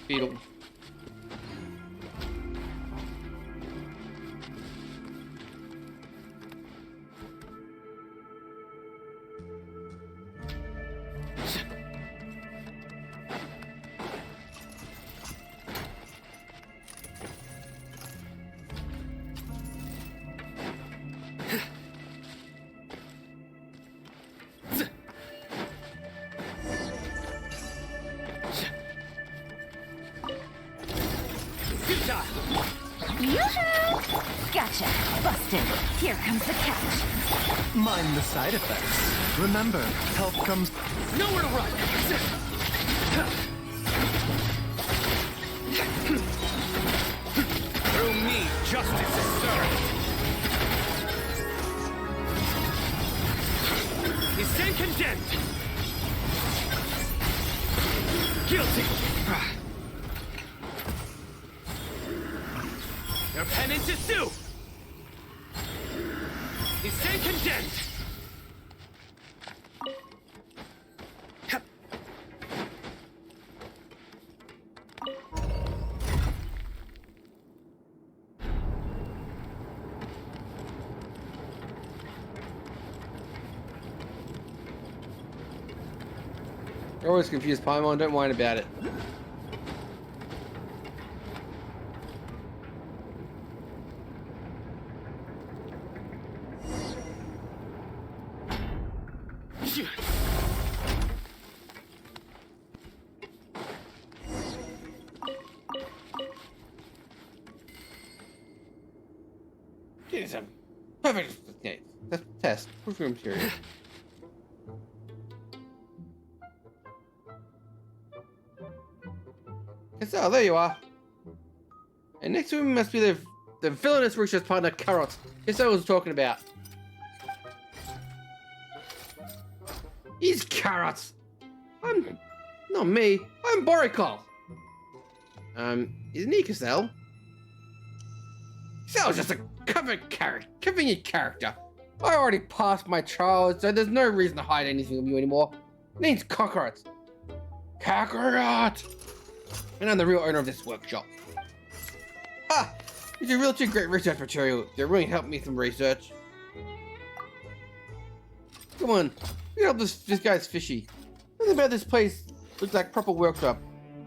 Beetle. Yoo-hoo! Gotcha. Busted. Here comes the catch. Mind the side effects. Remember, help comes... Nowhere to run! Through me, justice is served! You stand condemned! Guilty! Your penance is due! You stand condemned! You're always confused, Paimon. Don't whine about it. Get some perfect test. Proof room material. So there you are. And next to him must be the villainous Risha's partner, Carrot. Guess what I was talking about. He's Carrot. I'm not me. I'm Borikol. Isn't he Cassell? Cassell's just a convenient character. I already passed my trials, so there's no reason to hide anything from you anymore. Name's Kakarot. Kakarot! And I'm the real owner of this workshop. Ha! These are real two great research material. They're really helping me with some research. Come on, we can help this guy's fishy. Nothing about this place looks like proper workshop.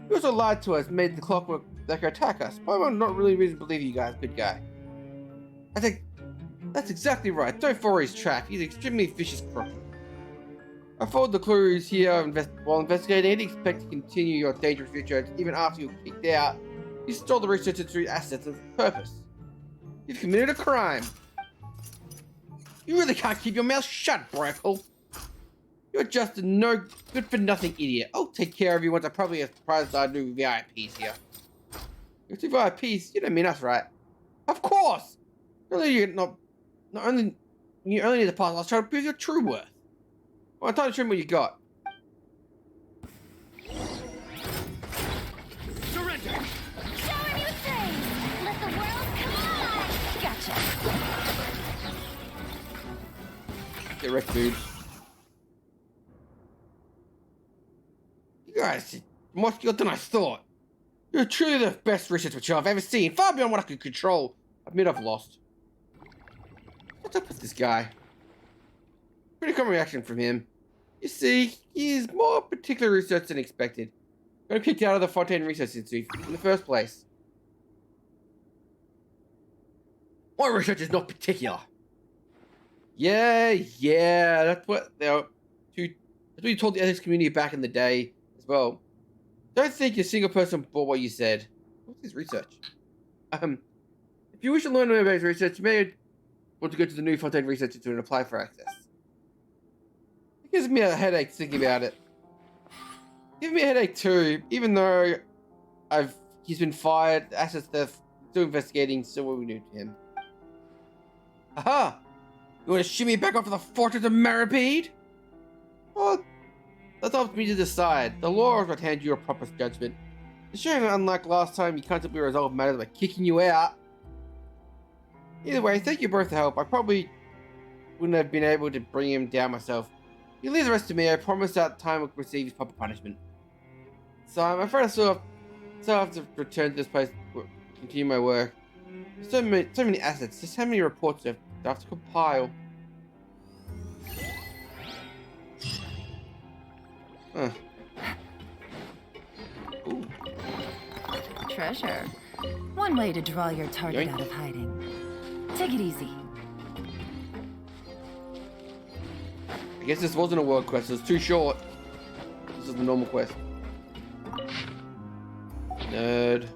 You also lied to us, made the clockwork Decker attack us. Why am I not really reason to believe you guys, good guy? I think that's exactly right. Don't follow his trap. He's an extremely vicious crook. I followed the clues here while investigating. I didn't expect to continue your dangerous research even after you were kicked out. You stole the research through assets of purpose. You've committed a crime. You really can't keep your mouth shut, Brackle. You're just a no good for nothing idiot. I'll take care of you once I probably as surprised I do VIPs here. You're two VIPs, you don't mean us, right? Of course! You only need the pass. I was trying to prove your true worth. Well, I'm trying to show me what you got. Surrender! Show him your thing! Let the world come on! Gotcha! Get wrecked, dude. You guys are more skilled than I thought. You're truly the best research which I've ever seen, far beyond what I could control. I admit I've lost. What's up with this guy? Pretty common reaction from him. You see, he is more particular research than expected. Got kicked out of the Fontaine Research Institute in the first place. My research is not particular. Yeah, that's what you told the ethics community back in the day as well. Don't think a single person bought what you said. What's his research? If you wish to learn more about his research, you may want to go to the new Fontaine Research Institute and apply for access. It gives me a headache thinking about it. Give me a headache too, even though he's been fired, assets theft, still investigating, so what we do to him. Aha! You want to shimmy back off to the Fortress of Maripede? Well, that's up to me to decide. The law is what hand you a proper judgment. It's shame unlike last time, you can't simply resolve matters by kicking you out. Either way, thank you both for help. I probably wouldn't have been able to bring him down myself. You leave the rest to me. I promise that time will receive his proper punishment. So I'm afraid I still have to return to this place to continue my work. So many assets. Just how many reports I have to compile? Huh. Ooh. Treasure. One way to draw your target Yoink. out of hiding. Take it easy. I guess this wasn't a world quest. It was too short. This is the normal quest. Nerd.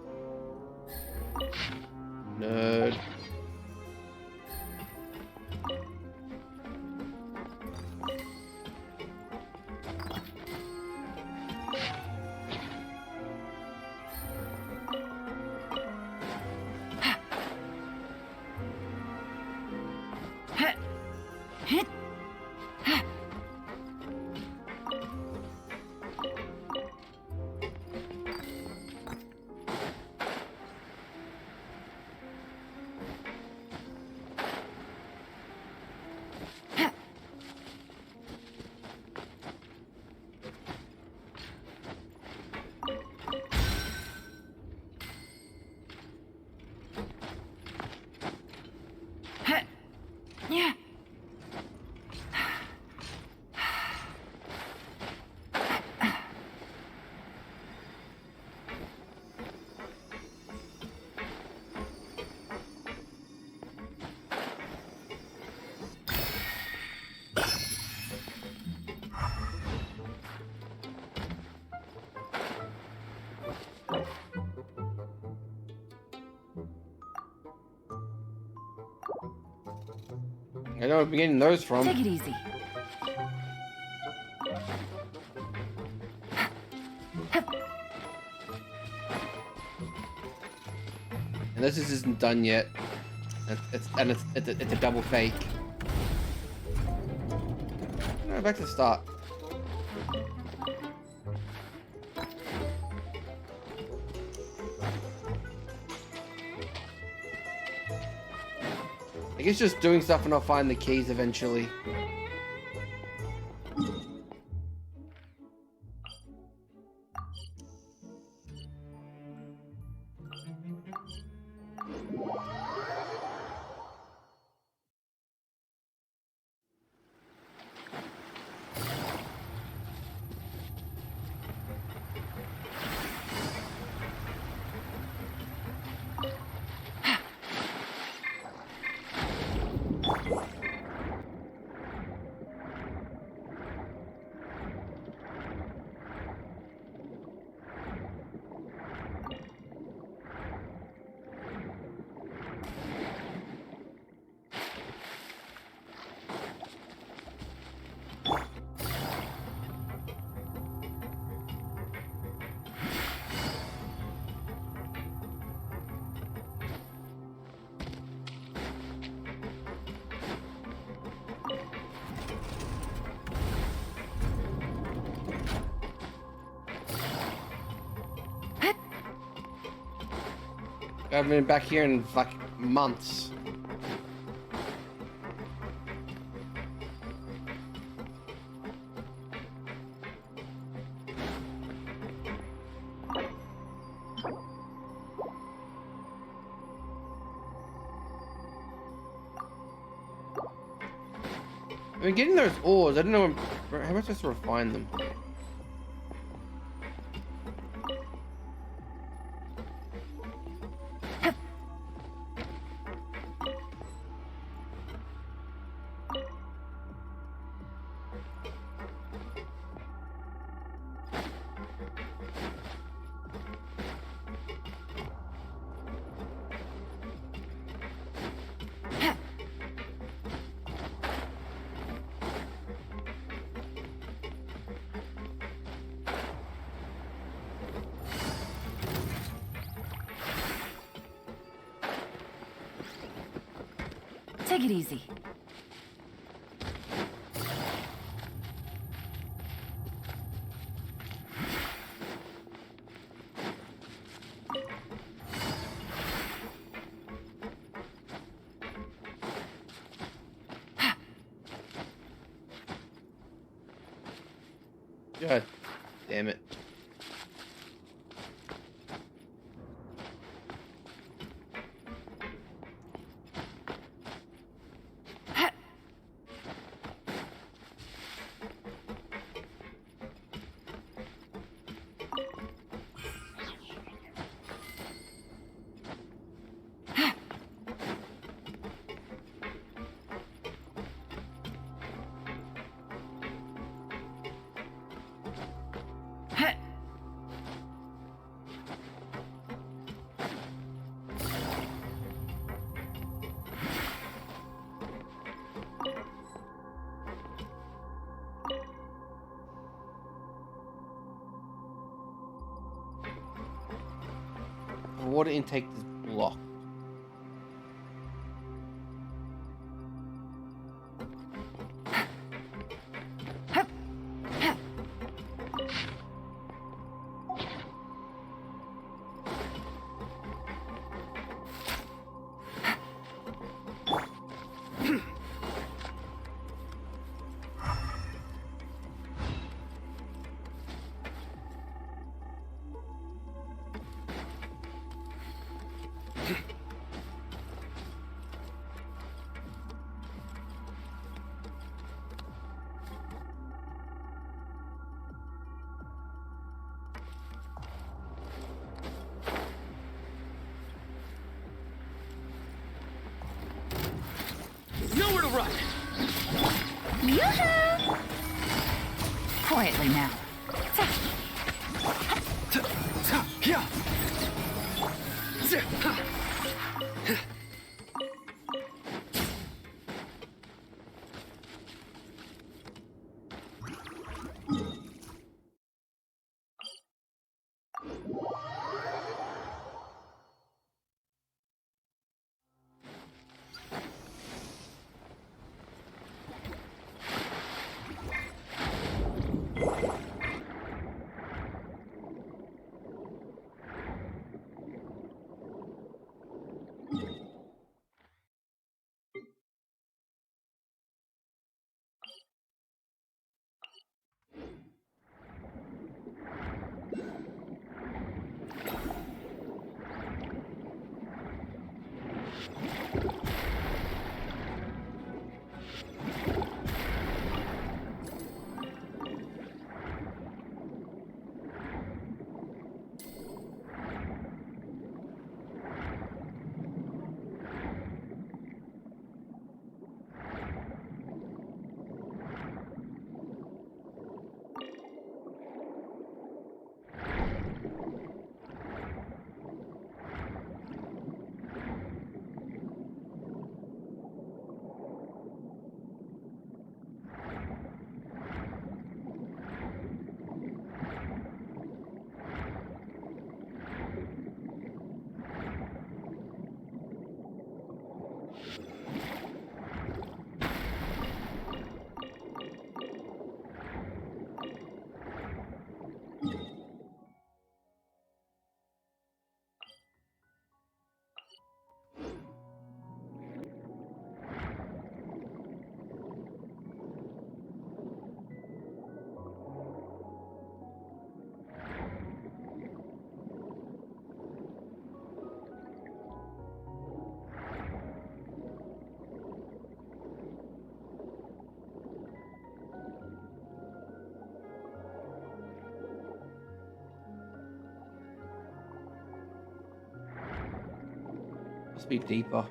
Yeah. I know I'm getting those from. Take it easy. And this isn't done yet. It's a double fake. No, back to the start. I guess just doing stuff and I'll find the keys eventually. I haven't been back here in like months. I mean, getting those ores, I don't know how am I supposed to refine them. Take it easy. God damn it. Water intake is blocked. Nowhere to run! Yoo-hoo! Quietly now. Must be deeper.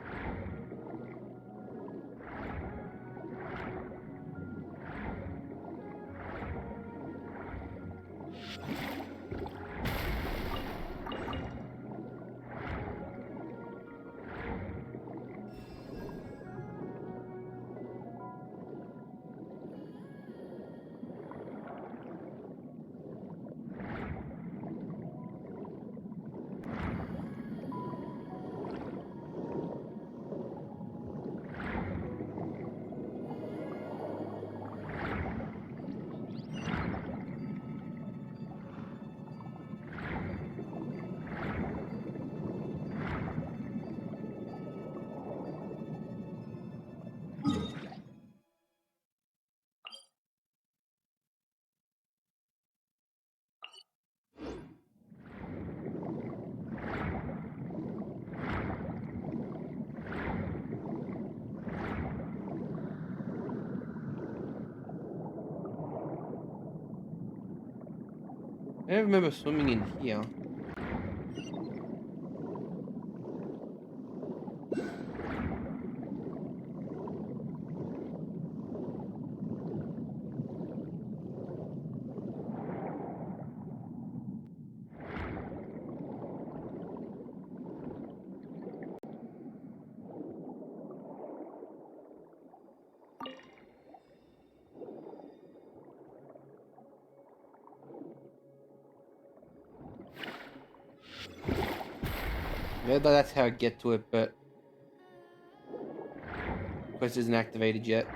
I don't remember swimming in here. Yeah, that's how I get to it, but quest isn't activated yet.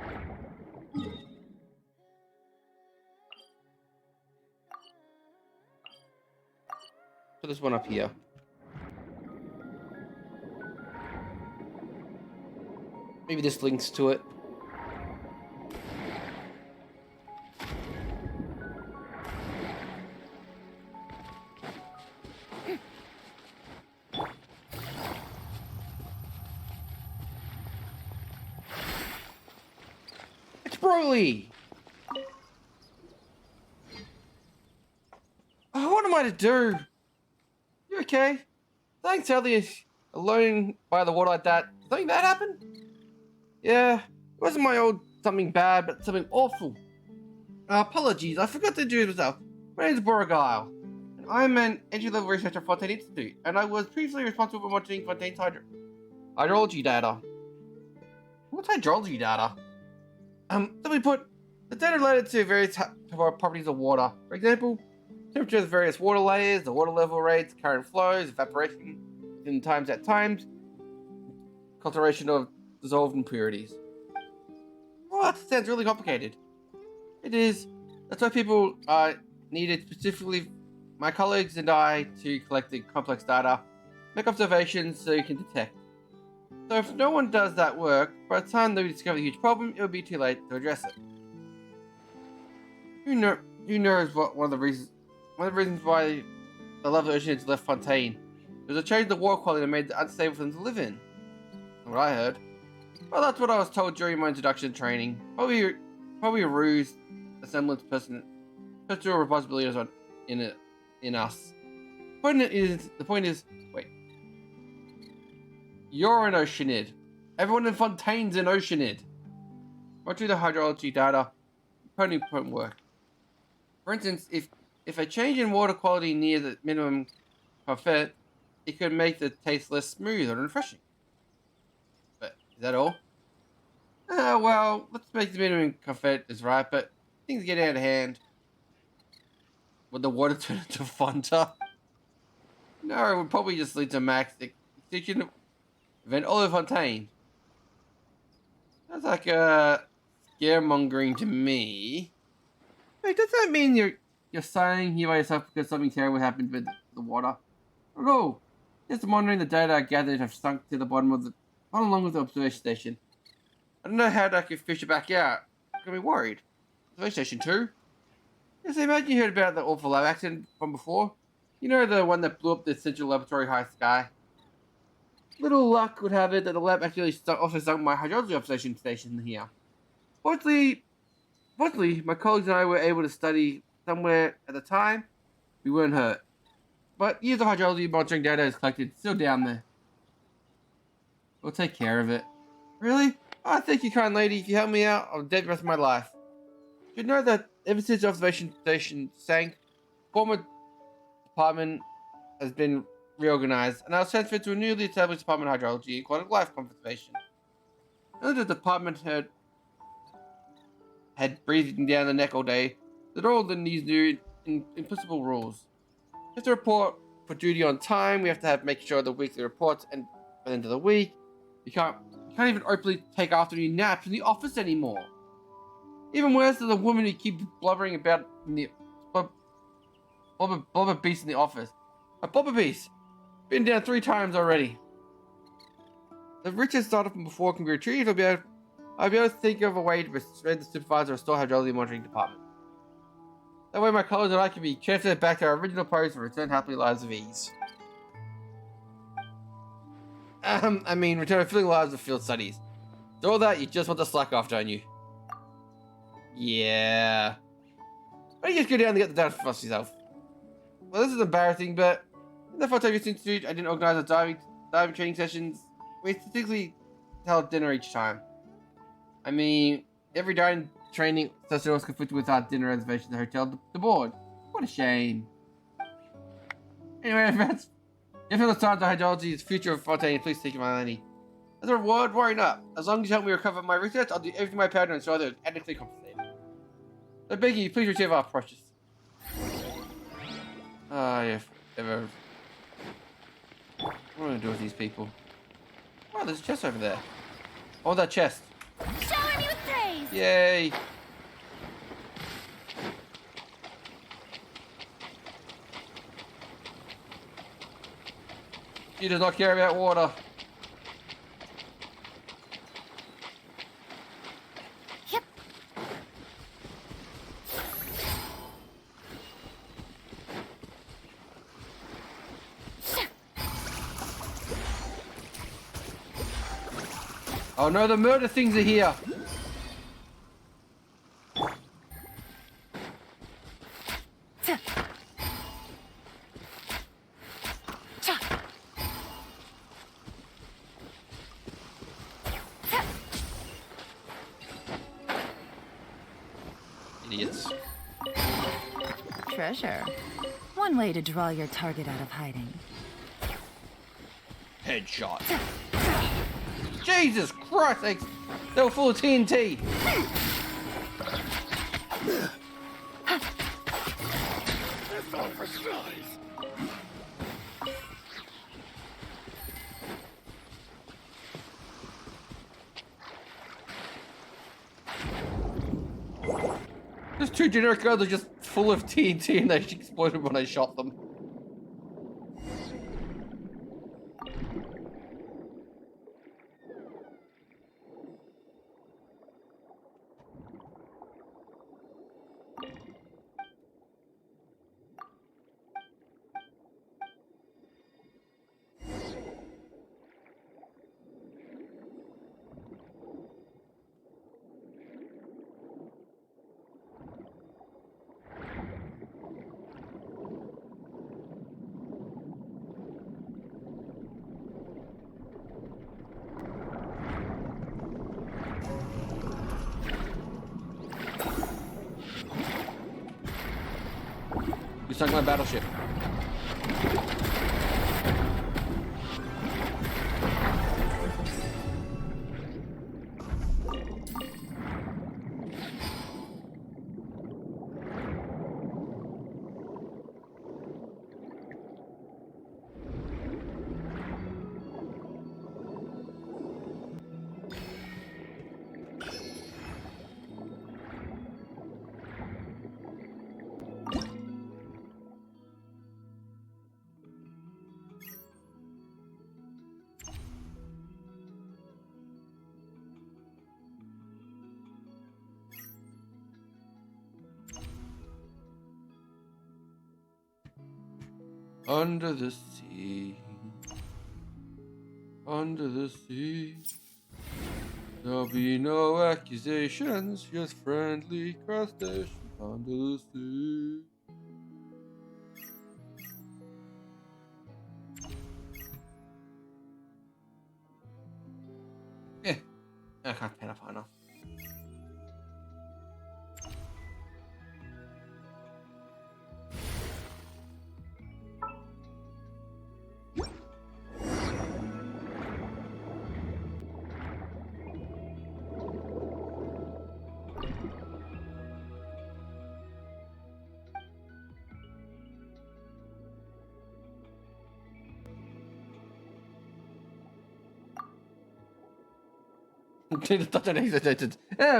Put this one up here. Maybe this links to it. It's Broly! Oh, what am I to do? You okay? Thanks, Elliot. Alone by the water like that. Something bad happened? Yeah, it wasn't my old something bad, but something awful. Apologies, I forgot to introduce myself. My name's Boragile, and I'm an entry-level researcher at Fontaine Institute, and I was previously responsible for monitoring Fontaine's hydrology data. What's hydrology data? Simply put, the data related to various properties of water. For example, temperatures of various water layers, the water level rates, current flows, evaporation in times at times, concentration of dissolved impurities. Well, that sounds really complicated. It is. That's why people needed, specifically my colleagues and I, to collect the complex data, make observations so you can detect. So if no one does that work, by the time they discover the huge problem, it will be too late to address it. Who knows what one of the reasons why the level of the ocean has left Fontaine. It was a change in the water quality that made it unstable for them to live in. What I heard. Well, that's what I was told during my introduction training. Probably a ruse, a semblance personal responsibilities in us. The point is, wait. You're an Oceanid. Everyone in Fontaine's an Oceanid. Watching the hydrology data, component won't work. For instance, if a change in water quality near the minimum perfect, it could make the taste less smooth or refreshing. But is that all? Well, let's make the minimum comfort is right, but things get out of hand. Would the water turn into Fanta? No, it would probably just lead to max extinction event all of Fontaine. That's like scaremongering to me. Wait, does that mean you're saying here by yourself because something terrible happened with the water? No, just monitoring the data I gathered have sunk to the bottom along with the observation station. I don't know how I could fish it back out. I'm gonna be worried. Observation station 2? Yes, I imagine you heard about the awful lab accident from before. You know, the one that blew up the central laboratory high sky. Little luck would have it that the lab actually also sunk my hydrology observation station here. Fortunately, my colleagues and I were able to study somewhere at the time. We weren't hurt. But years of hydrology monitoring data is collected still down there. We'll take care of it. Really? Oh, thank you, kind lady. If you help me out, I'll dead the rest of my life. You know that ever since the observation station sank, former department has been reorganized, and I was transferred to a newly established department of hydrology and quality of life conservation. Another department had breathing down the neck all day, that all in these new impossible rules. We have to report for duty on time. We have to make sure the weekly reports and by the end of the week. You can't even openly take afternoon naps in the office anymore. Even worse, there's a woman who keeps blubbering about in the blubber beast in the office. A blubber beast. Been down 3 times already. The riches started from before can be retrieved. I'll be able to think of a way to persuade the supervisor or store hydrology monitoring department. That way my colleagues and I can be transferred back to our original post and return happily lives of ease. Return filling lives of field studies. So all that, you just want to slack off, don't you? Yeah. Why don't you just go down and get the data for yourself? Well, this is embarrassing, but in the Photography Institute, I didn't organize a diving training sessions. We statistically held dinner each time. Every diving training session was conflicted with our dinner reservation at the hotel, the board. What a shame. Anyway, friends, if it was time to hydrology's future of Fontaine, please take my money. As a reward, worry not. As long as you help me recover my research, I'll do everything in my power to ensure they're adequately compensated. I beg you, please retrieve our precious. If ever. What am I gonna do with these people? Oh, there's a chest over there. Oh, that chest. Shower me with praise! Yay! She does not care about water. Yep. Oh no, the murder things are here. Idiots. Treasure. One way to draw your target out of hiding. Headshot. Jesus Christ, they were full of TNT. There's 2 generic guns that are just full of TNT and they exploded when I shot them. You sunk my battleship. Under the sea, under the sea, there'll be no accusations, just friendly crustaceans under the sea. Yeah. I can't pay enough enough.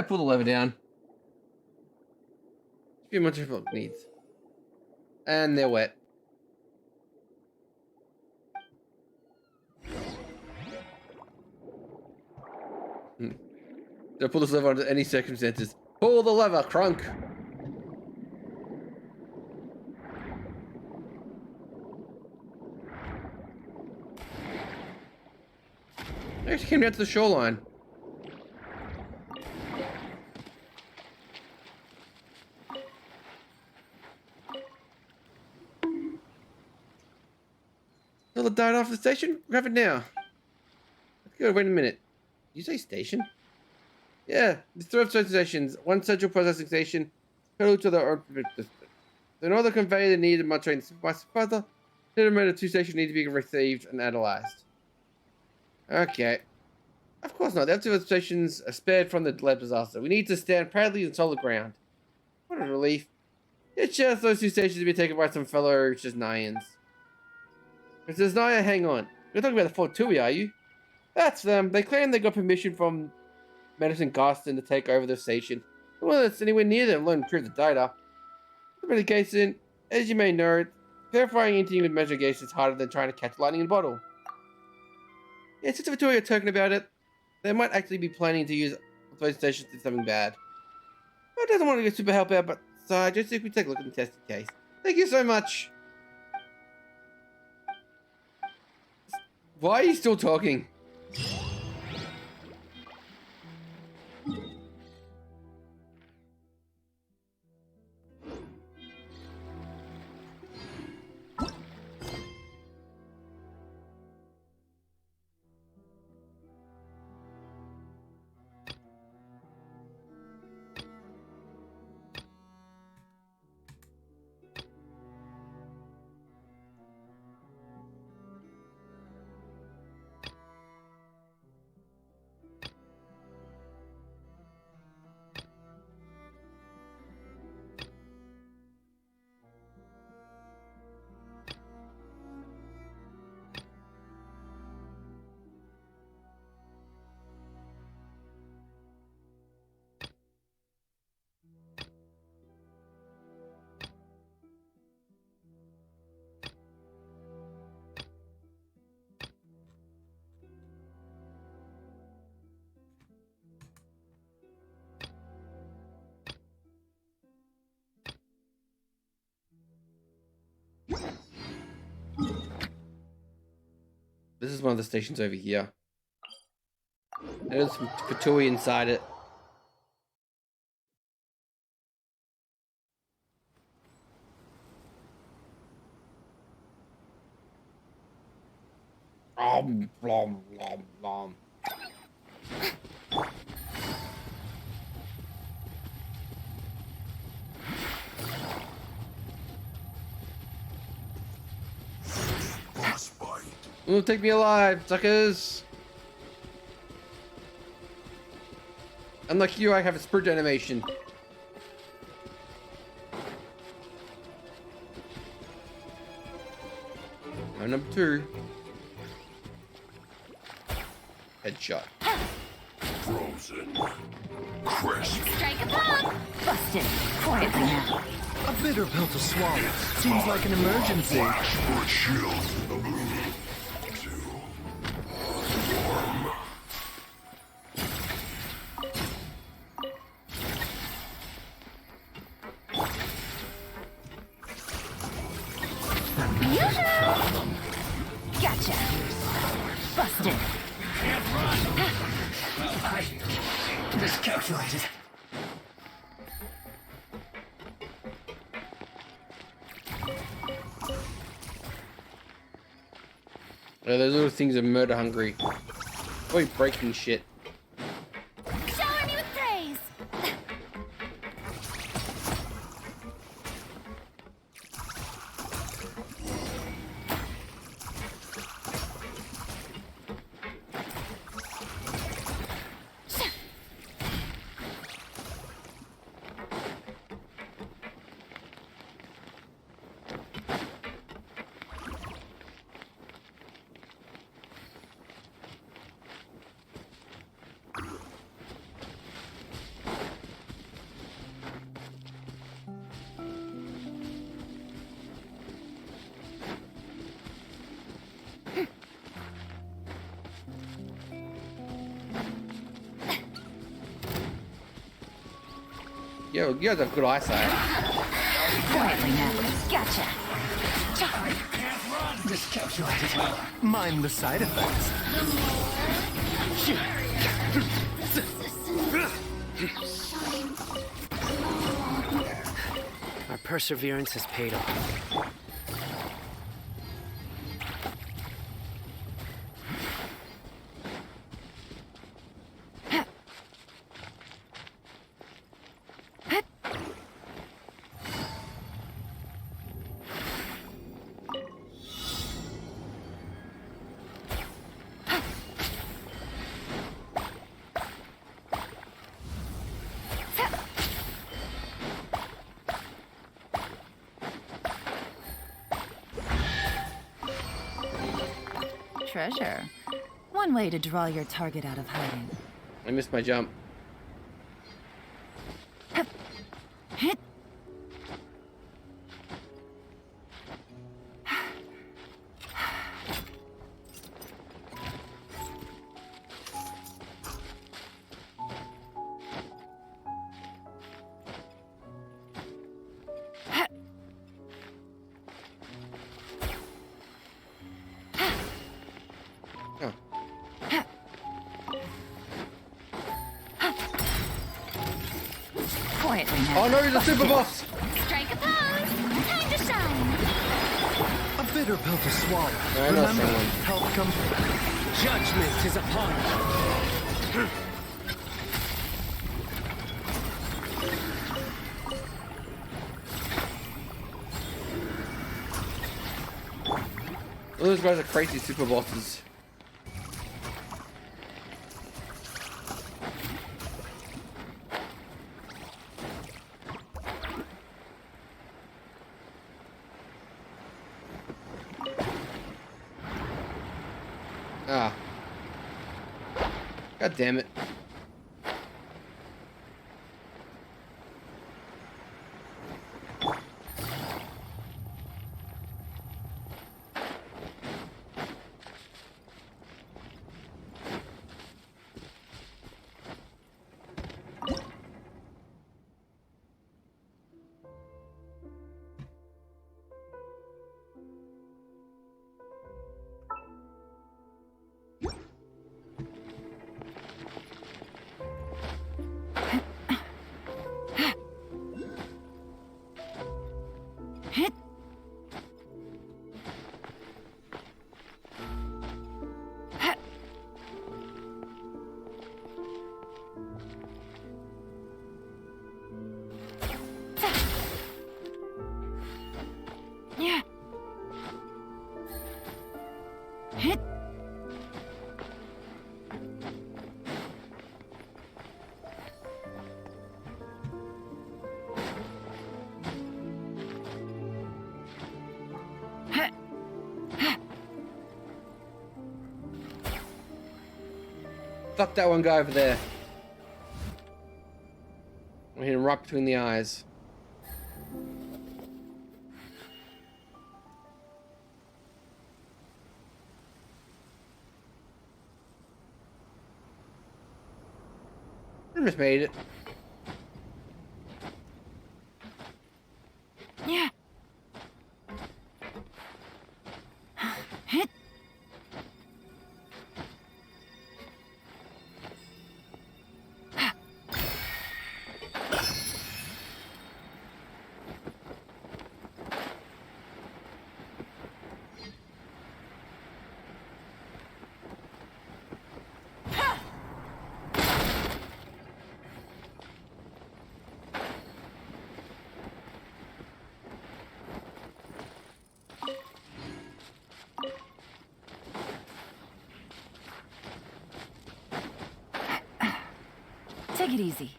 Pull the lever down. A few much of needs. And they're wet. Don't pull this lever under any circumstances. Pull the lever, Crunk! I actually came down to the shoreline. Well, it died off the station? Grab it now. Let's go, wait a minute. Did you say station? Yeah, there's 3 observation stations. 1 central processing station, total to the orbit distance. In order to convey the needed mod train further, the 2 stations need to be received and analyzed. Okay. Of course not. The observation stations are spared from the lead disaster. We need to stand proudly on solid ground. What a relief. It's just those 2 stations to be taken by some fellow Nayans. It says Naya, hang on. You're talking about the Fort Tui, are you? That's them. They claim they got permission from Medicine Garston to take over the station. Well, that's anywhere near them, let them prove the data. In any case, as you may know, verifying anything with measure gauge is harder than trying to catch lightning in a bottle. Yeah, since the Victoria are talking about it, they might actually be planning to use those stations to do something bad. I don't want to get super help out, but just if we take a look at the tested case. Thank you so much. Why are you still talking? This is one of the stations over here. There's some Fatui inside it. Blom, blom, blom. Ooh, take me alive, suckers! Unlike you, I have a sprint animation. Now number 2. Headshot. Frozen. Crisp. Strike a pop! Busted. Quietly now. A bitter pill to swallow. Seems like an emergency. Flash for a shield. Gotcha. Busted. Can't run. I miscalculated. Those little things are murder hungry. Boy, breaking shit. Yo, you guys have good eyesight. Quietly now. Gotcha. Just calculated. Mind the side effects. Our perseverance has paid off. Treasure. One way to draw your target out of hiding. I missed my jump. Quietly now. Oh no, he's a super boss! Strike a pose! Time to shine! A bitter pill to swallow. I know Remember, someone. help comes. Judgment is upon us. All those guys are crazy super bosses. Ah. God damn it. Fuck that one guy over there. I hit him right between the eyes. Almost made it. Yeah. Take it easy.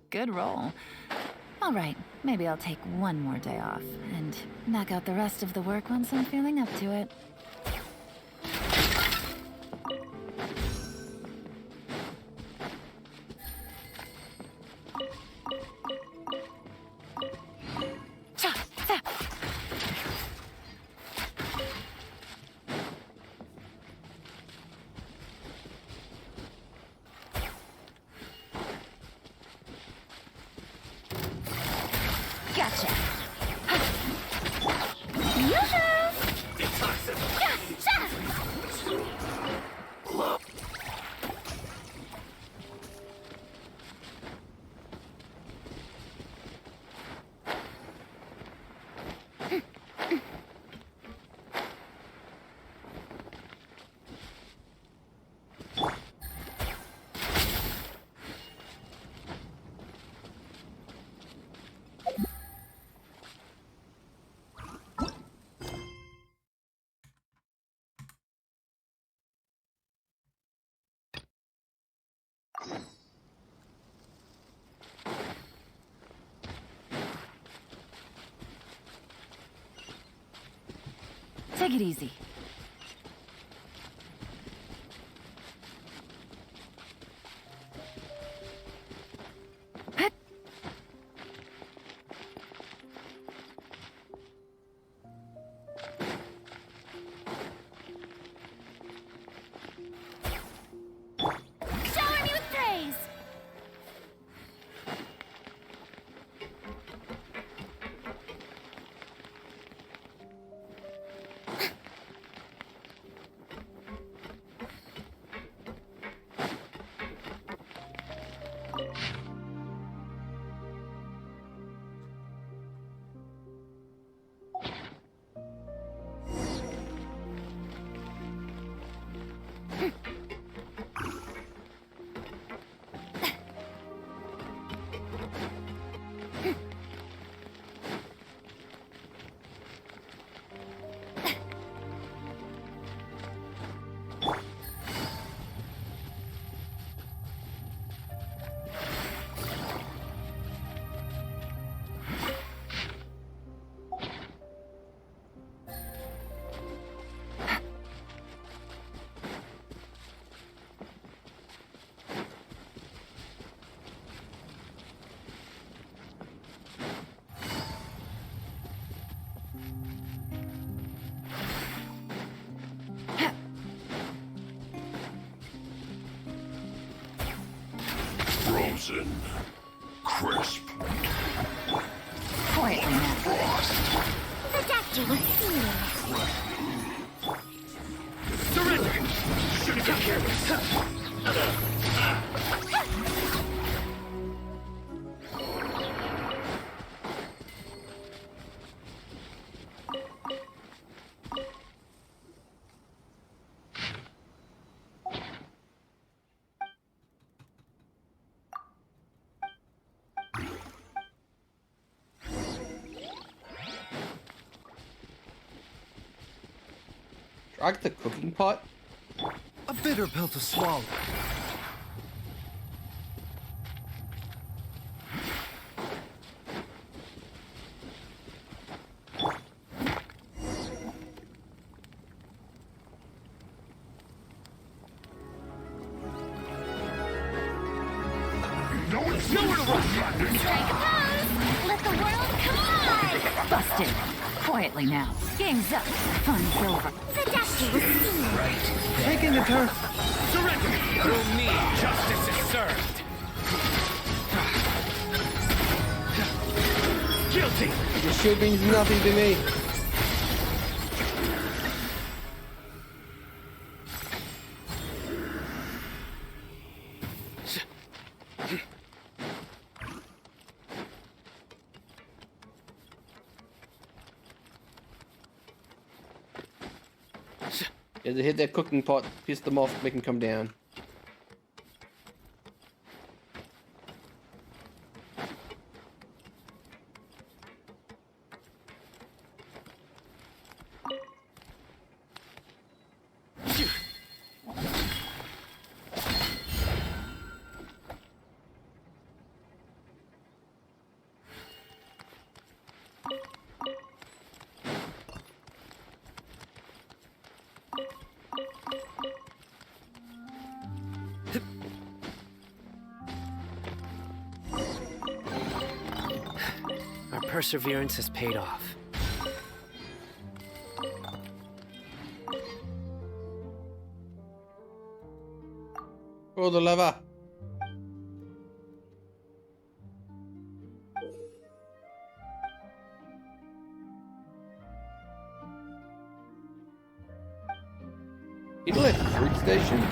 Good roll. All right, maybe I'll take one more day off and knock out the rest of the work once I'm feeling up to it. Gotcha. Take it easy. Shower me with praise. Frozen. Crisp. Quietly now. Frost. The doctor will see you. Surrender! Should have been careless. Drag the cooking pot? A bitter pill to swallow. Nowhere to run! Strike a pose. Busted. Quietly now. Game's up. Fun's over. The doctor was seen. Right. Taking the turf. Surrender! Through me, justice is served. Guilty! Your shield means nothing to me. Yeah, they hit that cooking pot, piss them off, make them come down. Our perseverance has paid off. Oh, the lava. He left the fruit station.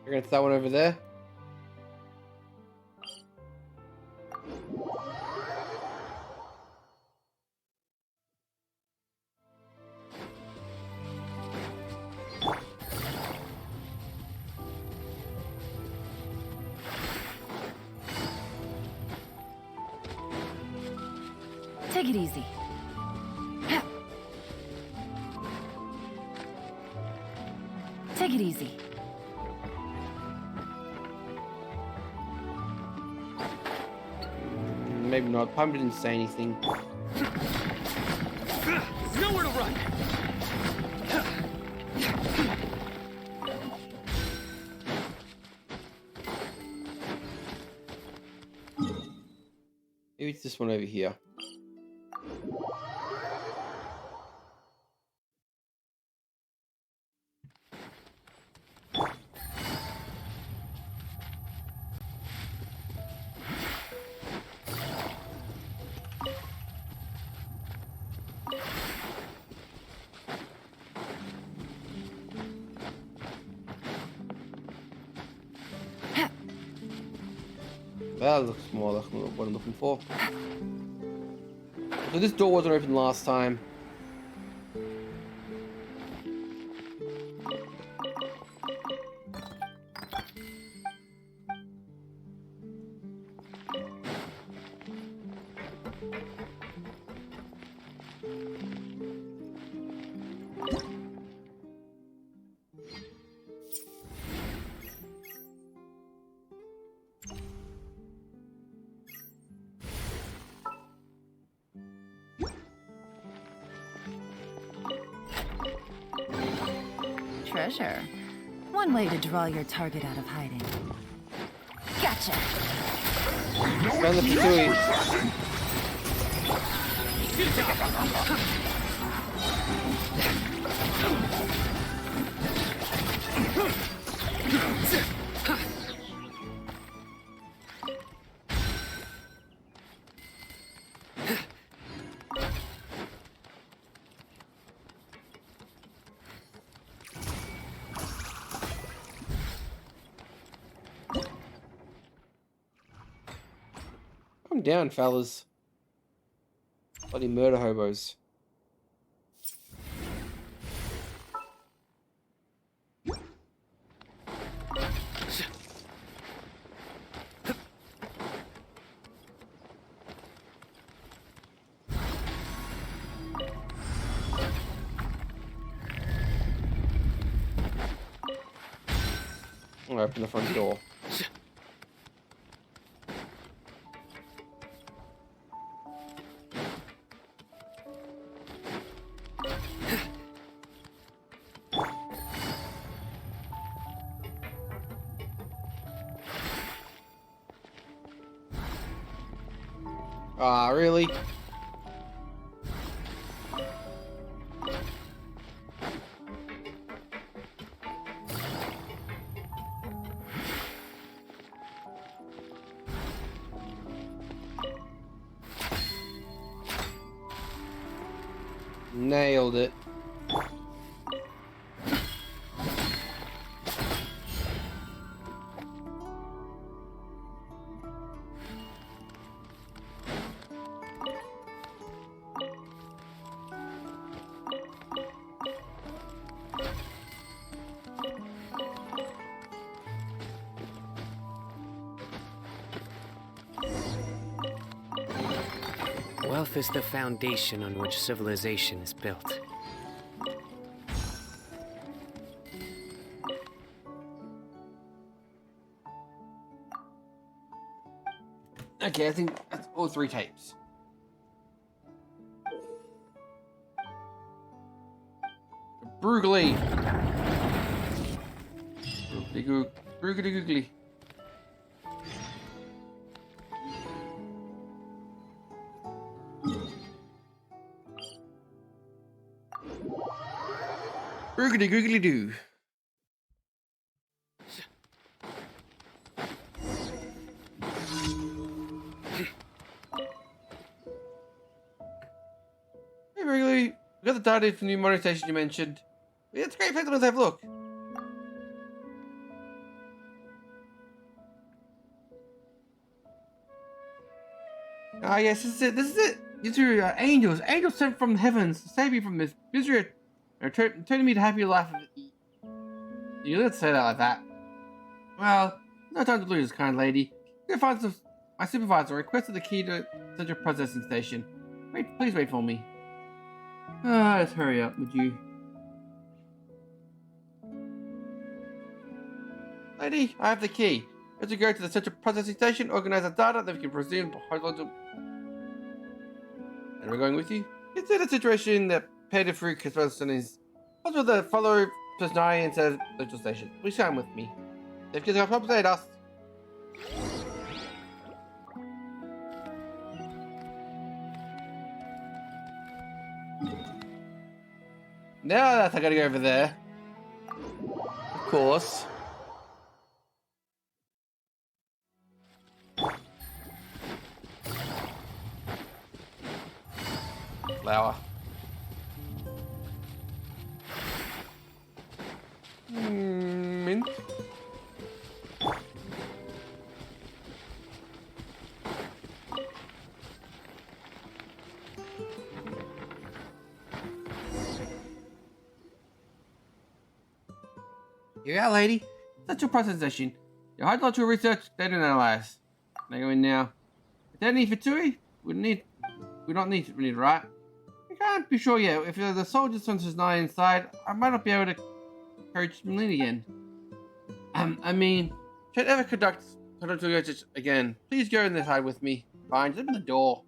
You're gonna throw one over there. Take it easy. Take it easy. Maybe not. Pump didn't say anything. Nowhere to run! Maybe it's this one over here. That looks more like what I'm looking for. So this door wasn't open last time. Treasure. One way to draw your target out of hiding. Gotcha. Found the facility. Calm down, fellas. Bloody murder hobos. I'm gonna open the front door. Ah, really? Nailed it. Wealth is the foundation on which civilization is built. Okay, I think that's all 3 tapes. Brugly. Brugly googly. Brugly googly doo. Hey, Brugly. We got the data from the monetization you mentioned. It's a great place to have a look. Ah, yes, this is it. This is it. These are angels. Angels sent from the heavens to save me from this misery and turning me to happy life. You didn't say that like that. Well, no time to lose, kind lady. My supervisor requested the key to central processing station. Wait, please wait for me. Ah, let's hurry up, would you? Lady, I have the key. Let's go to the central processing station, organize the data, then we can proceed. And we're going with you? Consider a situation that Peter Fruit Kasperson is possible to follow Pesnai instead of central station. Please come with me. If you can compensate us. Now that's I gotta go over there. Of course. Flower. Mint. Yeah, lady. Central processing. Your hydrological research data analyze. Can I go in now? Is there any for TUI? We don't need it, right? I can't be sure yet. If the soldier sensor is not inside, I might not be able to coach Melina again. I mean, should I ever conduct research again, please go in the side with me. Fine, just open the door.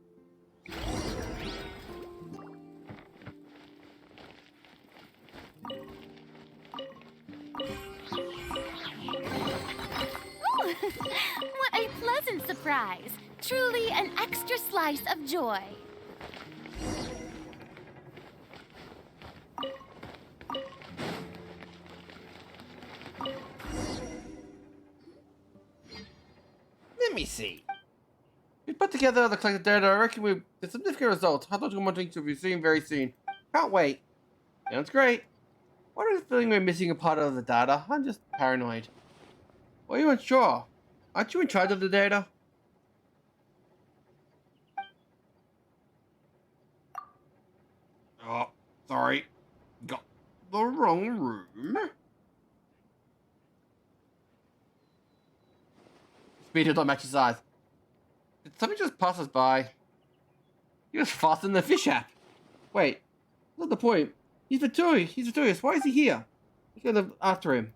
What a pleasant surprise! Truly an extra slice of joy. Let me see. We put together the collected data. I reckon we get significant results. Hydrological monitoring to be seen very soon. Can't wait. Sounds great. What is the feeling we're missing a part of the data? I'm just paranoid. Well, you unsure? Aren't you in charge of the data? Oh, sorry. Got the wrong room. Speed don't match his eyes. Did somebody just pass us by? He was faster than the fish app. Wait, what's the point? He's Vittorious. He's Vittorious. Why is he here? Let's go after him.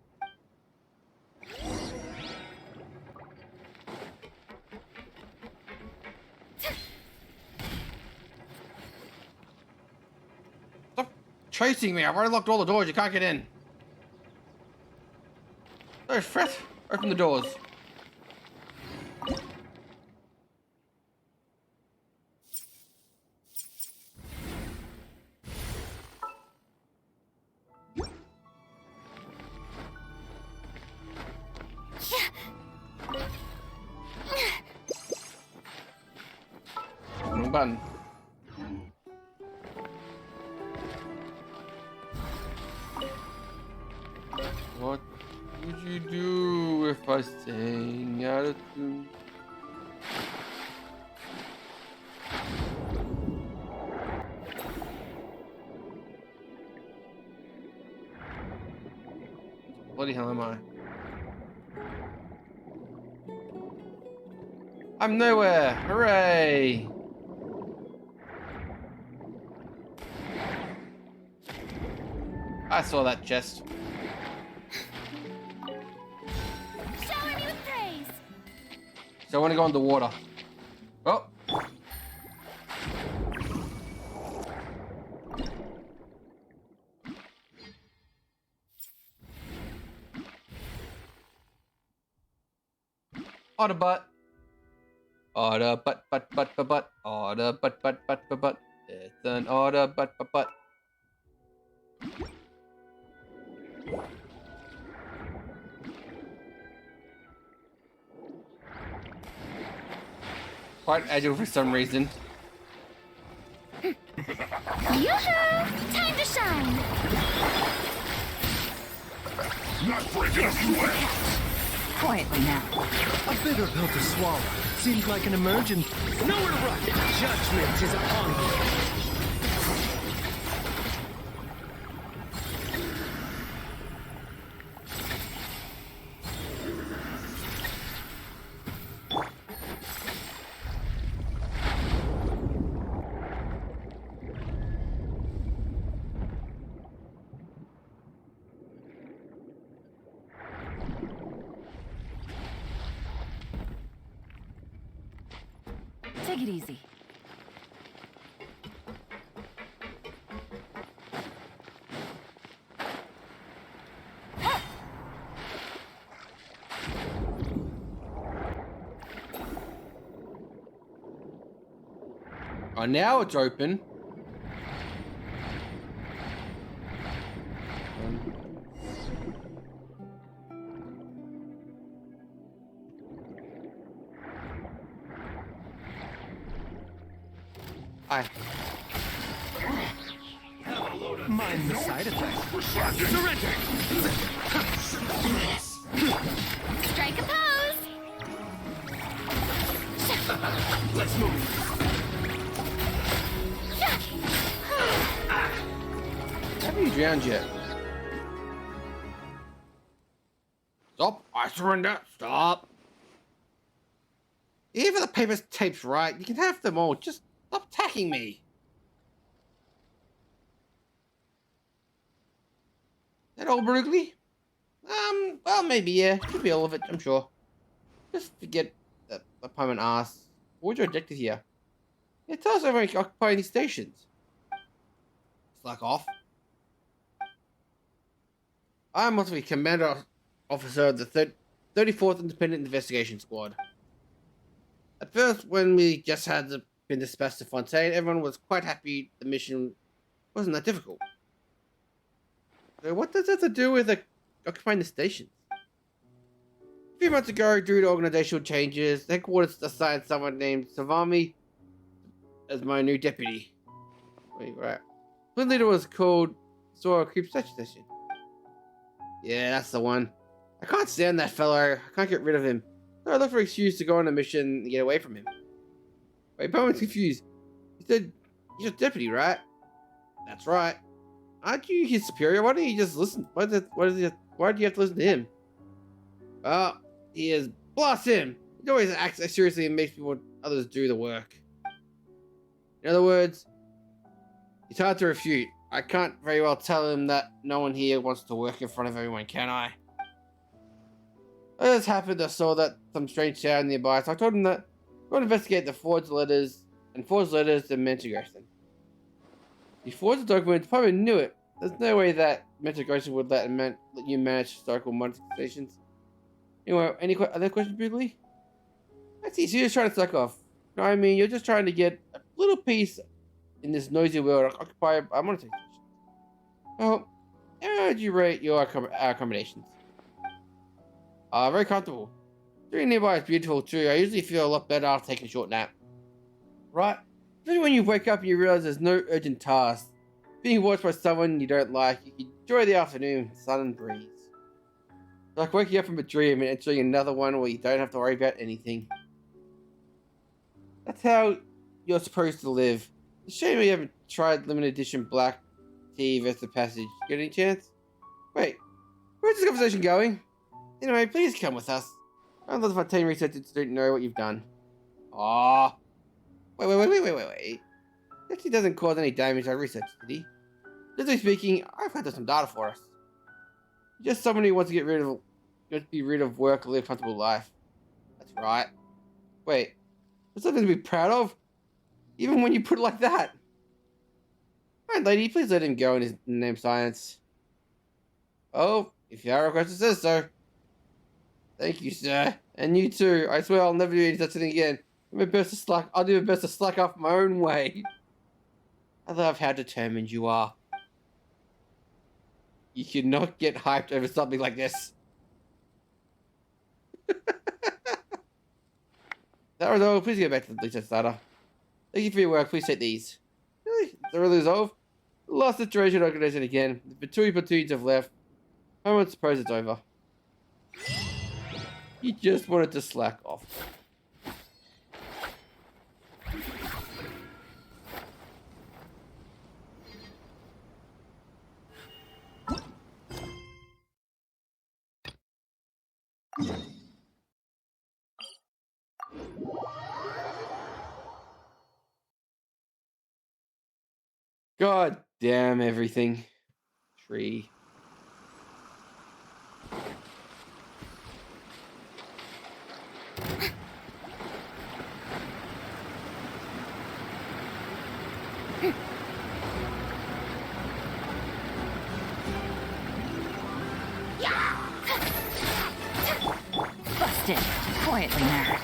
Stop chasing me. I've already locked all the doors. You can't get in. There's Fred. Open the doors. button. What would you do if I sang out of tune? Bloody hell am I? I'm nowhere! Hooray! I saw that chest. Shower me with praise. So I want to go underwater. Oh! Otter butt. Otter butt. Otter butt. It's an otter butt. Quite agile for some reason. Yoo-hoo! Time to shine! Not breaking up you wet! Quietly now. A bitter pill to swallow. Seems like an emergency. Nowhere to run. Judgment is upon you. Take it easy. Oh, now it's open. Hi. Mind the side effects. Surrender! Strike a pose! Let's move! Haven't you drowned yet? Stop! I surrender! Stop! Even the paper tape's right. You can have them all. Just stop attacking me. That all, Brugly? Well, maybe, yeah. Could be all of it, I'm sure. Just forget that opponent asks, what's your objective here? Yeah, tell us everyone occupying these stations. Slack off. I'm also the commander officer of the 34th Independent Investigation Squad. At first, when we just had been dispatched to Fontaine, everyone was quite happy the mission wasn't that difficult. So what does that have to do with occupying the stations? A few months ago, due to organizational changes, the headquarters assigned someone named Savami as my new deputy. Wait, right. The leader was called Sora Creep Station. Yeah, that's the one. I can't stand that fellow. I can't get rid of him. So I look for an excuse to go on a mission and get away from him. Wait, but I'm confused. You said you're a deputy, right? That's right. Aren't you his superior? Why don't you just listen? Why do you have to listen to him? Well, he is. Blast him! He always acts seriously and makes people others do the work. In other words, it's hard to refute. I can't very well tell him that no one here wants to work in front of everyone, can I? I just happened to saw that some strange sound nearby, so I told him that go and investigate the forged letters and Mentigration. He forged the document, the department knew it. There's no way that Mentigration would let you manage historical modifications. Anyway, any other questions, Bugly? I see, so you're just trying to suck off. No, I mean, you're just trying to get a little piece in this noisy world occupied by monetary stations. Well, how would you rate your accommodations? Very comfortable. Sitting nearby is beautiful too. I usually feel a lot better after taking a short nap. Right? Especially when you wake up and you realize there's no urgent task. Being watched by someone you don't like, you can enjoy the afternoon, sun and breeze. It's like waking up from a dream and entering another one where you don't have to worry about anything. That's how you're supposed to live. It's a shame you haven't tried limited edition black tea versus the passage. Get any chance? Wait, where's this conversation going? Anyway, please come with us. I love if our team researchers don't know what you've done. Aww. Wait. He actually doesn't cause any damage to our research, did he? Literally speaking, I've had some data for us. Just someone who wants to be rid of work and live a comfortable life. That's right. Wait, there's something to be proud of? Even when you put it like that. Alright, lady, please let him go in his name science. Oh, if your request says so. Thank you, sir. And you too. I swear I'll never do any such thing again. I'll do my best to slack off my own way. I love how determined you are. You cannot get hyped over something like this. That resolve, please get back to the research data. Thank you for your work. Please take these. Really? Is that really resolve? Lost situation organization again. The two platoons have left. I won't suppose it's over. You just wanted to slack off. God damn everything. Tree. Busted. Quietly now.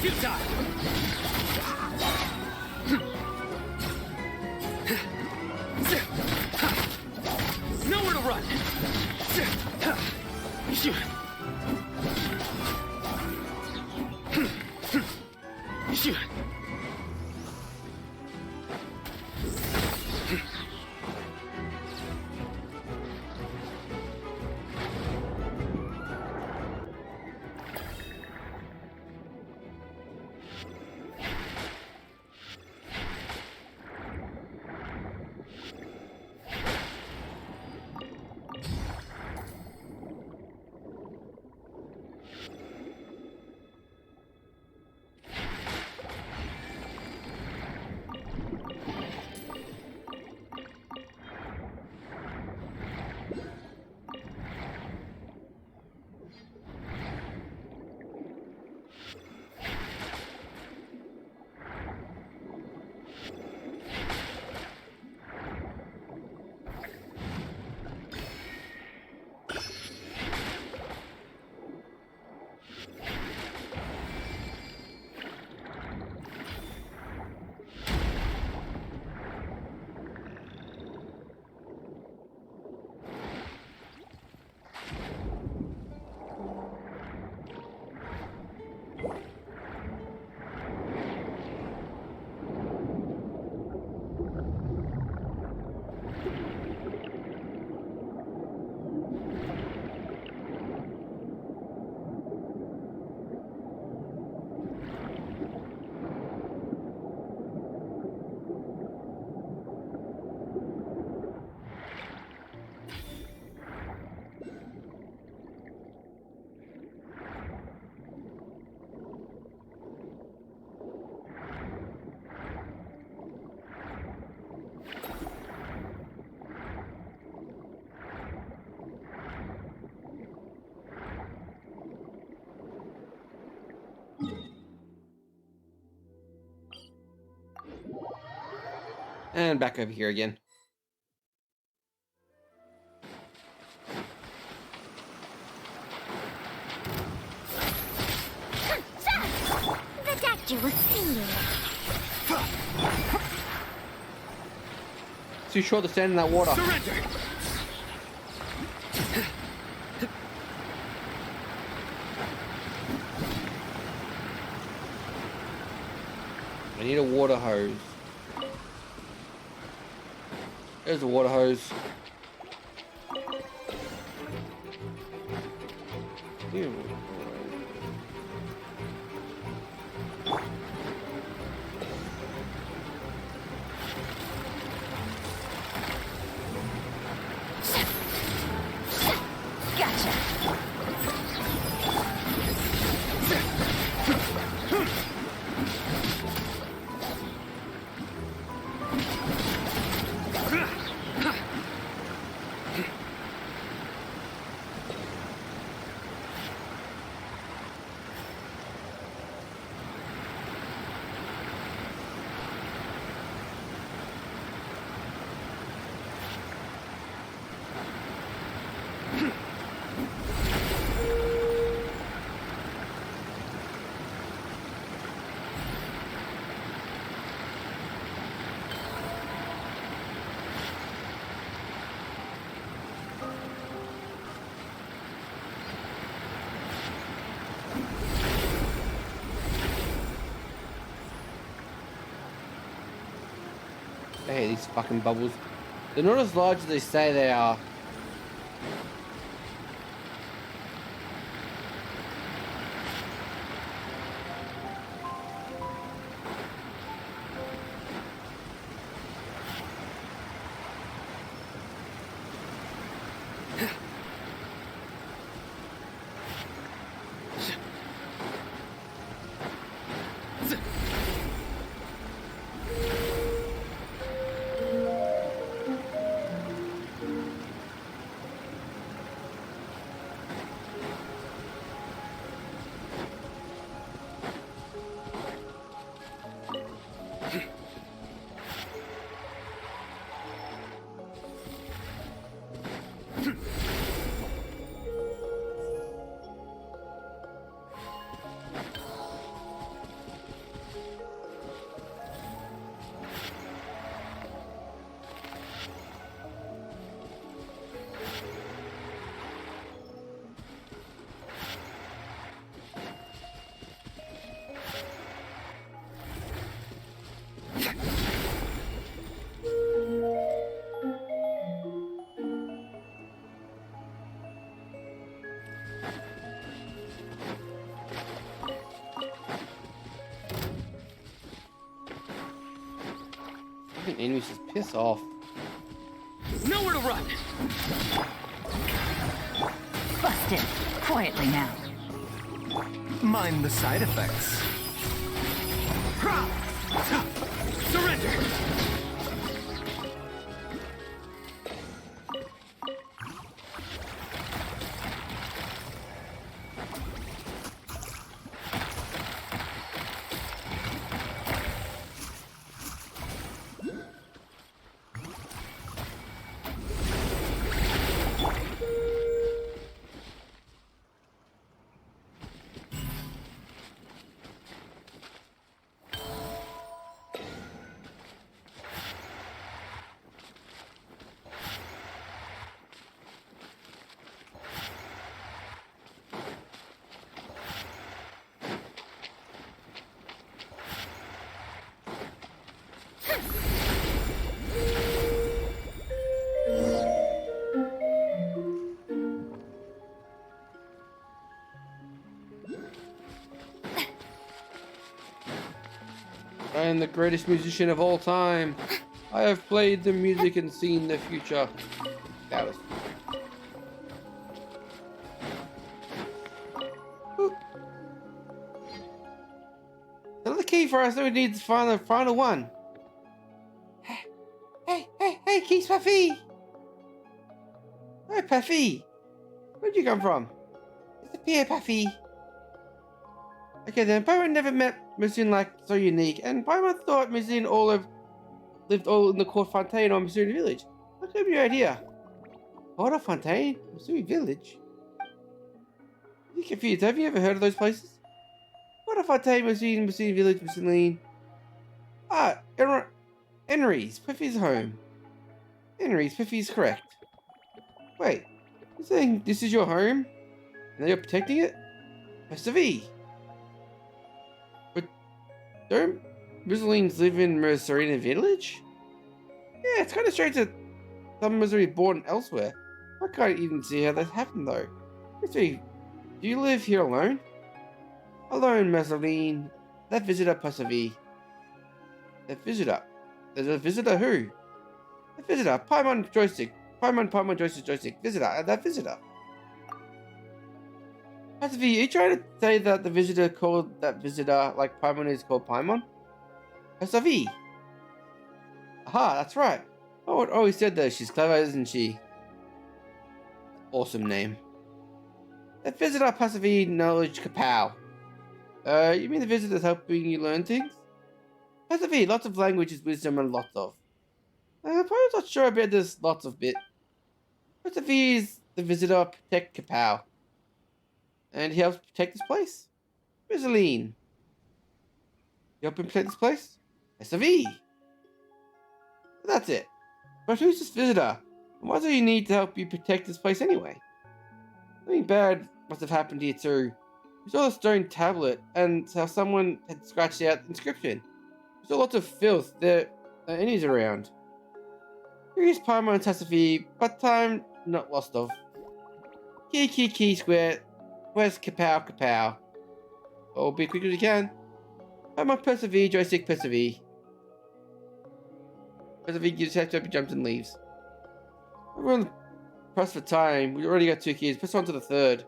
Futile! Nowhere to run! Shoot! Shoot! And back over here again. The doctor was singular. Too short to stand in that water. Surrender! I need a water hose. There's a water hose. Ew. Gotcha. Hey, these fucking bubbles. They're not as large as they say they are. Fucking enemies just piss off. Nowhere to run! Busted. Quietly now. Mind the side effects. Surrender! I am the greatest musician of all time. I have played the music and seen the future. That was. Another key for us. So we need to find the final one. Hey, Keith Puffy. Hi, Puffy. Where'd you come from? Disappear, Puffy. Okay then, Paimon never met Mizune like so unique, and Paimon thought Mizune lived all in the Court Fontaine or Missouri Village. What could be your idea? Court Fontaine? Missouri Village? You're confused, have you ever heard of those places? Court Fontaine, Missouri Village, Missouri. Ah, Henry's, Piffy's home. Henry's, Piffy's correct. Wait, you're saying this is your home? And you're protecting it? Mr. V. Mussolini's live in Mercerina Village? Yeah, it's kind of strange that some Missouri born elsewhere. I can't even see how that happened though. Mystery, do you live here alone? Alone, Mussolini. That visitor Passavi. That visitor? There's a visitor who? The visitor, Paimon Joystick. Paimon Joystick. Visitor, and that visitor. Passavi, are you trying to say that the visitor called that visitor like Paimon is called Paimon? Passavi. Aha, that's right. Oh, it always said that she's clever, isn't she? Awesome name. The visitor Passavi knowledge kapow. You mean the visitor's helping you learn things? Passavi, lots of languages, wisdom, and lots of. I'm probably not sure about this lots of bit. Passavi is the visitor protect kapow. And he helps protect this place. Rizzaline. You help him protect this place? Passavi. That's it. But who's this visitor? And what do you need to help you protect this place anyway? Something bad must have happened here too. We saw a stone tablet and how someone had scratched out the inscription. We saw lots of filth. There are enemies around. Here is Paimon and Tassafi, but time not lost of. Key, square. Where's kapow? Oh, be quick as you can. Paimon persevere, joystick persevere. Persevere gives heads up, jumps and leaves. Everyone press for time. We already got 2 keys. Press on to the 3rd.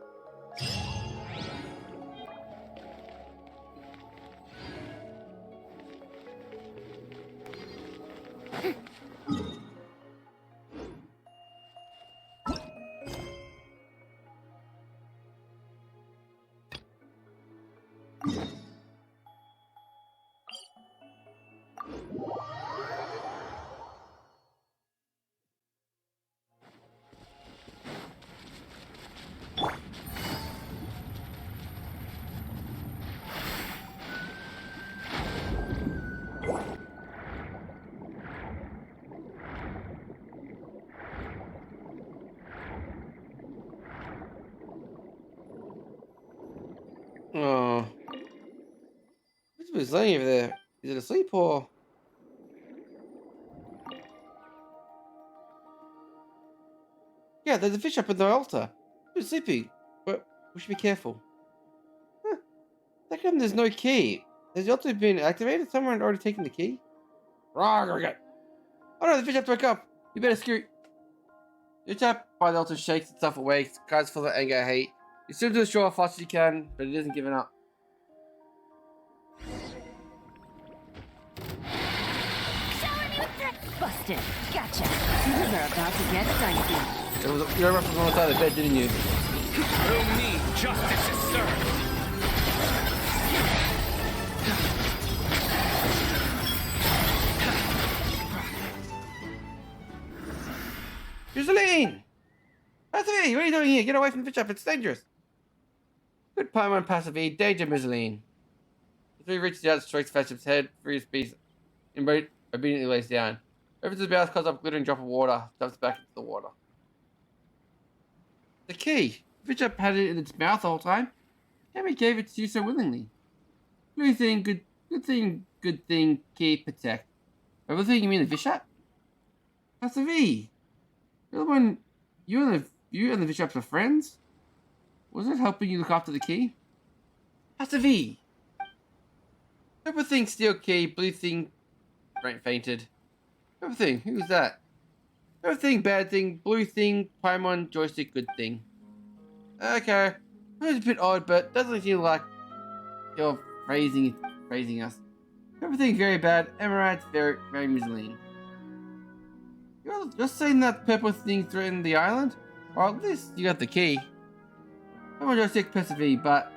Oh. What's laying over there? Is it asleep or? Yeah, there's a fish up at the altar. It's sleeping, but we should be careful. Huh. How come there's no key? Has the altar been activated? Someone had already taken the key? Oh no, the fish have to wake up. You better scoot. Your tap by the altar shakes itself awake. Guys full of anger and hate. You swim to the shore as fast as you can, but it isn't giving up. Busted. Gotcha. Things are about to get dicey. You remember from on the side of the bed, didn't you? Through me, justice is served. Rizzaline! Passavi, what are you doing here? Get away from the fish up, it's dangerous. Good Paimon Passavi, danger Rizzaline. The 3 reaches out, strikes Faship's head, frees beast, obediently lays down. Opens his mouth, calls up a glittering drop of water, dumps back into the water. The key! Fishup had it in its mouth the whole time. Tammy gave it to you so willingly. Blue thing, good thing, key, protect. Other thing, you mean the Bishop? Passavi! You're the one, you and the Bishops are friends? Wasn't it helping you look after the key? Passavi! Purple thing, steel key, blue thing, fainted. Purple thing, who's that? Purple thing, bad thing, blue thing, Paimon, joystick, good thing. Okay, it's a bit odd, but doesn't seem like you're praising us. Purple thing, very bad, Emerald's very Mussolini. You're just saying that purple thing threatened the island? Or at least you got the key. Paimon, joystick, persevere, but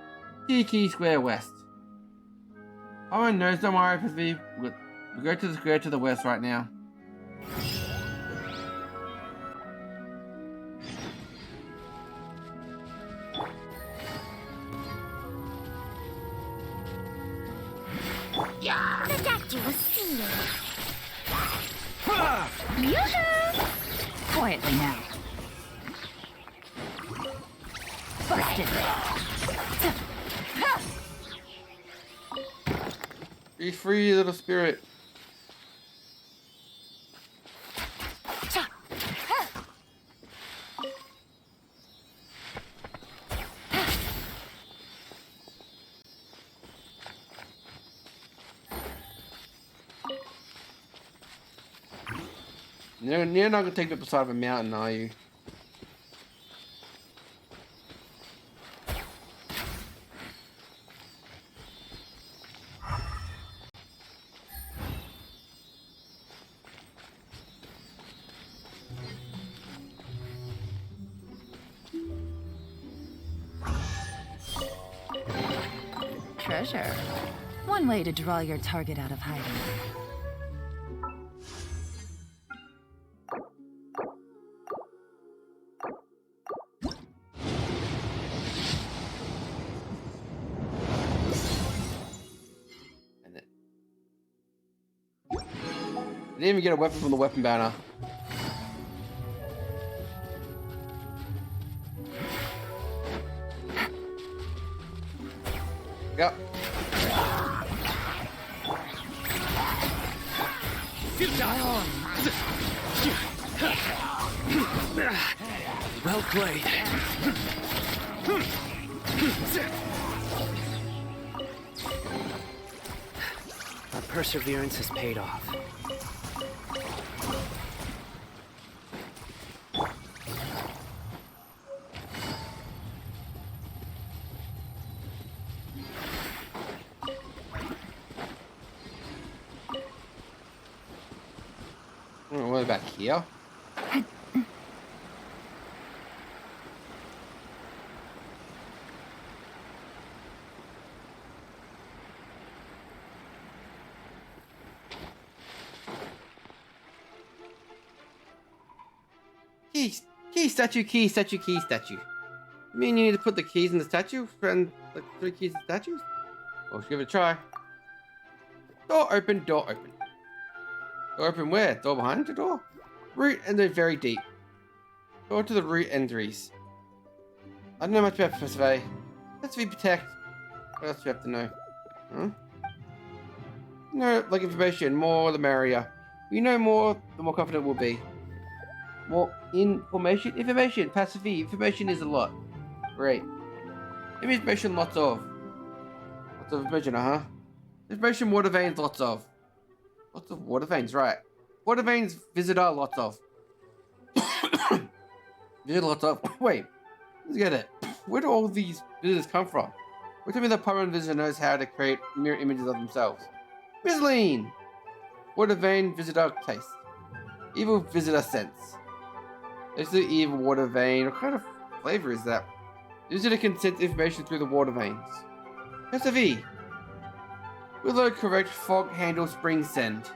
key, square, west. Oh no, don't worry, persevere. We'll go to the square to the west right now. Yeah, the doctor will see you. Yoo-hoo! Quietly now. Busted. Be free, little spirit. You're not gonna take up the side of a mountain, are you? Treasure. One way to draw your target out of hiding. I didn't even get a weapon from the weapon banner. Yep. Well played. Our perseverance has paid off. What about here? Key statue, key statue, key statue. You mean you need to put the keys in the statue? And like 3 keys in statues? Well, let's give it a try. Door open, door open. Door open where? Door behind the door? Root and they're very deep. Door to the root entries. I don't know much about Professor A. Let's be protect. What else do you have to know? Huh? No, like information. More the merrier. You know more, the more confident we'll be. More information? Information. Passive V. Information is a lot. Great. Information, lots of. Lots of information, Information, water veins, lots of. Lots of water veins, right. Water veins, visitor, lots of. Visitor, lots of. Wait. Let's get it. Where do all these visitors come from? What tell me the Pyrone visitor knows how to create mirror images of themselves? Mizzline! Water vein, visitor, taste. Evil visitor sense. It's the evil water vein. What kind of flavor is that? The visitor can sense information through the water veins. Press a V. Willow correct fog handle spring send.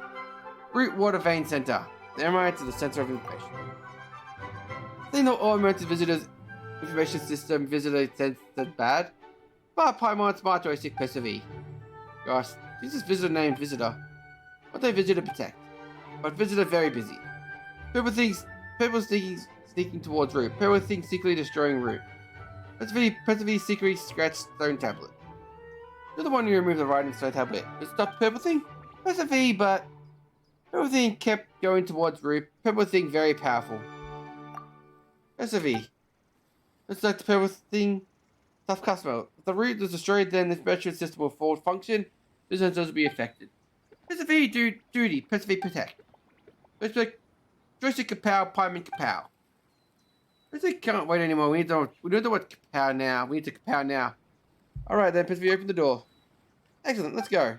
Root water vein center. The Emerald to the center of information. They not all emergency visitors information system visitor sense that bad. But Paimon smart joystick press a V. Gosh, this visitor named visitor. What they visitor protect. But visitor very busy. People sneaking towards root. People think secretly destroying root. Press a V secretly scratch stone tablet. You're the one who removed the writing stone tablet. It stopped purple thing? Press a V, but purple thing kept going towards root. Purple thing very powerful. Press a V. Looks like the purple thing tough customer. If the root is destroyed, then this measuring system will fall function. This sensors will be affected. Press a V, duty. Press a V, protect. Joystick kapow, Paimon kapow. Joystick can't wait anymore. We don't know what kapow now. We need to kapow now. Alright then, press V, open the door. Excellent, let's go.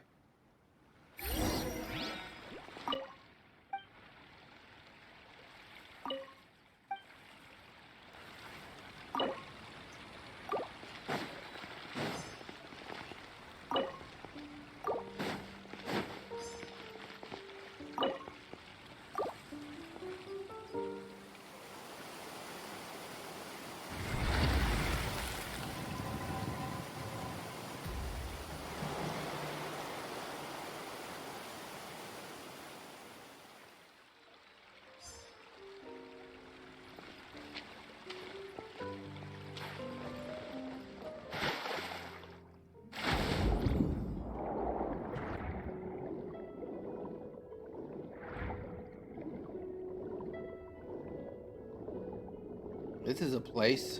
This is a place.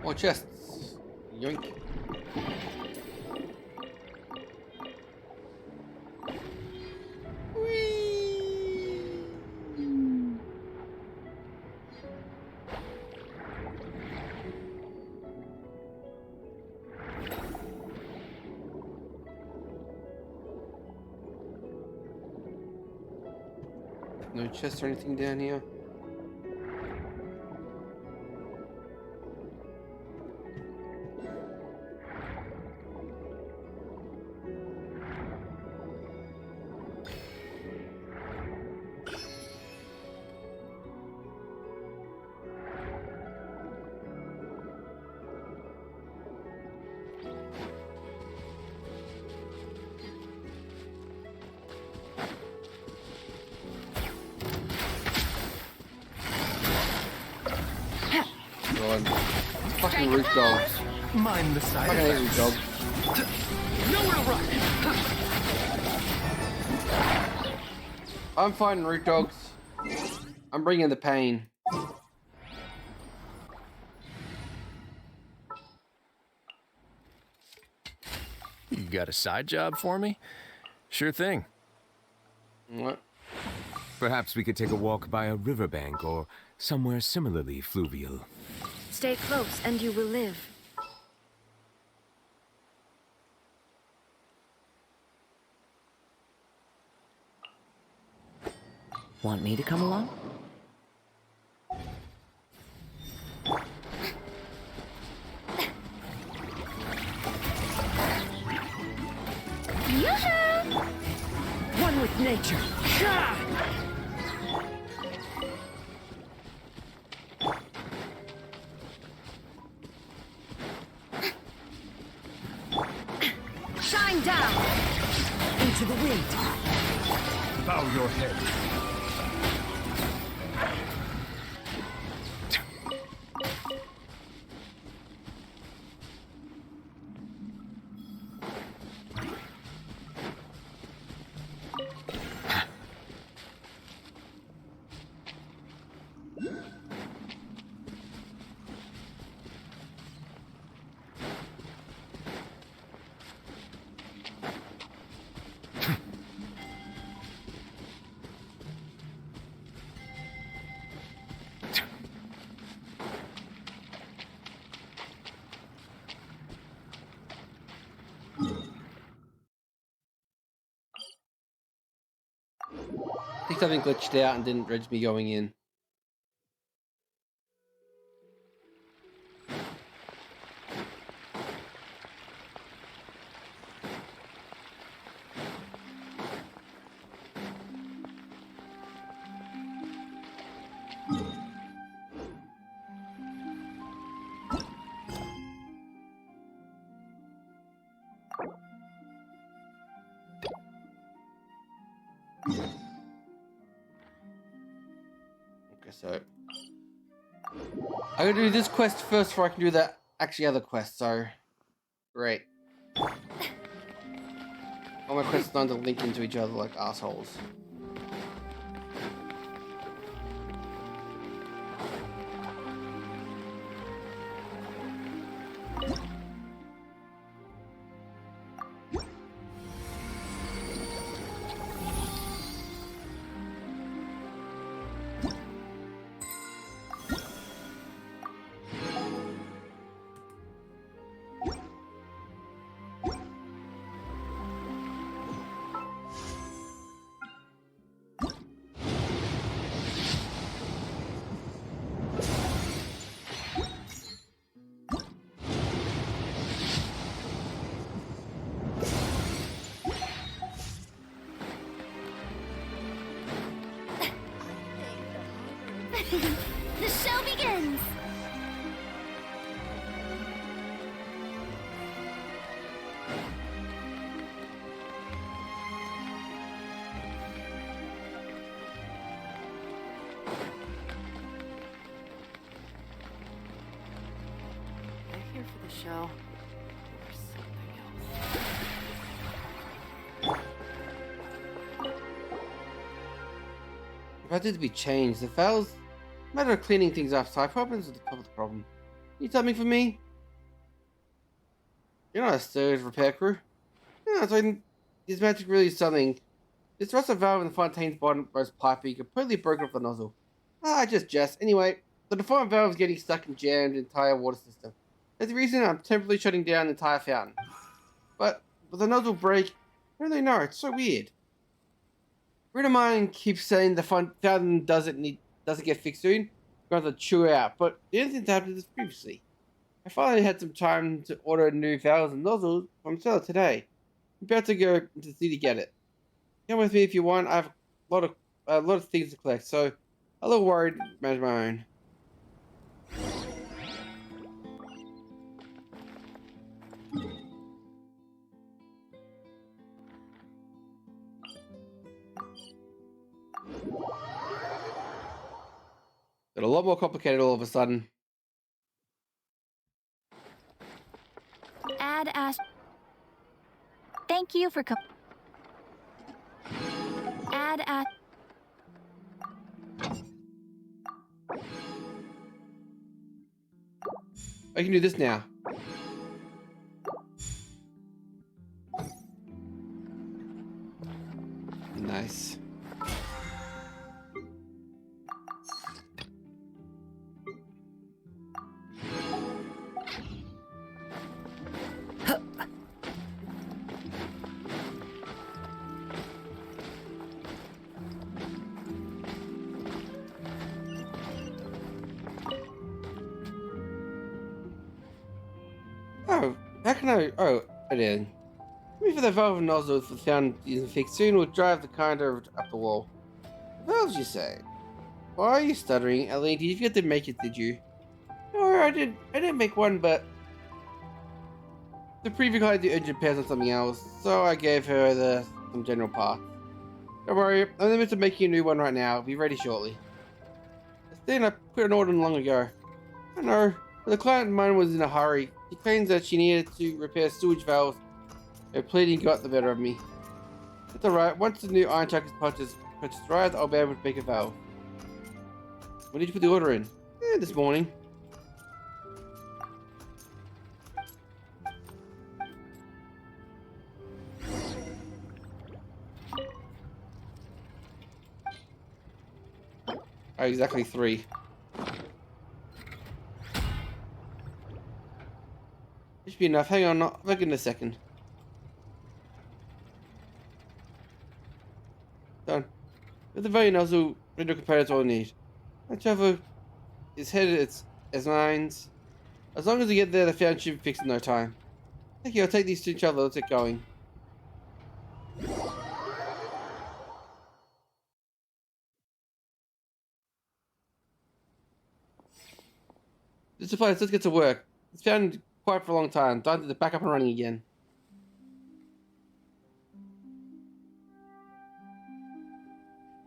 Oh, chests. Yoink. No chest or anything down here. God. Fucking root dogs. Mind the side Fucking hate root dogs. Nowhere to run! I'm fighting root dogs. I'm bringing the pain. You got a side job for me? Sure thing. What? Perhaps we could take a walk by a riverbank or somewhere similarly fluvial. Stay close and you will live. Want me to come along? Yoo-hoo! One with nature. Shine down! Into the wind. Bow your head. I think something glitched out and didn't dredge me going in. So I gotta do this quest first before I can do that other quest, so great. All my quests don't link into each other like assholes. The show begins! I'm here for the show. Or something else. That did to be changed. The valves, matter of cleaning things up, side problems are the top of the problem. Can you tell me for me? You're not a sturdy repair crew. No, so his magic really is something. This rusted valve in the fontaine's bottom most piping completely broken off the nozzle. I just jest. Anyway, the deformed valve is getting stuck and jammed in the entire water system. That's the reason I'm temporarily shutting down the entire fountain. But with the nozzle break, I don't really know. It's so weird. A friend of mine keeps saying the fountain doesn't get fixed soon. Going to chew out, but the incident happened this previously. I finally had some time to order new valves and nozzles from seller today. I'm about to go into the city to get it. Come with me if you want. I have a lot of things to collect, so I'm a little worried to manage my own. Got a lot more complicated all of a sudden. Add as. Thank you for Add as. I can do this now. Nice. Oh, how can I? Oh, I did. Maybe for the valve nozzle for the fountain isn't fixed soon, we'll drive the kind over up the wall. Valves, you say? Why are you stuttering, Ellie? Did you forget to make it? Did you? No, I didn't make one, but the previous guy had the engine repairs on something else, so I gave her some general parts. Don't worry, I'm in the midst of making a new one right now. It'll be ready shortly. Then I put an order in long ago. I know, but the client of mine was in a hurry. She claims that she needed to repair sewage valves. Her pleading got the better of me. It's alright, once the new iron chuck is purchased right, I'll be able to make a valve. When did you put the order in? This morning. Oh, exactly 3. This should be enough. Hang on, I'll look in a second. Done. With the value nozzle, window components all we need. That travel is headed its S9s. As long as we get there, the fountain should be fixed in no time. Thank you, I'll take these 2 travel. Let's get going. The supplies, let's get to work. It's found quiet for a long time. Time to back up and running again.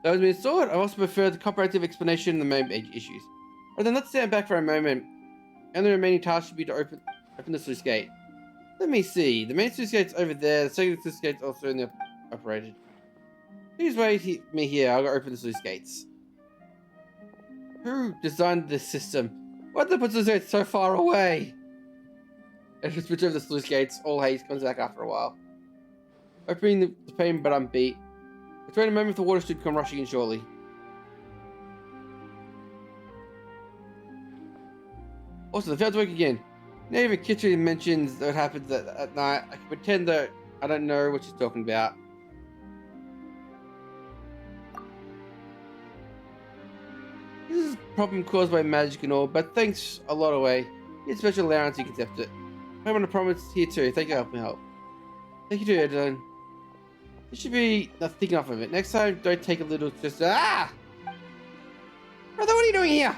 That was being stored. I also prefer the comprehensive explanation of the main issues. Alright then, let's stand back for a moment. And the remaining task should be to open the sluice gate. Let me see. The main sluice gate's over there. The second sluice gate's also in the operated. Please wait me here. I'll go open the sluice gates. Who designed this system? Why did they put the sluice gates so far away? If you switch over the sluice gates, all haste comes back after a while. Opening the pain, but I'm beat. Let's wait a moment for the water should come rushing in shortly. Also, the fountain's work again. Now even Kitchen mentions that happens at night. I can pretend that I don't know what she's talking about. This is a problem caused by magic and all, but thanks a lot away. Get special allowance, you can accept it. I want to promise here too. Thank you for helping me help. Thank you too, Edwin. This should be nothing enough of it. Next time, don't take a little just Brother, what are you doing here?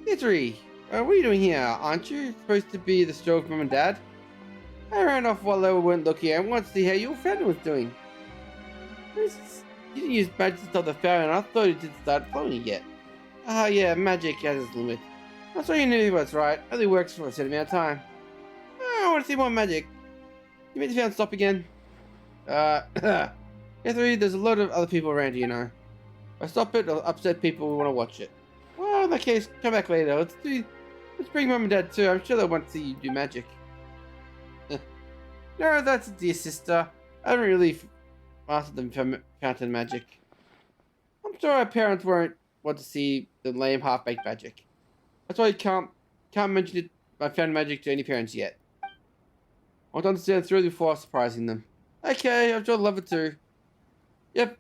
Itri, what are you doing here? Aren't you supposed to be the stroke mom and dad? I ran off while they weren't looking. I wanted to see how your friend was doing. You didn't use magic to stop the fountain. I thought it did start flowing yet. Ah, yeah, magic has its limit. I'm sure you knew what's right. It only works for a certain amount of time. I want to see more magic. You made the fountain stop again? Guthrie, there's a lot of other people around you know. I stop it, it'll upset people who want to watch it. Well, in that case, come back later. Let's bring Mom and Dad too. I'm sure they'll want to see you do magic. No, that's dear sister. I haven't really mastered the fountain magic. I'm sure our parents won't want to see the lame half-baked magic. That's why you can't mention it. I found magic to any parents yet. I want to understand the thrill before surprising them. Okay, I'm sure they'll love it too. Yep,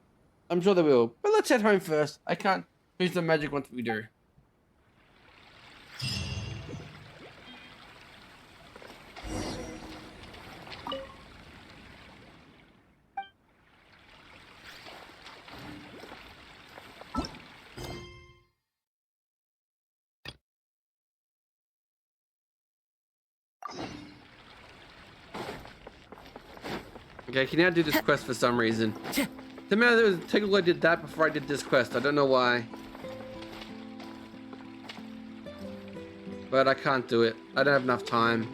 I'm sure they will. But let's head home first. I can't finish the magic once we do. Okay, I can now do this quest for some reason. The man that was technically I did that before I did this quest. I don't know why. But I can't do it. I don't have enough time.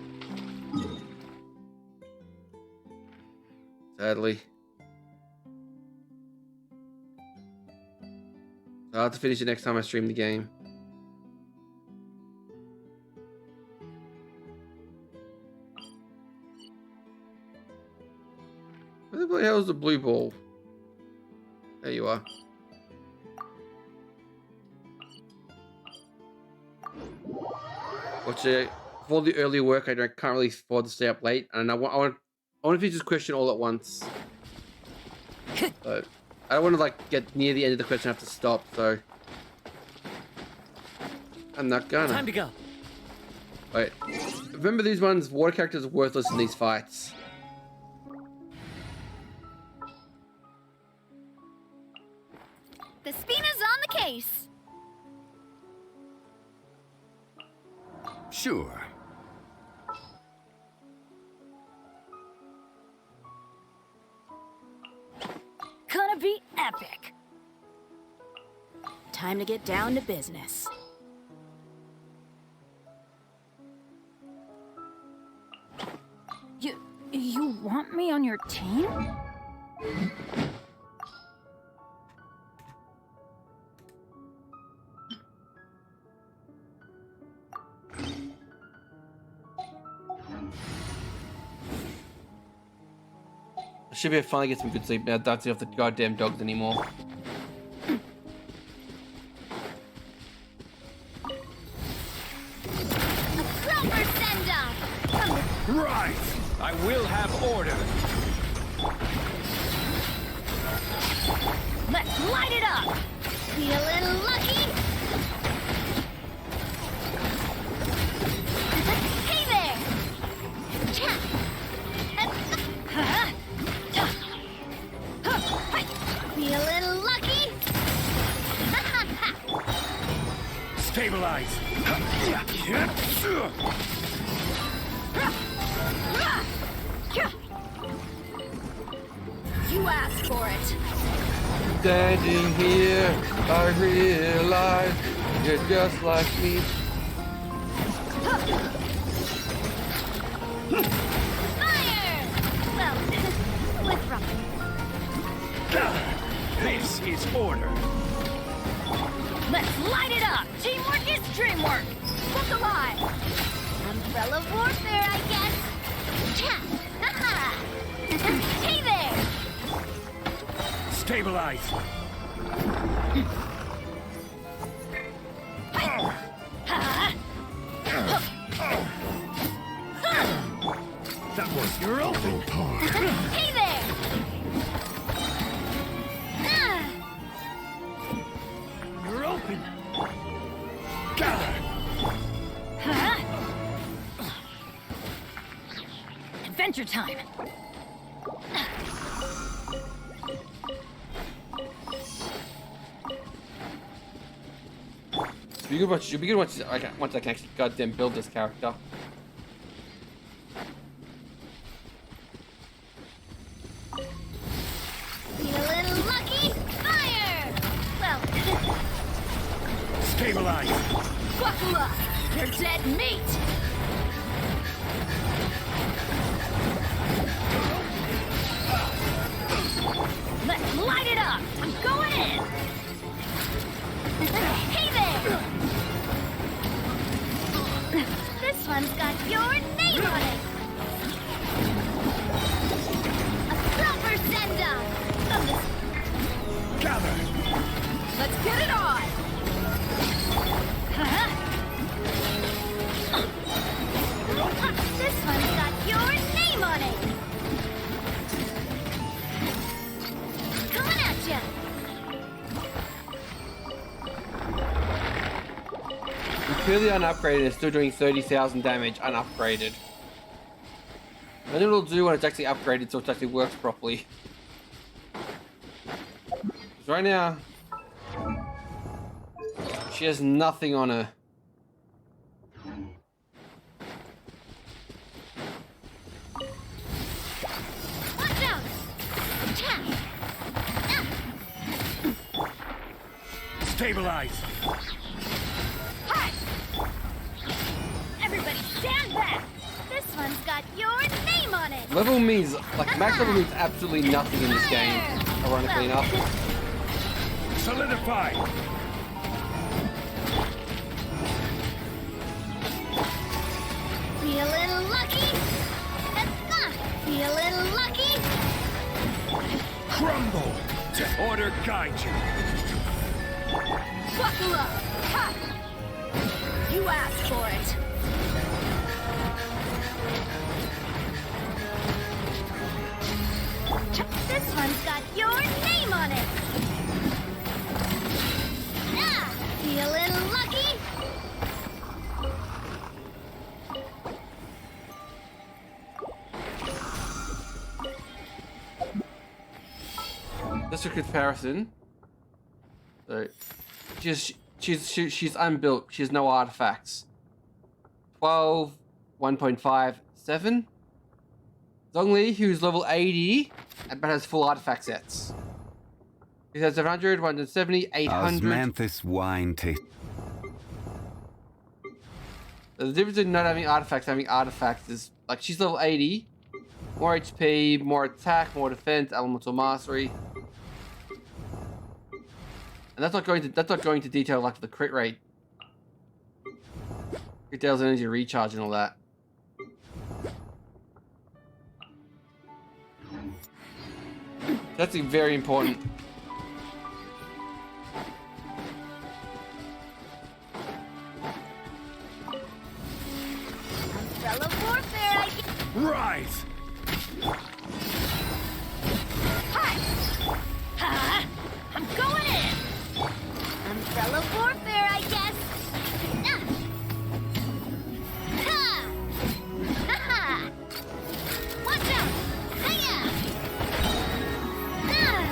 Sadly. I'll have to finish it next time I stream the game. Where the hell is the blue ball? There you are. Watch it. For all the early work, I can't really afford to stay up late, and I want to finish this question all at once. So, I don't want to like get near the end of the question and have to stop. So, I'm not gonna. Time to go. Wait. Remember these ones? Water characters are worthless in these fights. The Spina's on the case. Sure. Gonna be epic. Time to get down to business. You want me on your team? I should be able to finally get some good sleep now. Don't see off the goddamn dogs anymore. Proper send-off. Right! I will have order. Let's light it up. Feeling lucky? Hey there! Feeling lucky? Stabilize. You asked for it. Standing here, I realize you're just like me. Fire! Well, with rock. This is order. Let's light it up! Teamwork is dreamwork! Look alive! Umbrella warfare, I guess! Hey there! Stabilize. That was your open. Hey there! You're open. Adventure time. You'll be good once I can actually goddamn build this character. Feeling lucky? Fire! Well, Stabilize. buckle up! You're dead meat! Let's light it up! I'm going in! This one's got your name on it. Coming at ya. Completely unupgraded and still doing 30,000 damage unupgraded. I think it'll do when it's actually upgraded so it actually works properly. 'Cause right now, she has nothing on her. Watch out! Stabilize. Hi! Everybody stand back! This one's got your name on it! Level means, like, max level means absolutely nothing in this game, ironically enough. Solidify. Feeling lucky? Feeling lucky? Crumble. To order guide you. Buckle up! Ha! You asked for it! This one's got your name on it! Ah! Feeling lucky? Just for comparison, so she's unbuilt. She has no artifacts. 12, 1.5, 7. Zhongli, who's level 80, but has full artifact sets. He has 700, 170, 800. Osmanthus wine taste. The difference in not having artifacts and having artifacts is, like, she's level 80, more HP, more attack, more defense, elemental mastery. And that's not going to detail like the crit rate. Details energy recharge and all that. That's very important. Umbrella warfare, I guess. Rise. Hi! Ha! I'm going in! Umbrella warfare, I guess. Ah. Ha! Ha-ha! Watch out! Hiya! Ah.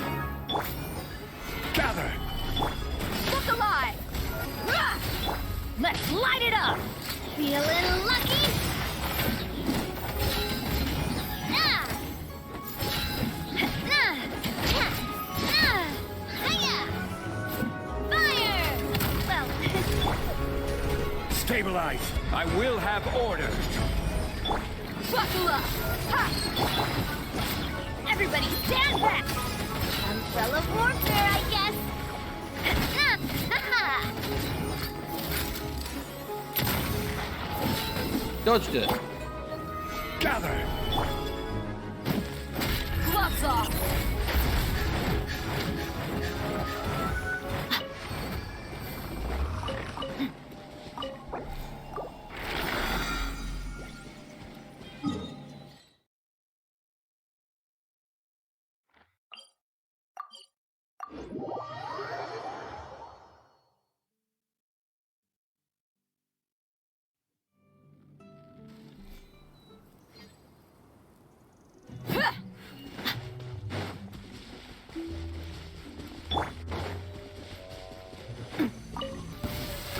Gather. Look alive! Rah! Let's light it up! Feeling lucky? Ah! Ah! Yeah! Ah! Hiya! Fire! Well, Stabilize. I will have order. Buckle up! Ha! everybody stand back! Umbrella warfare, I guess. Ah! Ha-ha! Dodged it. Gather! Gloves off!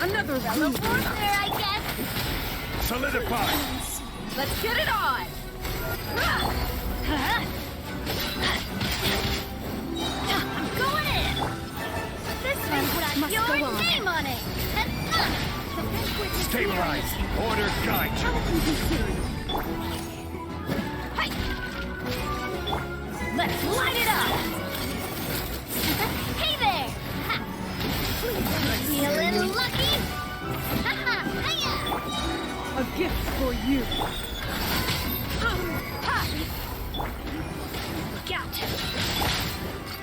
Another umbrella warfare, I guess. Solidify! Let's get it on! I'm going in! This one's got your name on it! Stabilize! Order guide you! Hey! Let's light it up! Hey there! Ha. Feeling lucky? Ha-ha! Hiya! A gift for you. Look out!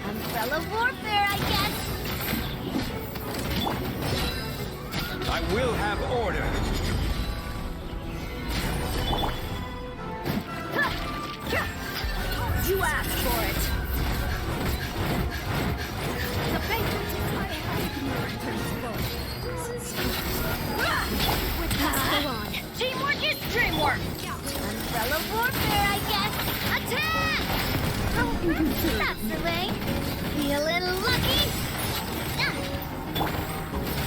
Umbrella warfare, I guess. I will have order. Umbrella warfare, I guess! Attack! Oh, that's the way. Feeling lucky?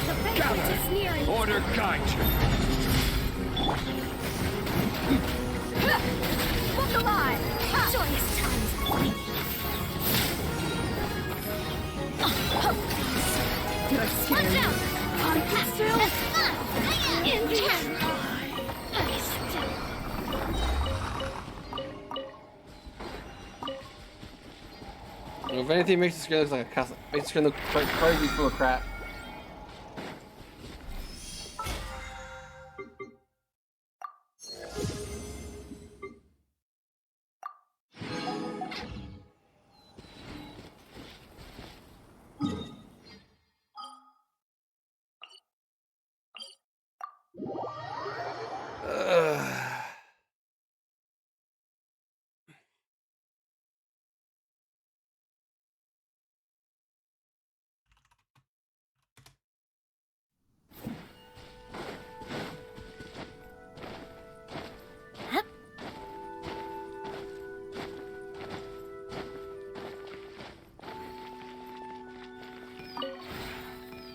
The banquet is nearing. Order guide you. Look alive! Joyous times of fighting. You're Watch scared. out! Contact still? That's fun! Intense! If anything makes the screen look like a cuss, makes the screen look quite crazy full of crap.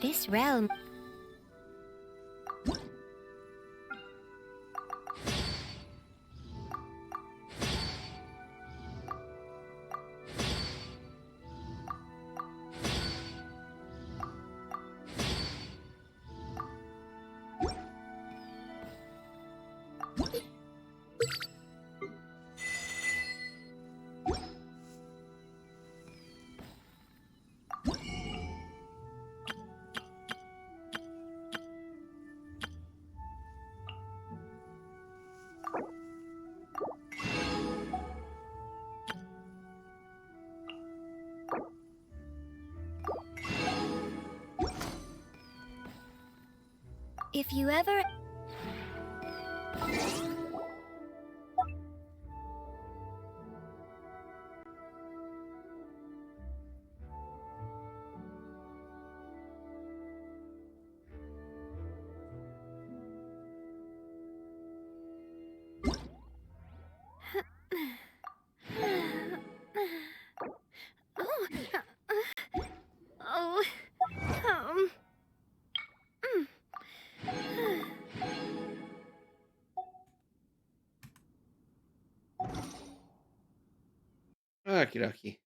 This realm. If you ever... Okie dokie.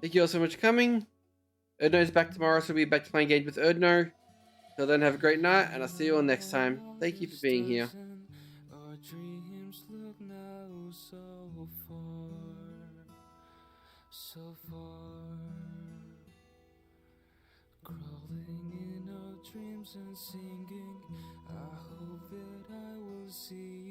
Thank you all so much for coming. Erdno's back tomorrow, so we'll be back to playing games with Erdno. Till then, have a great night, and I'll see you all next time. Thank you for being here. Our dreams look now so far, crawling in our dreams and singing. I hope that I will see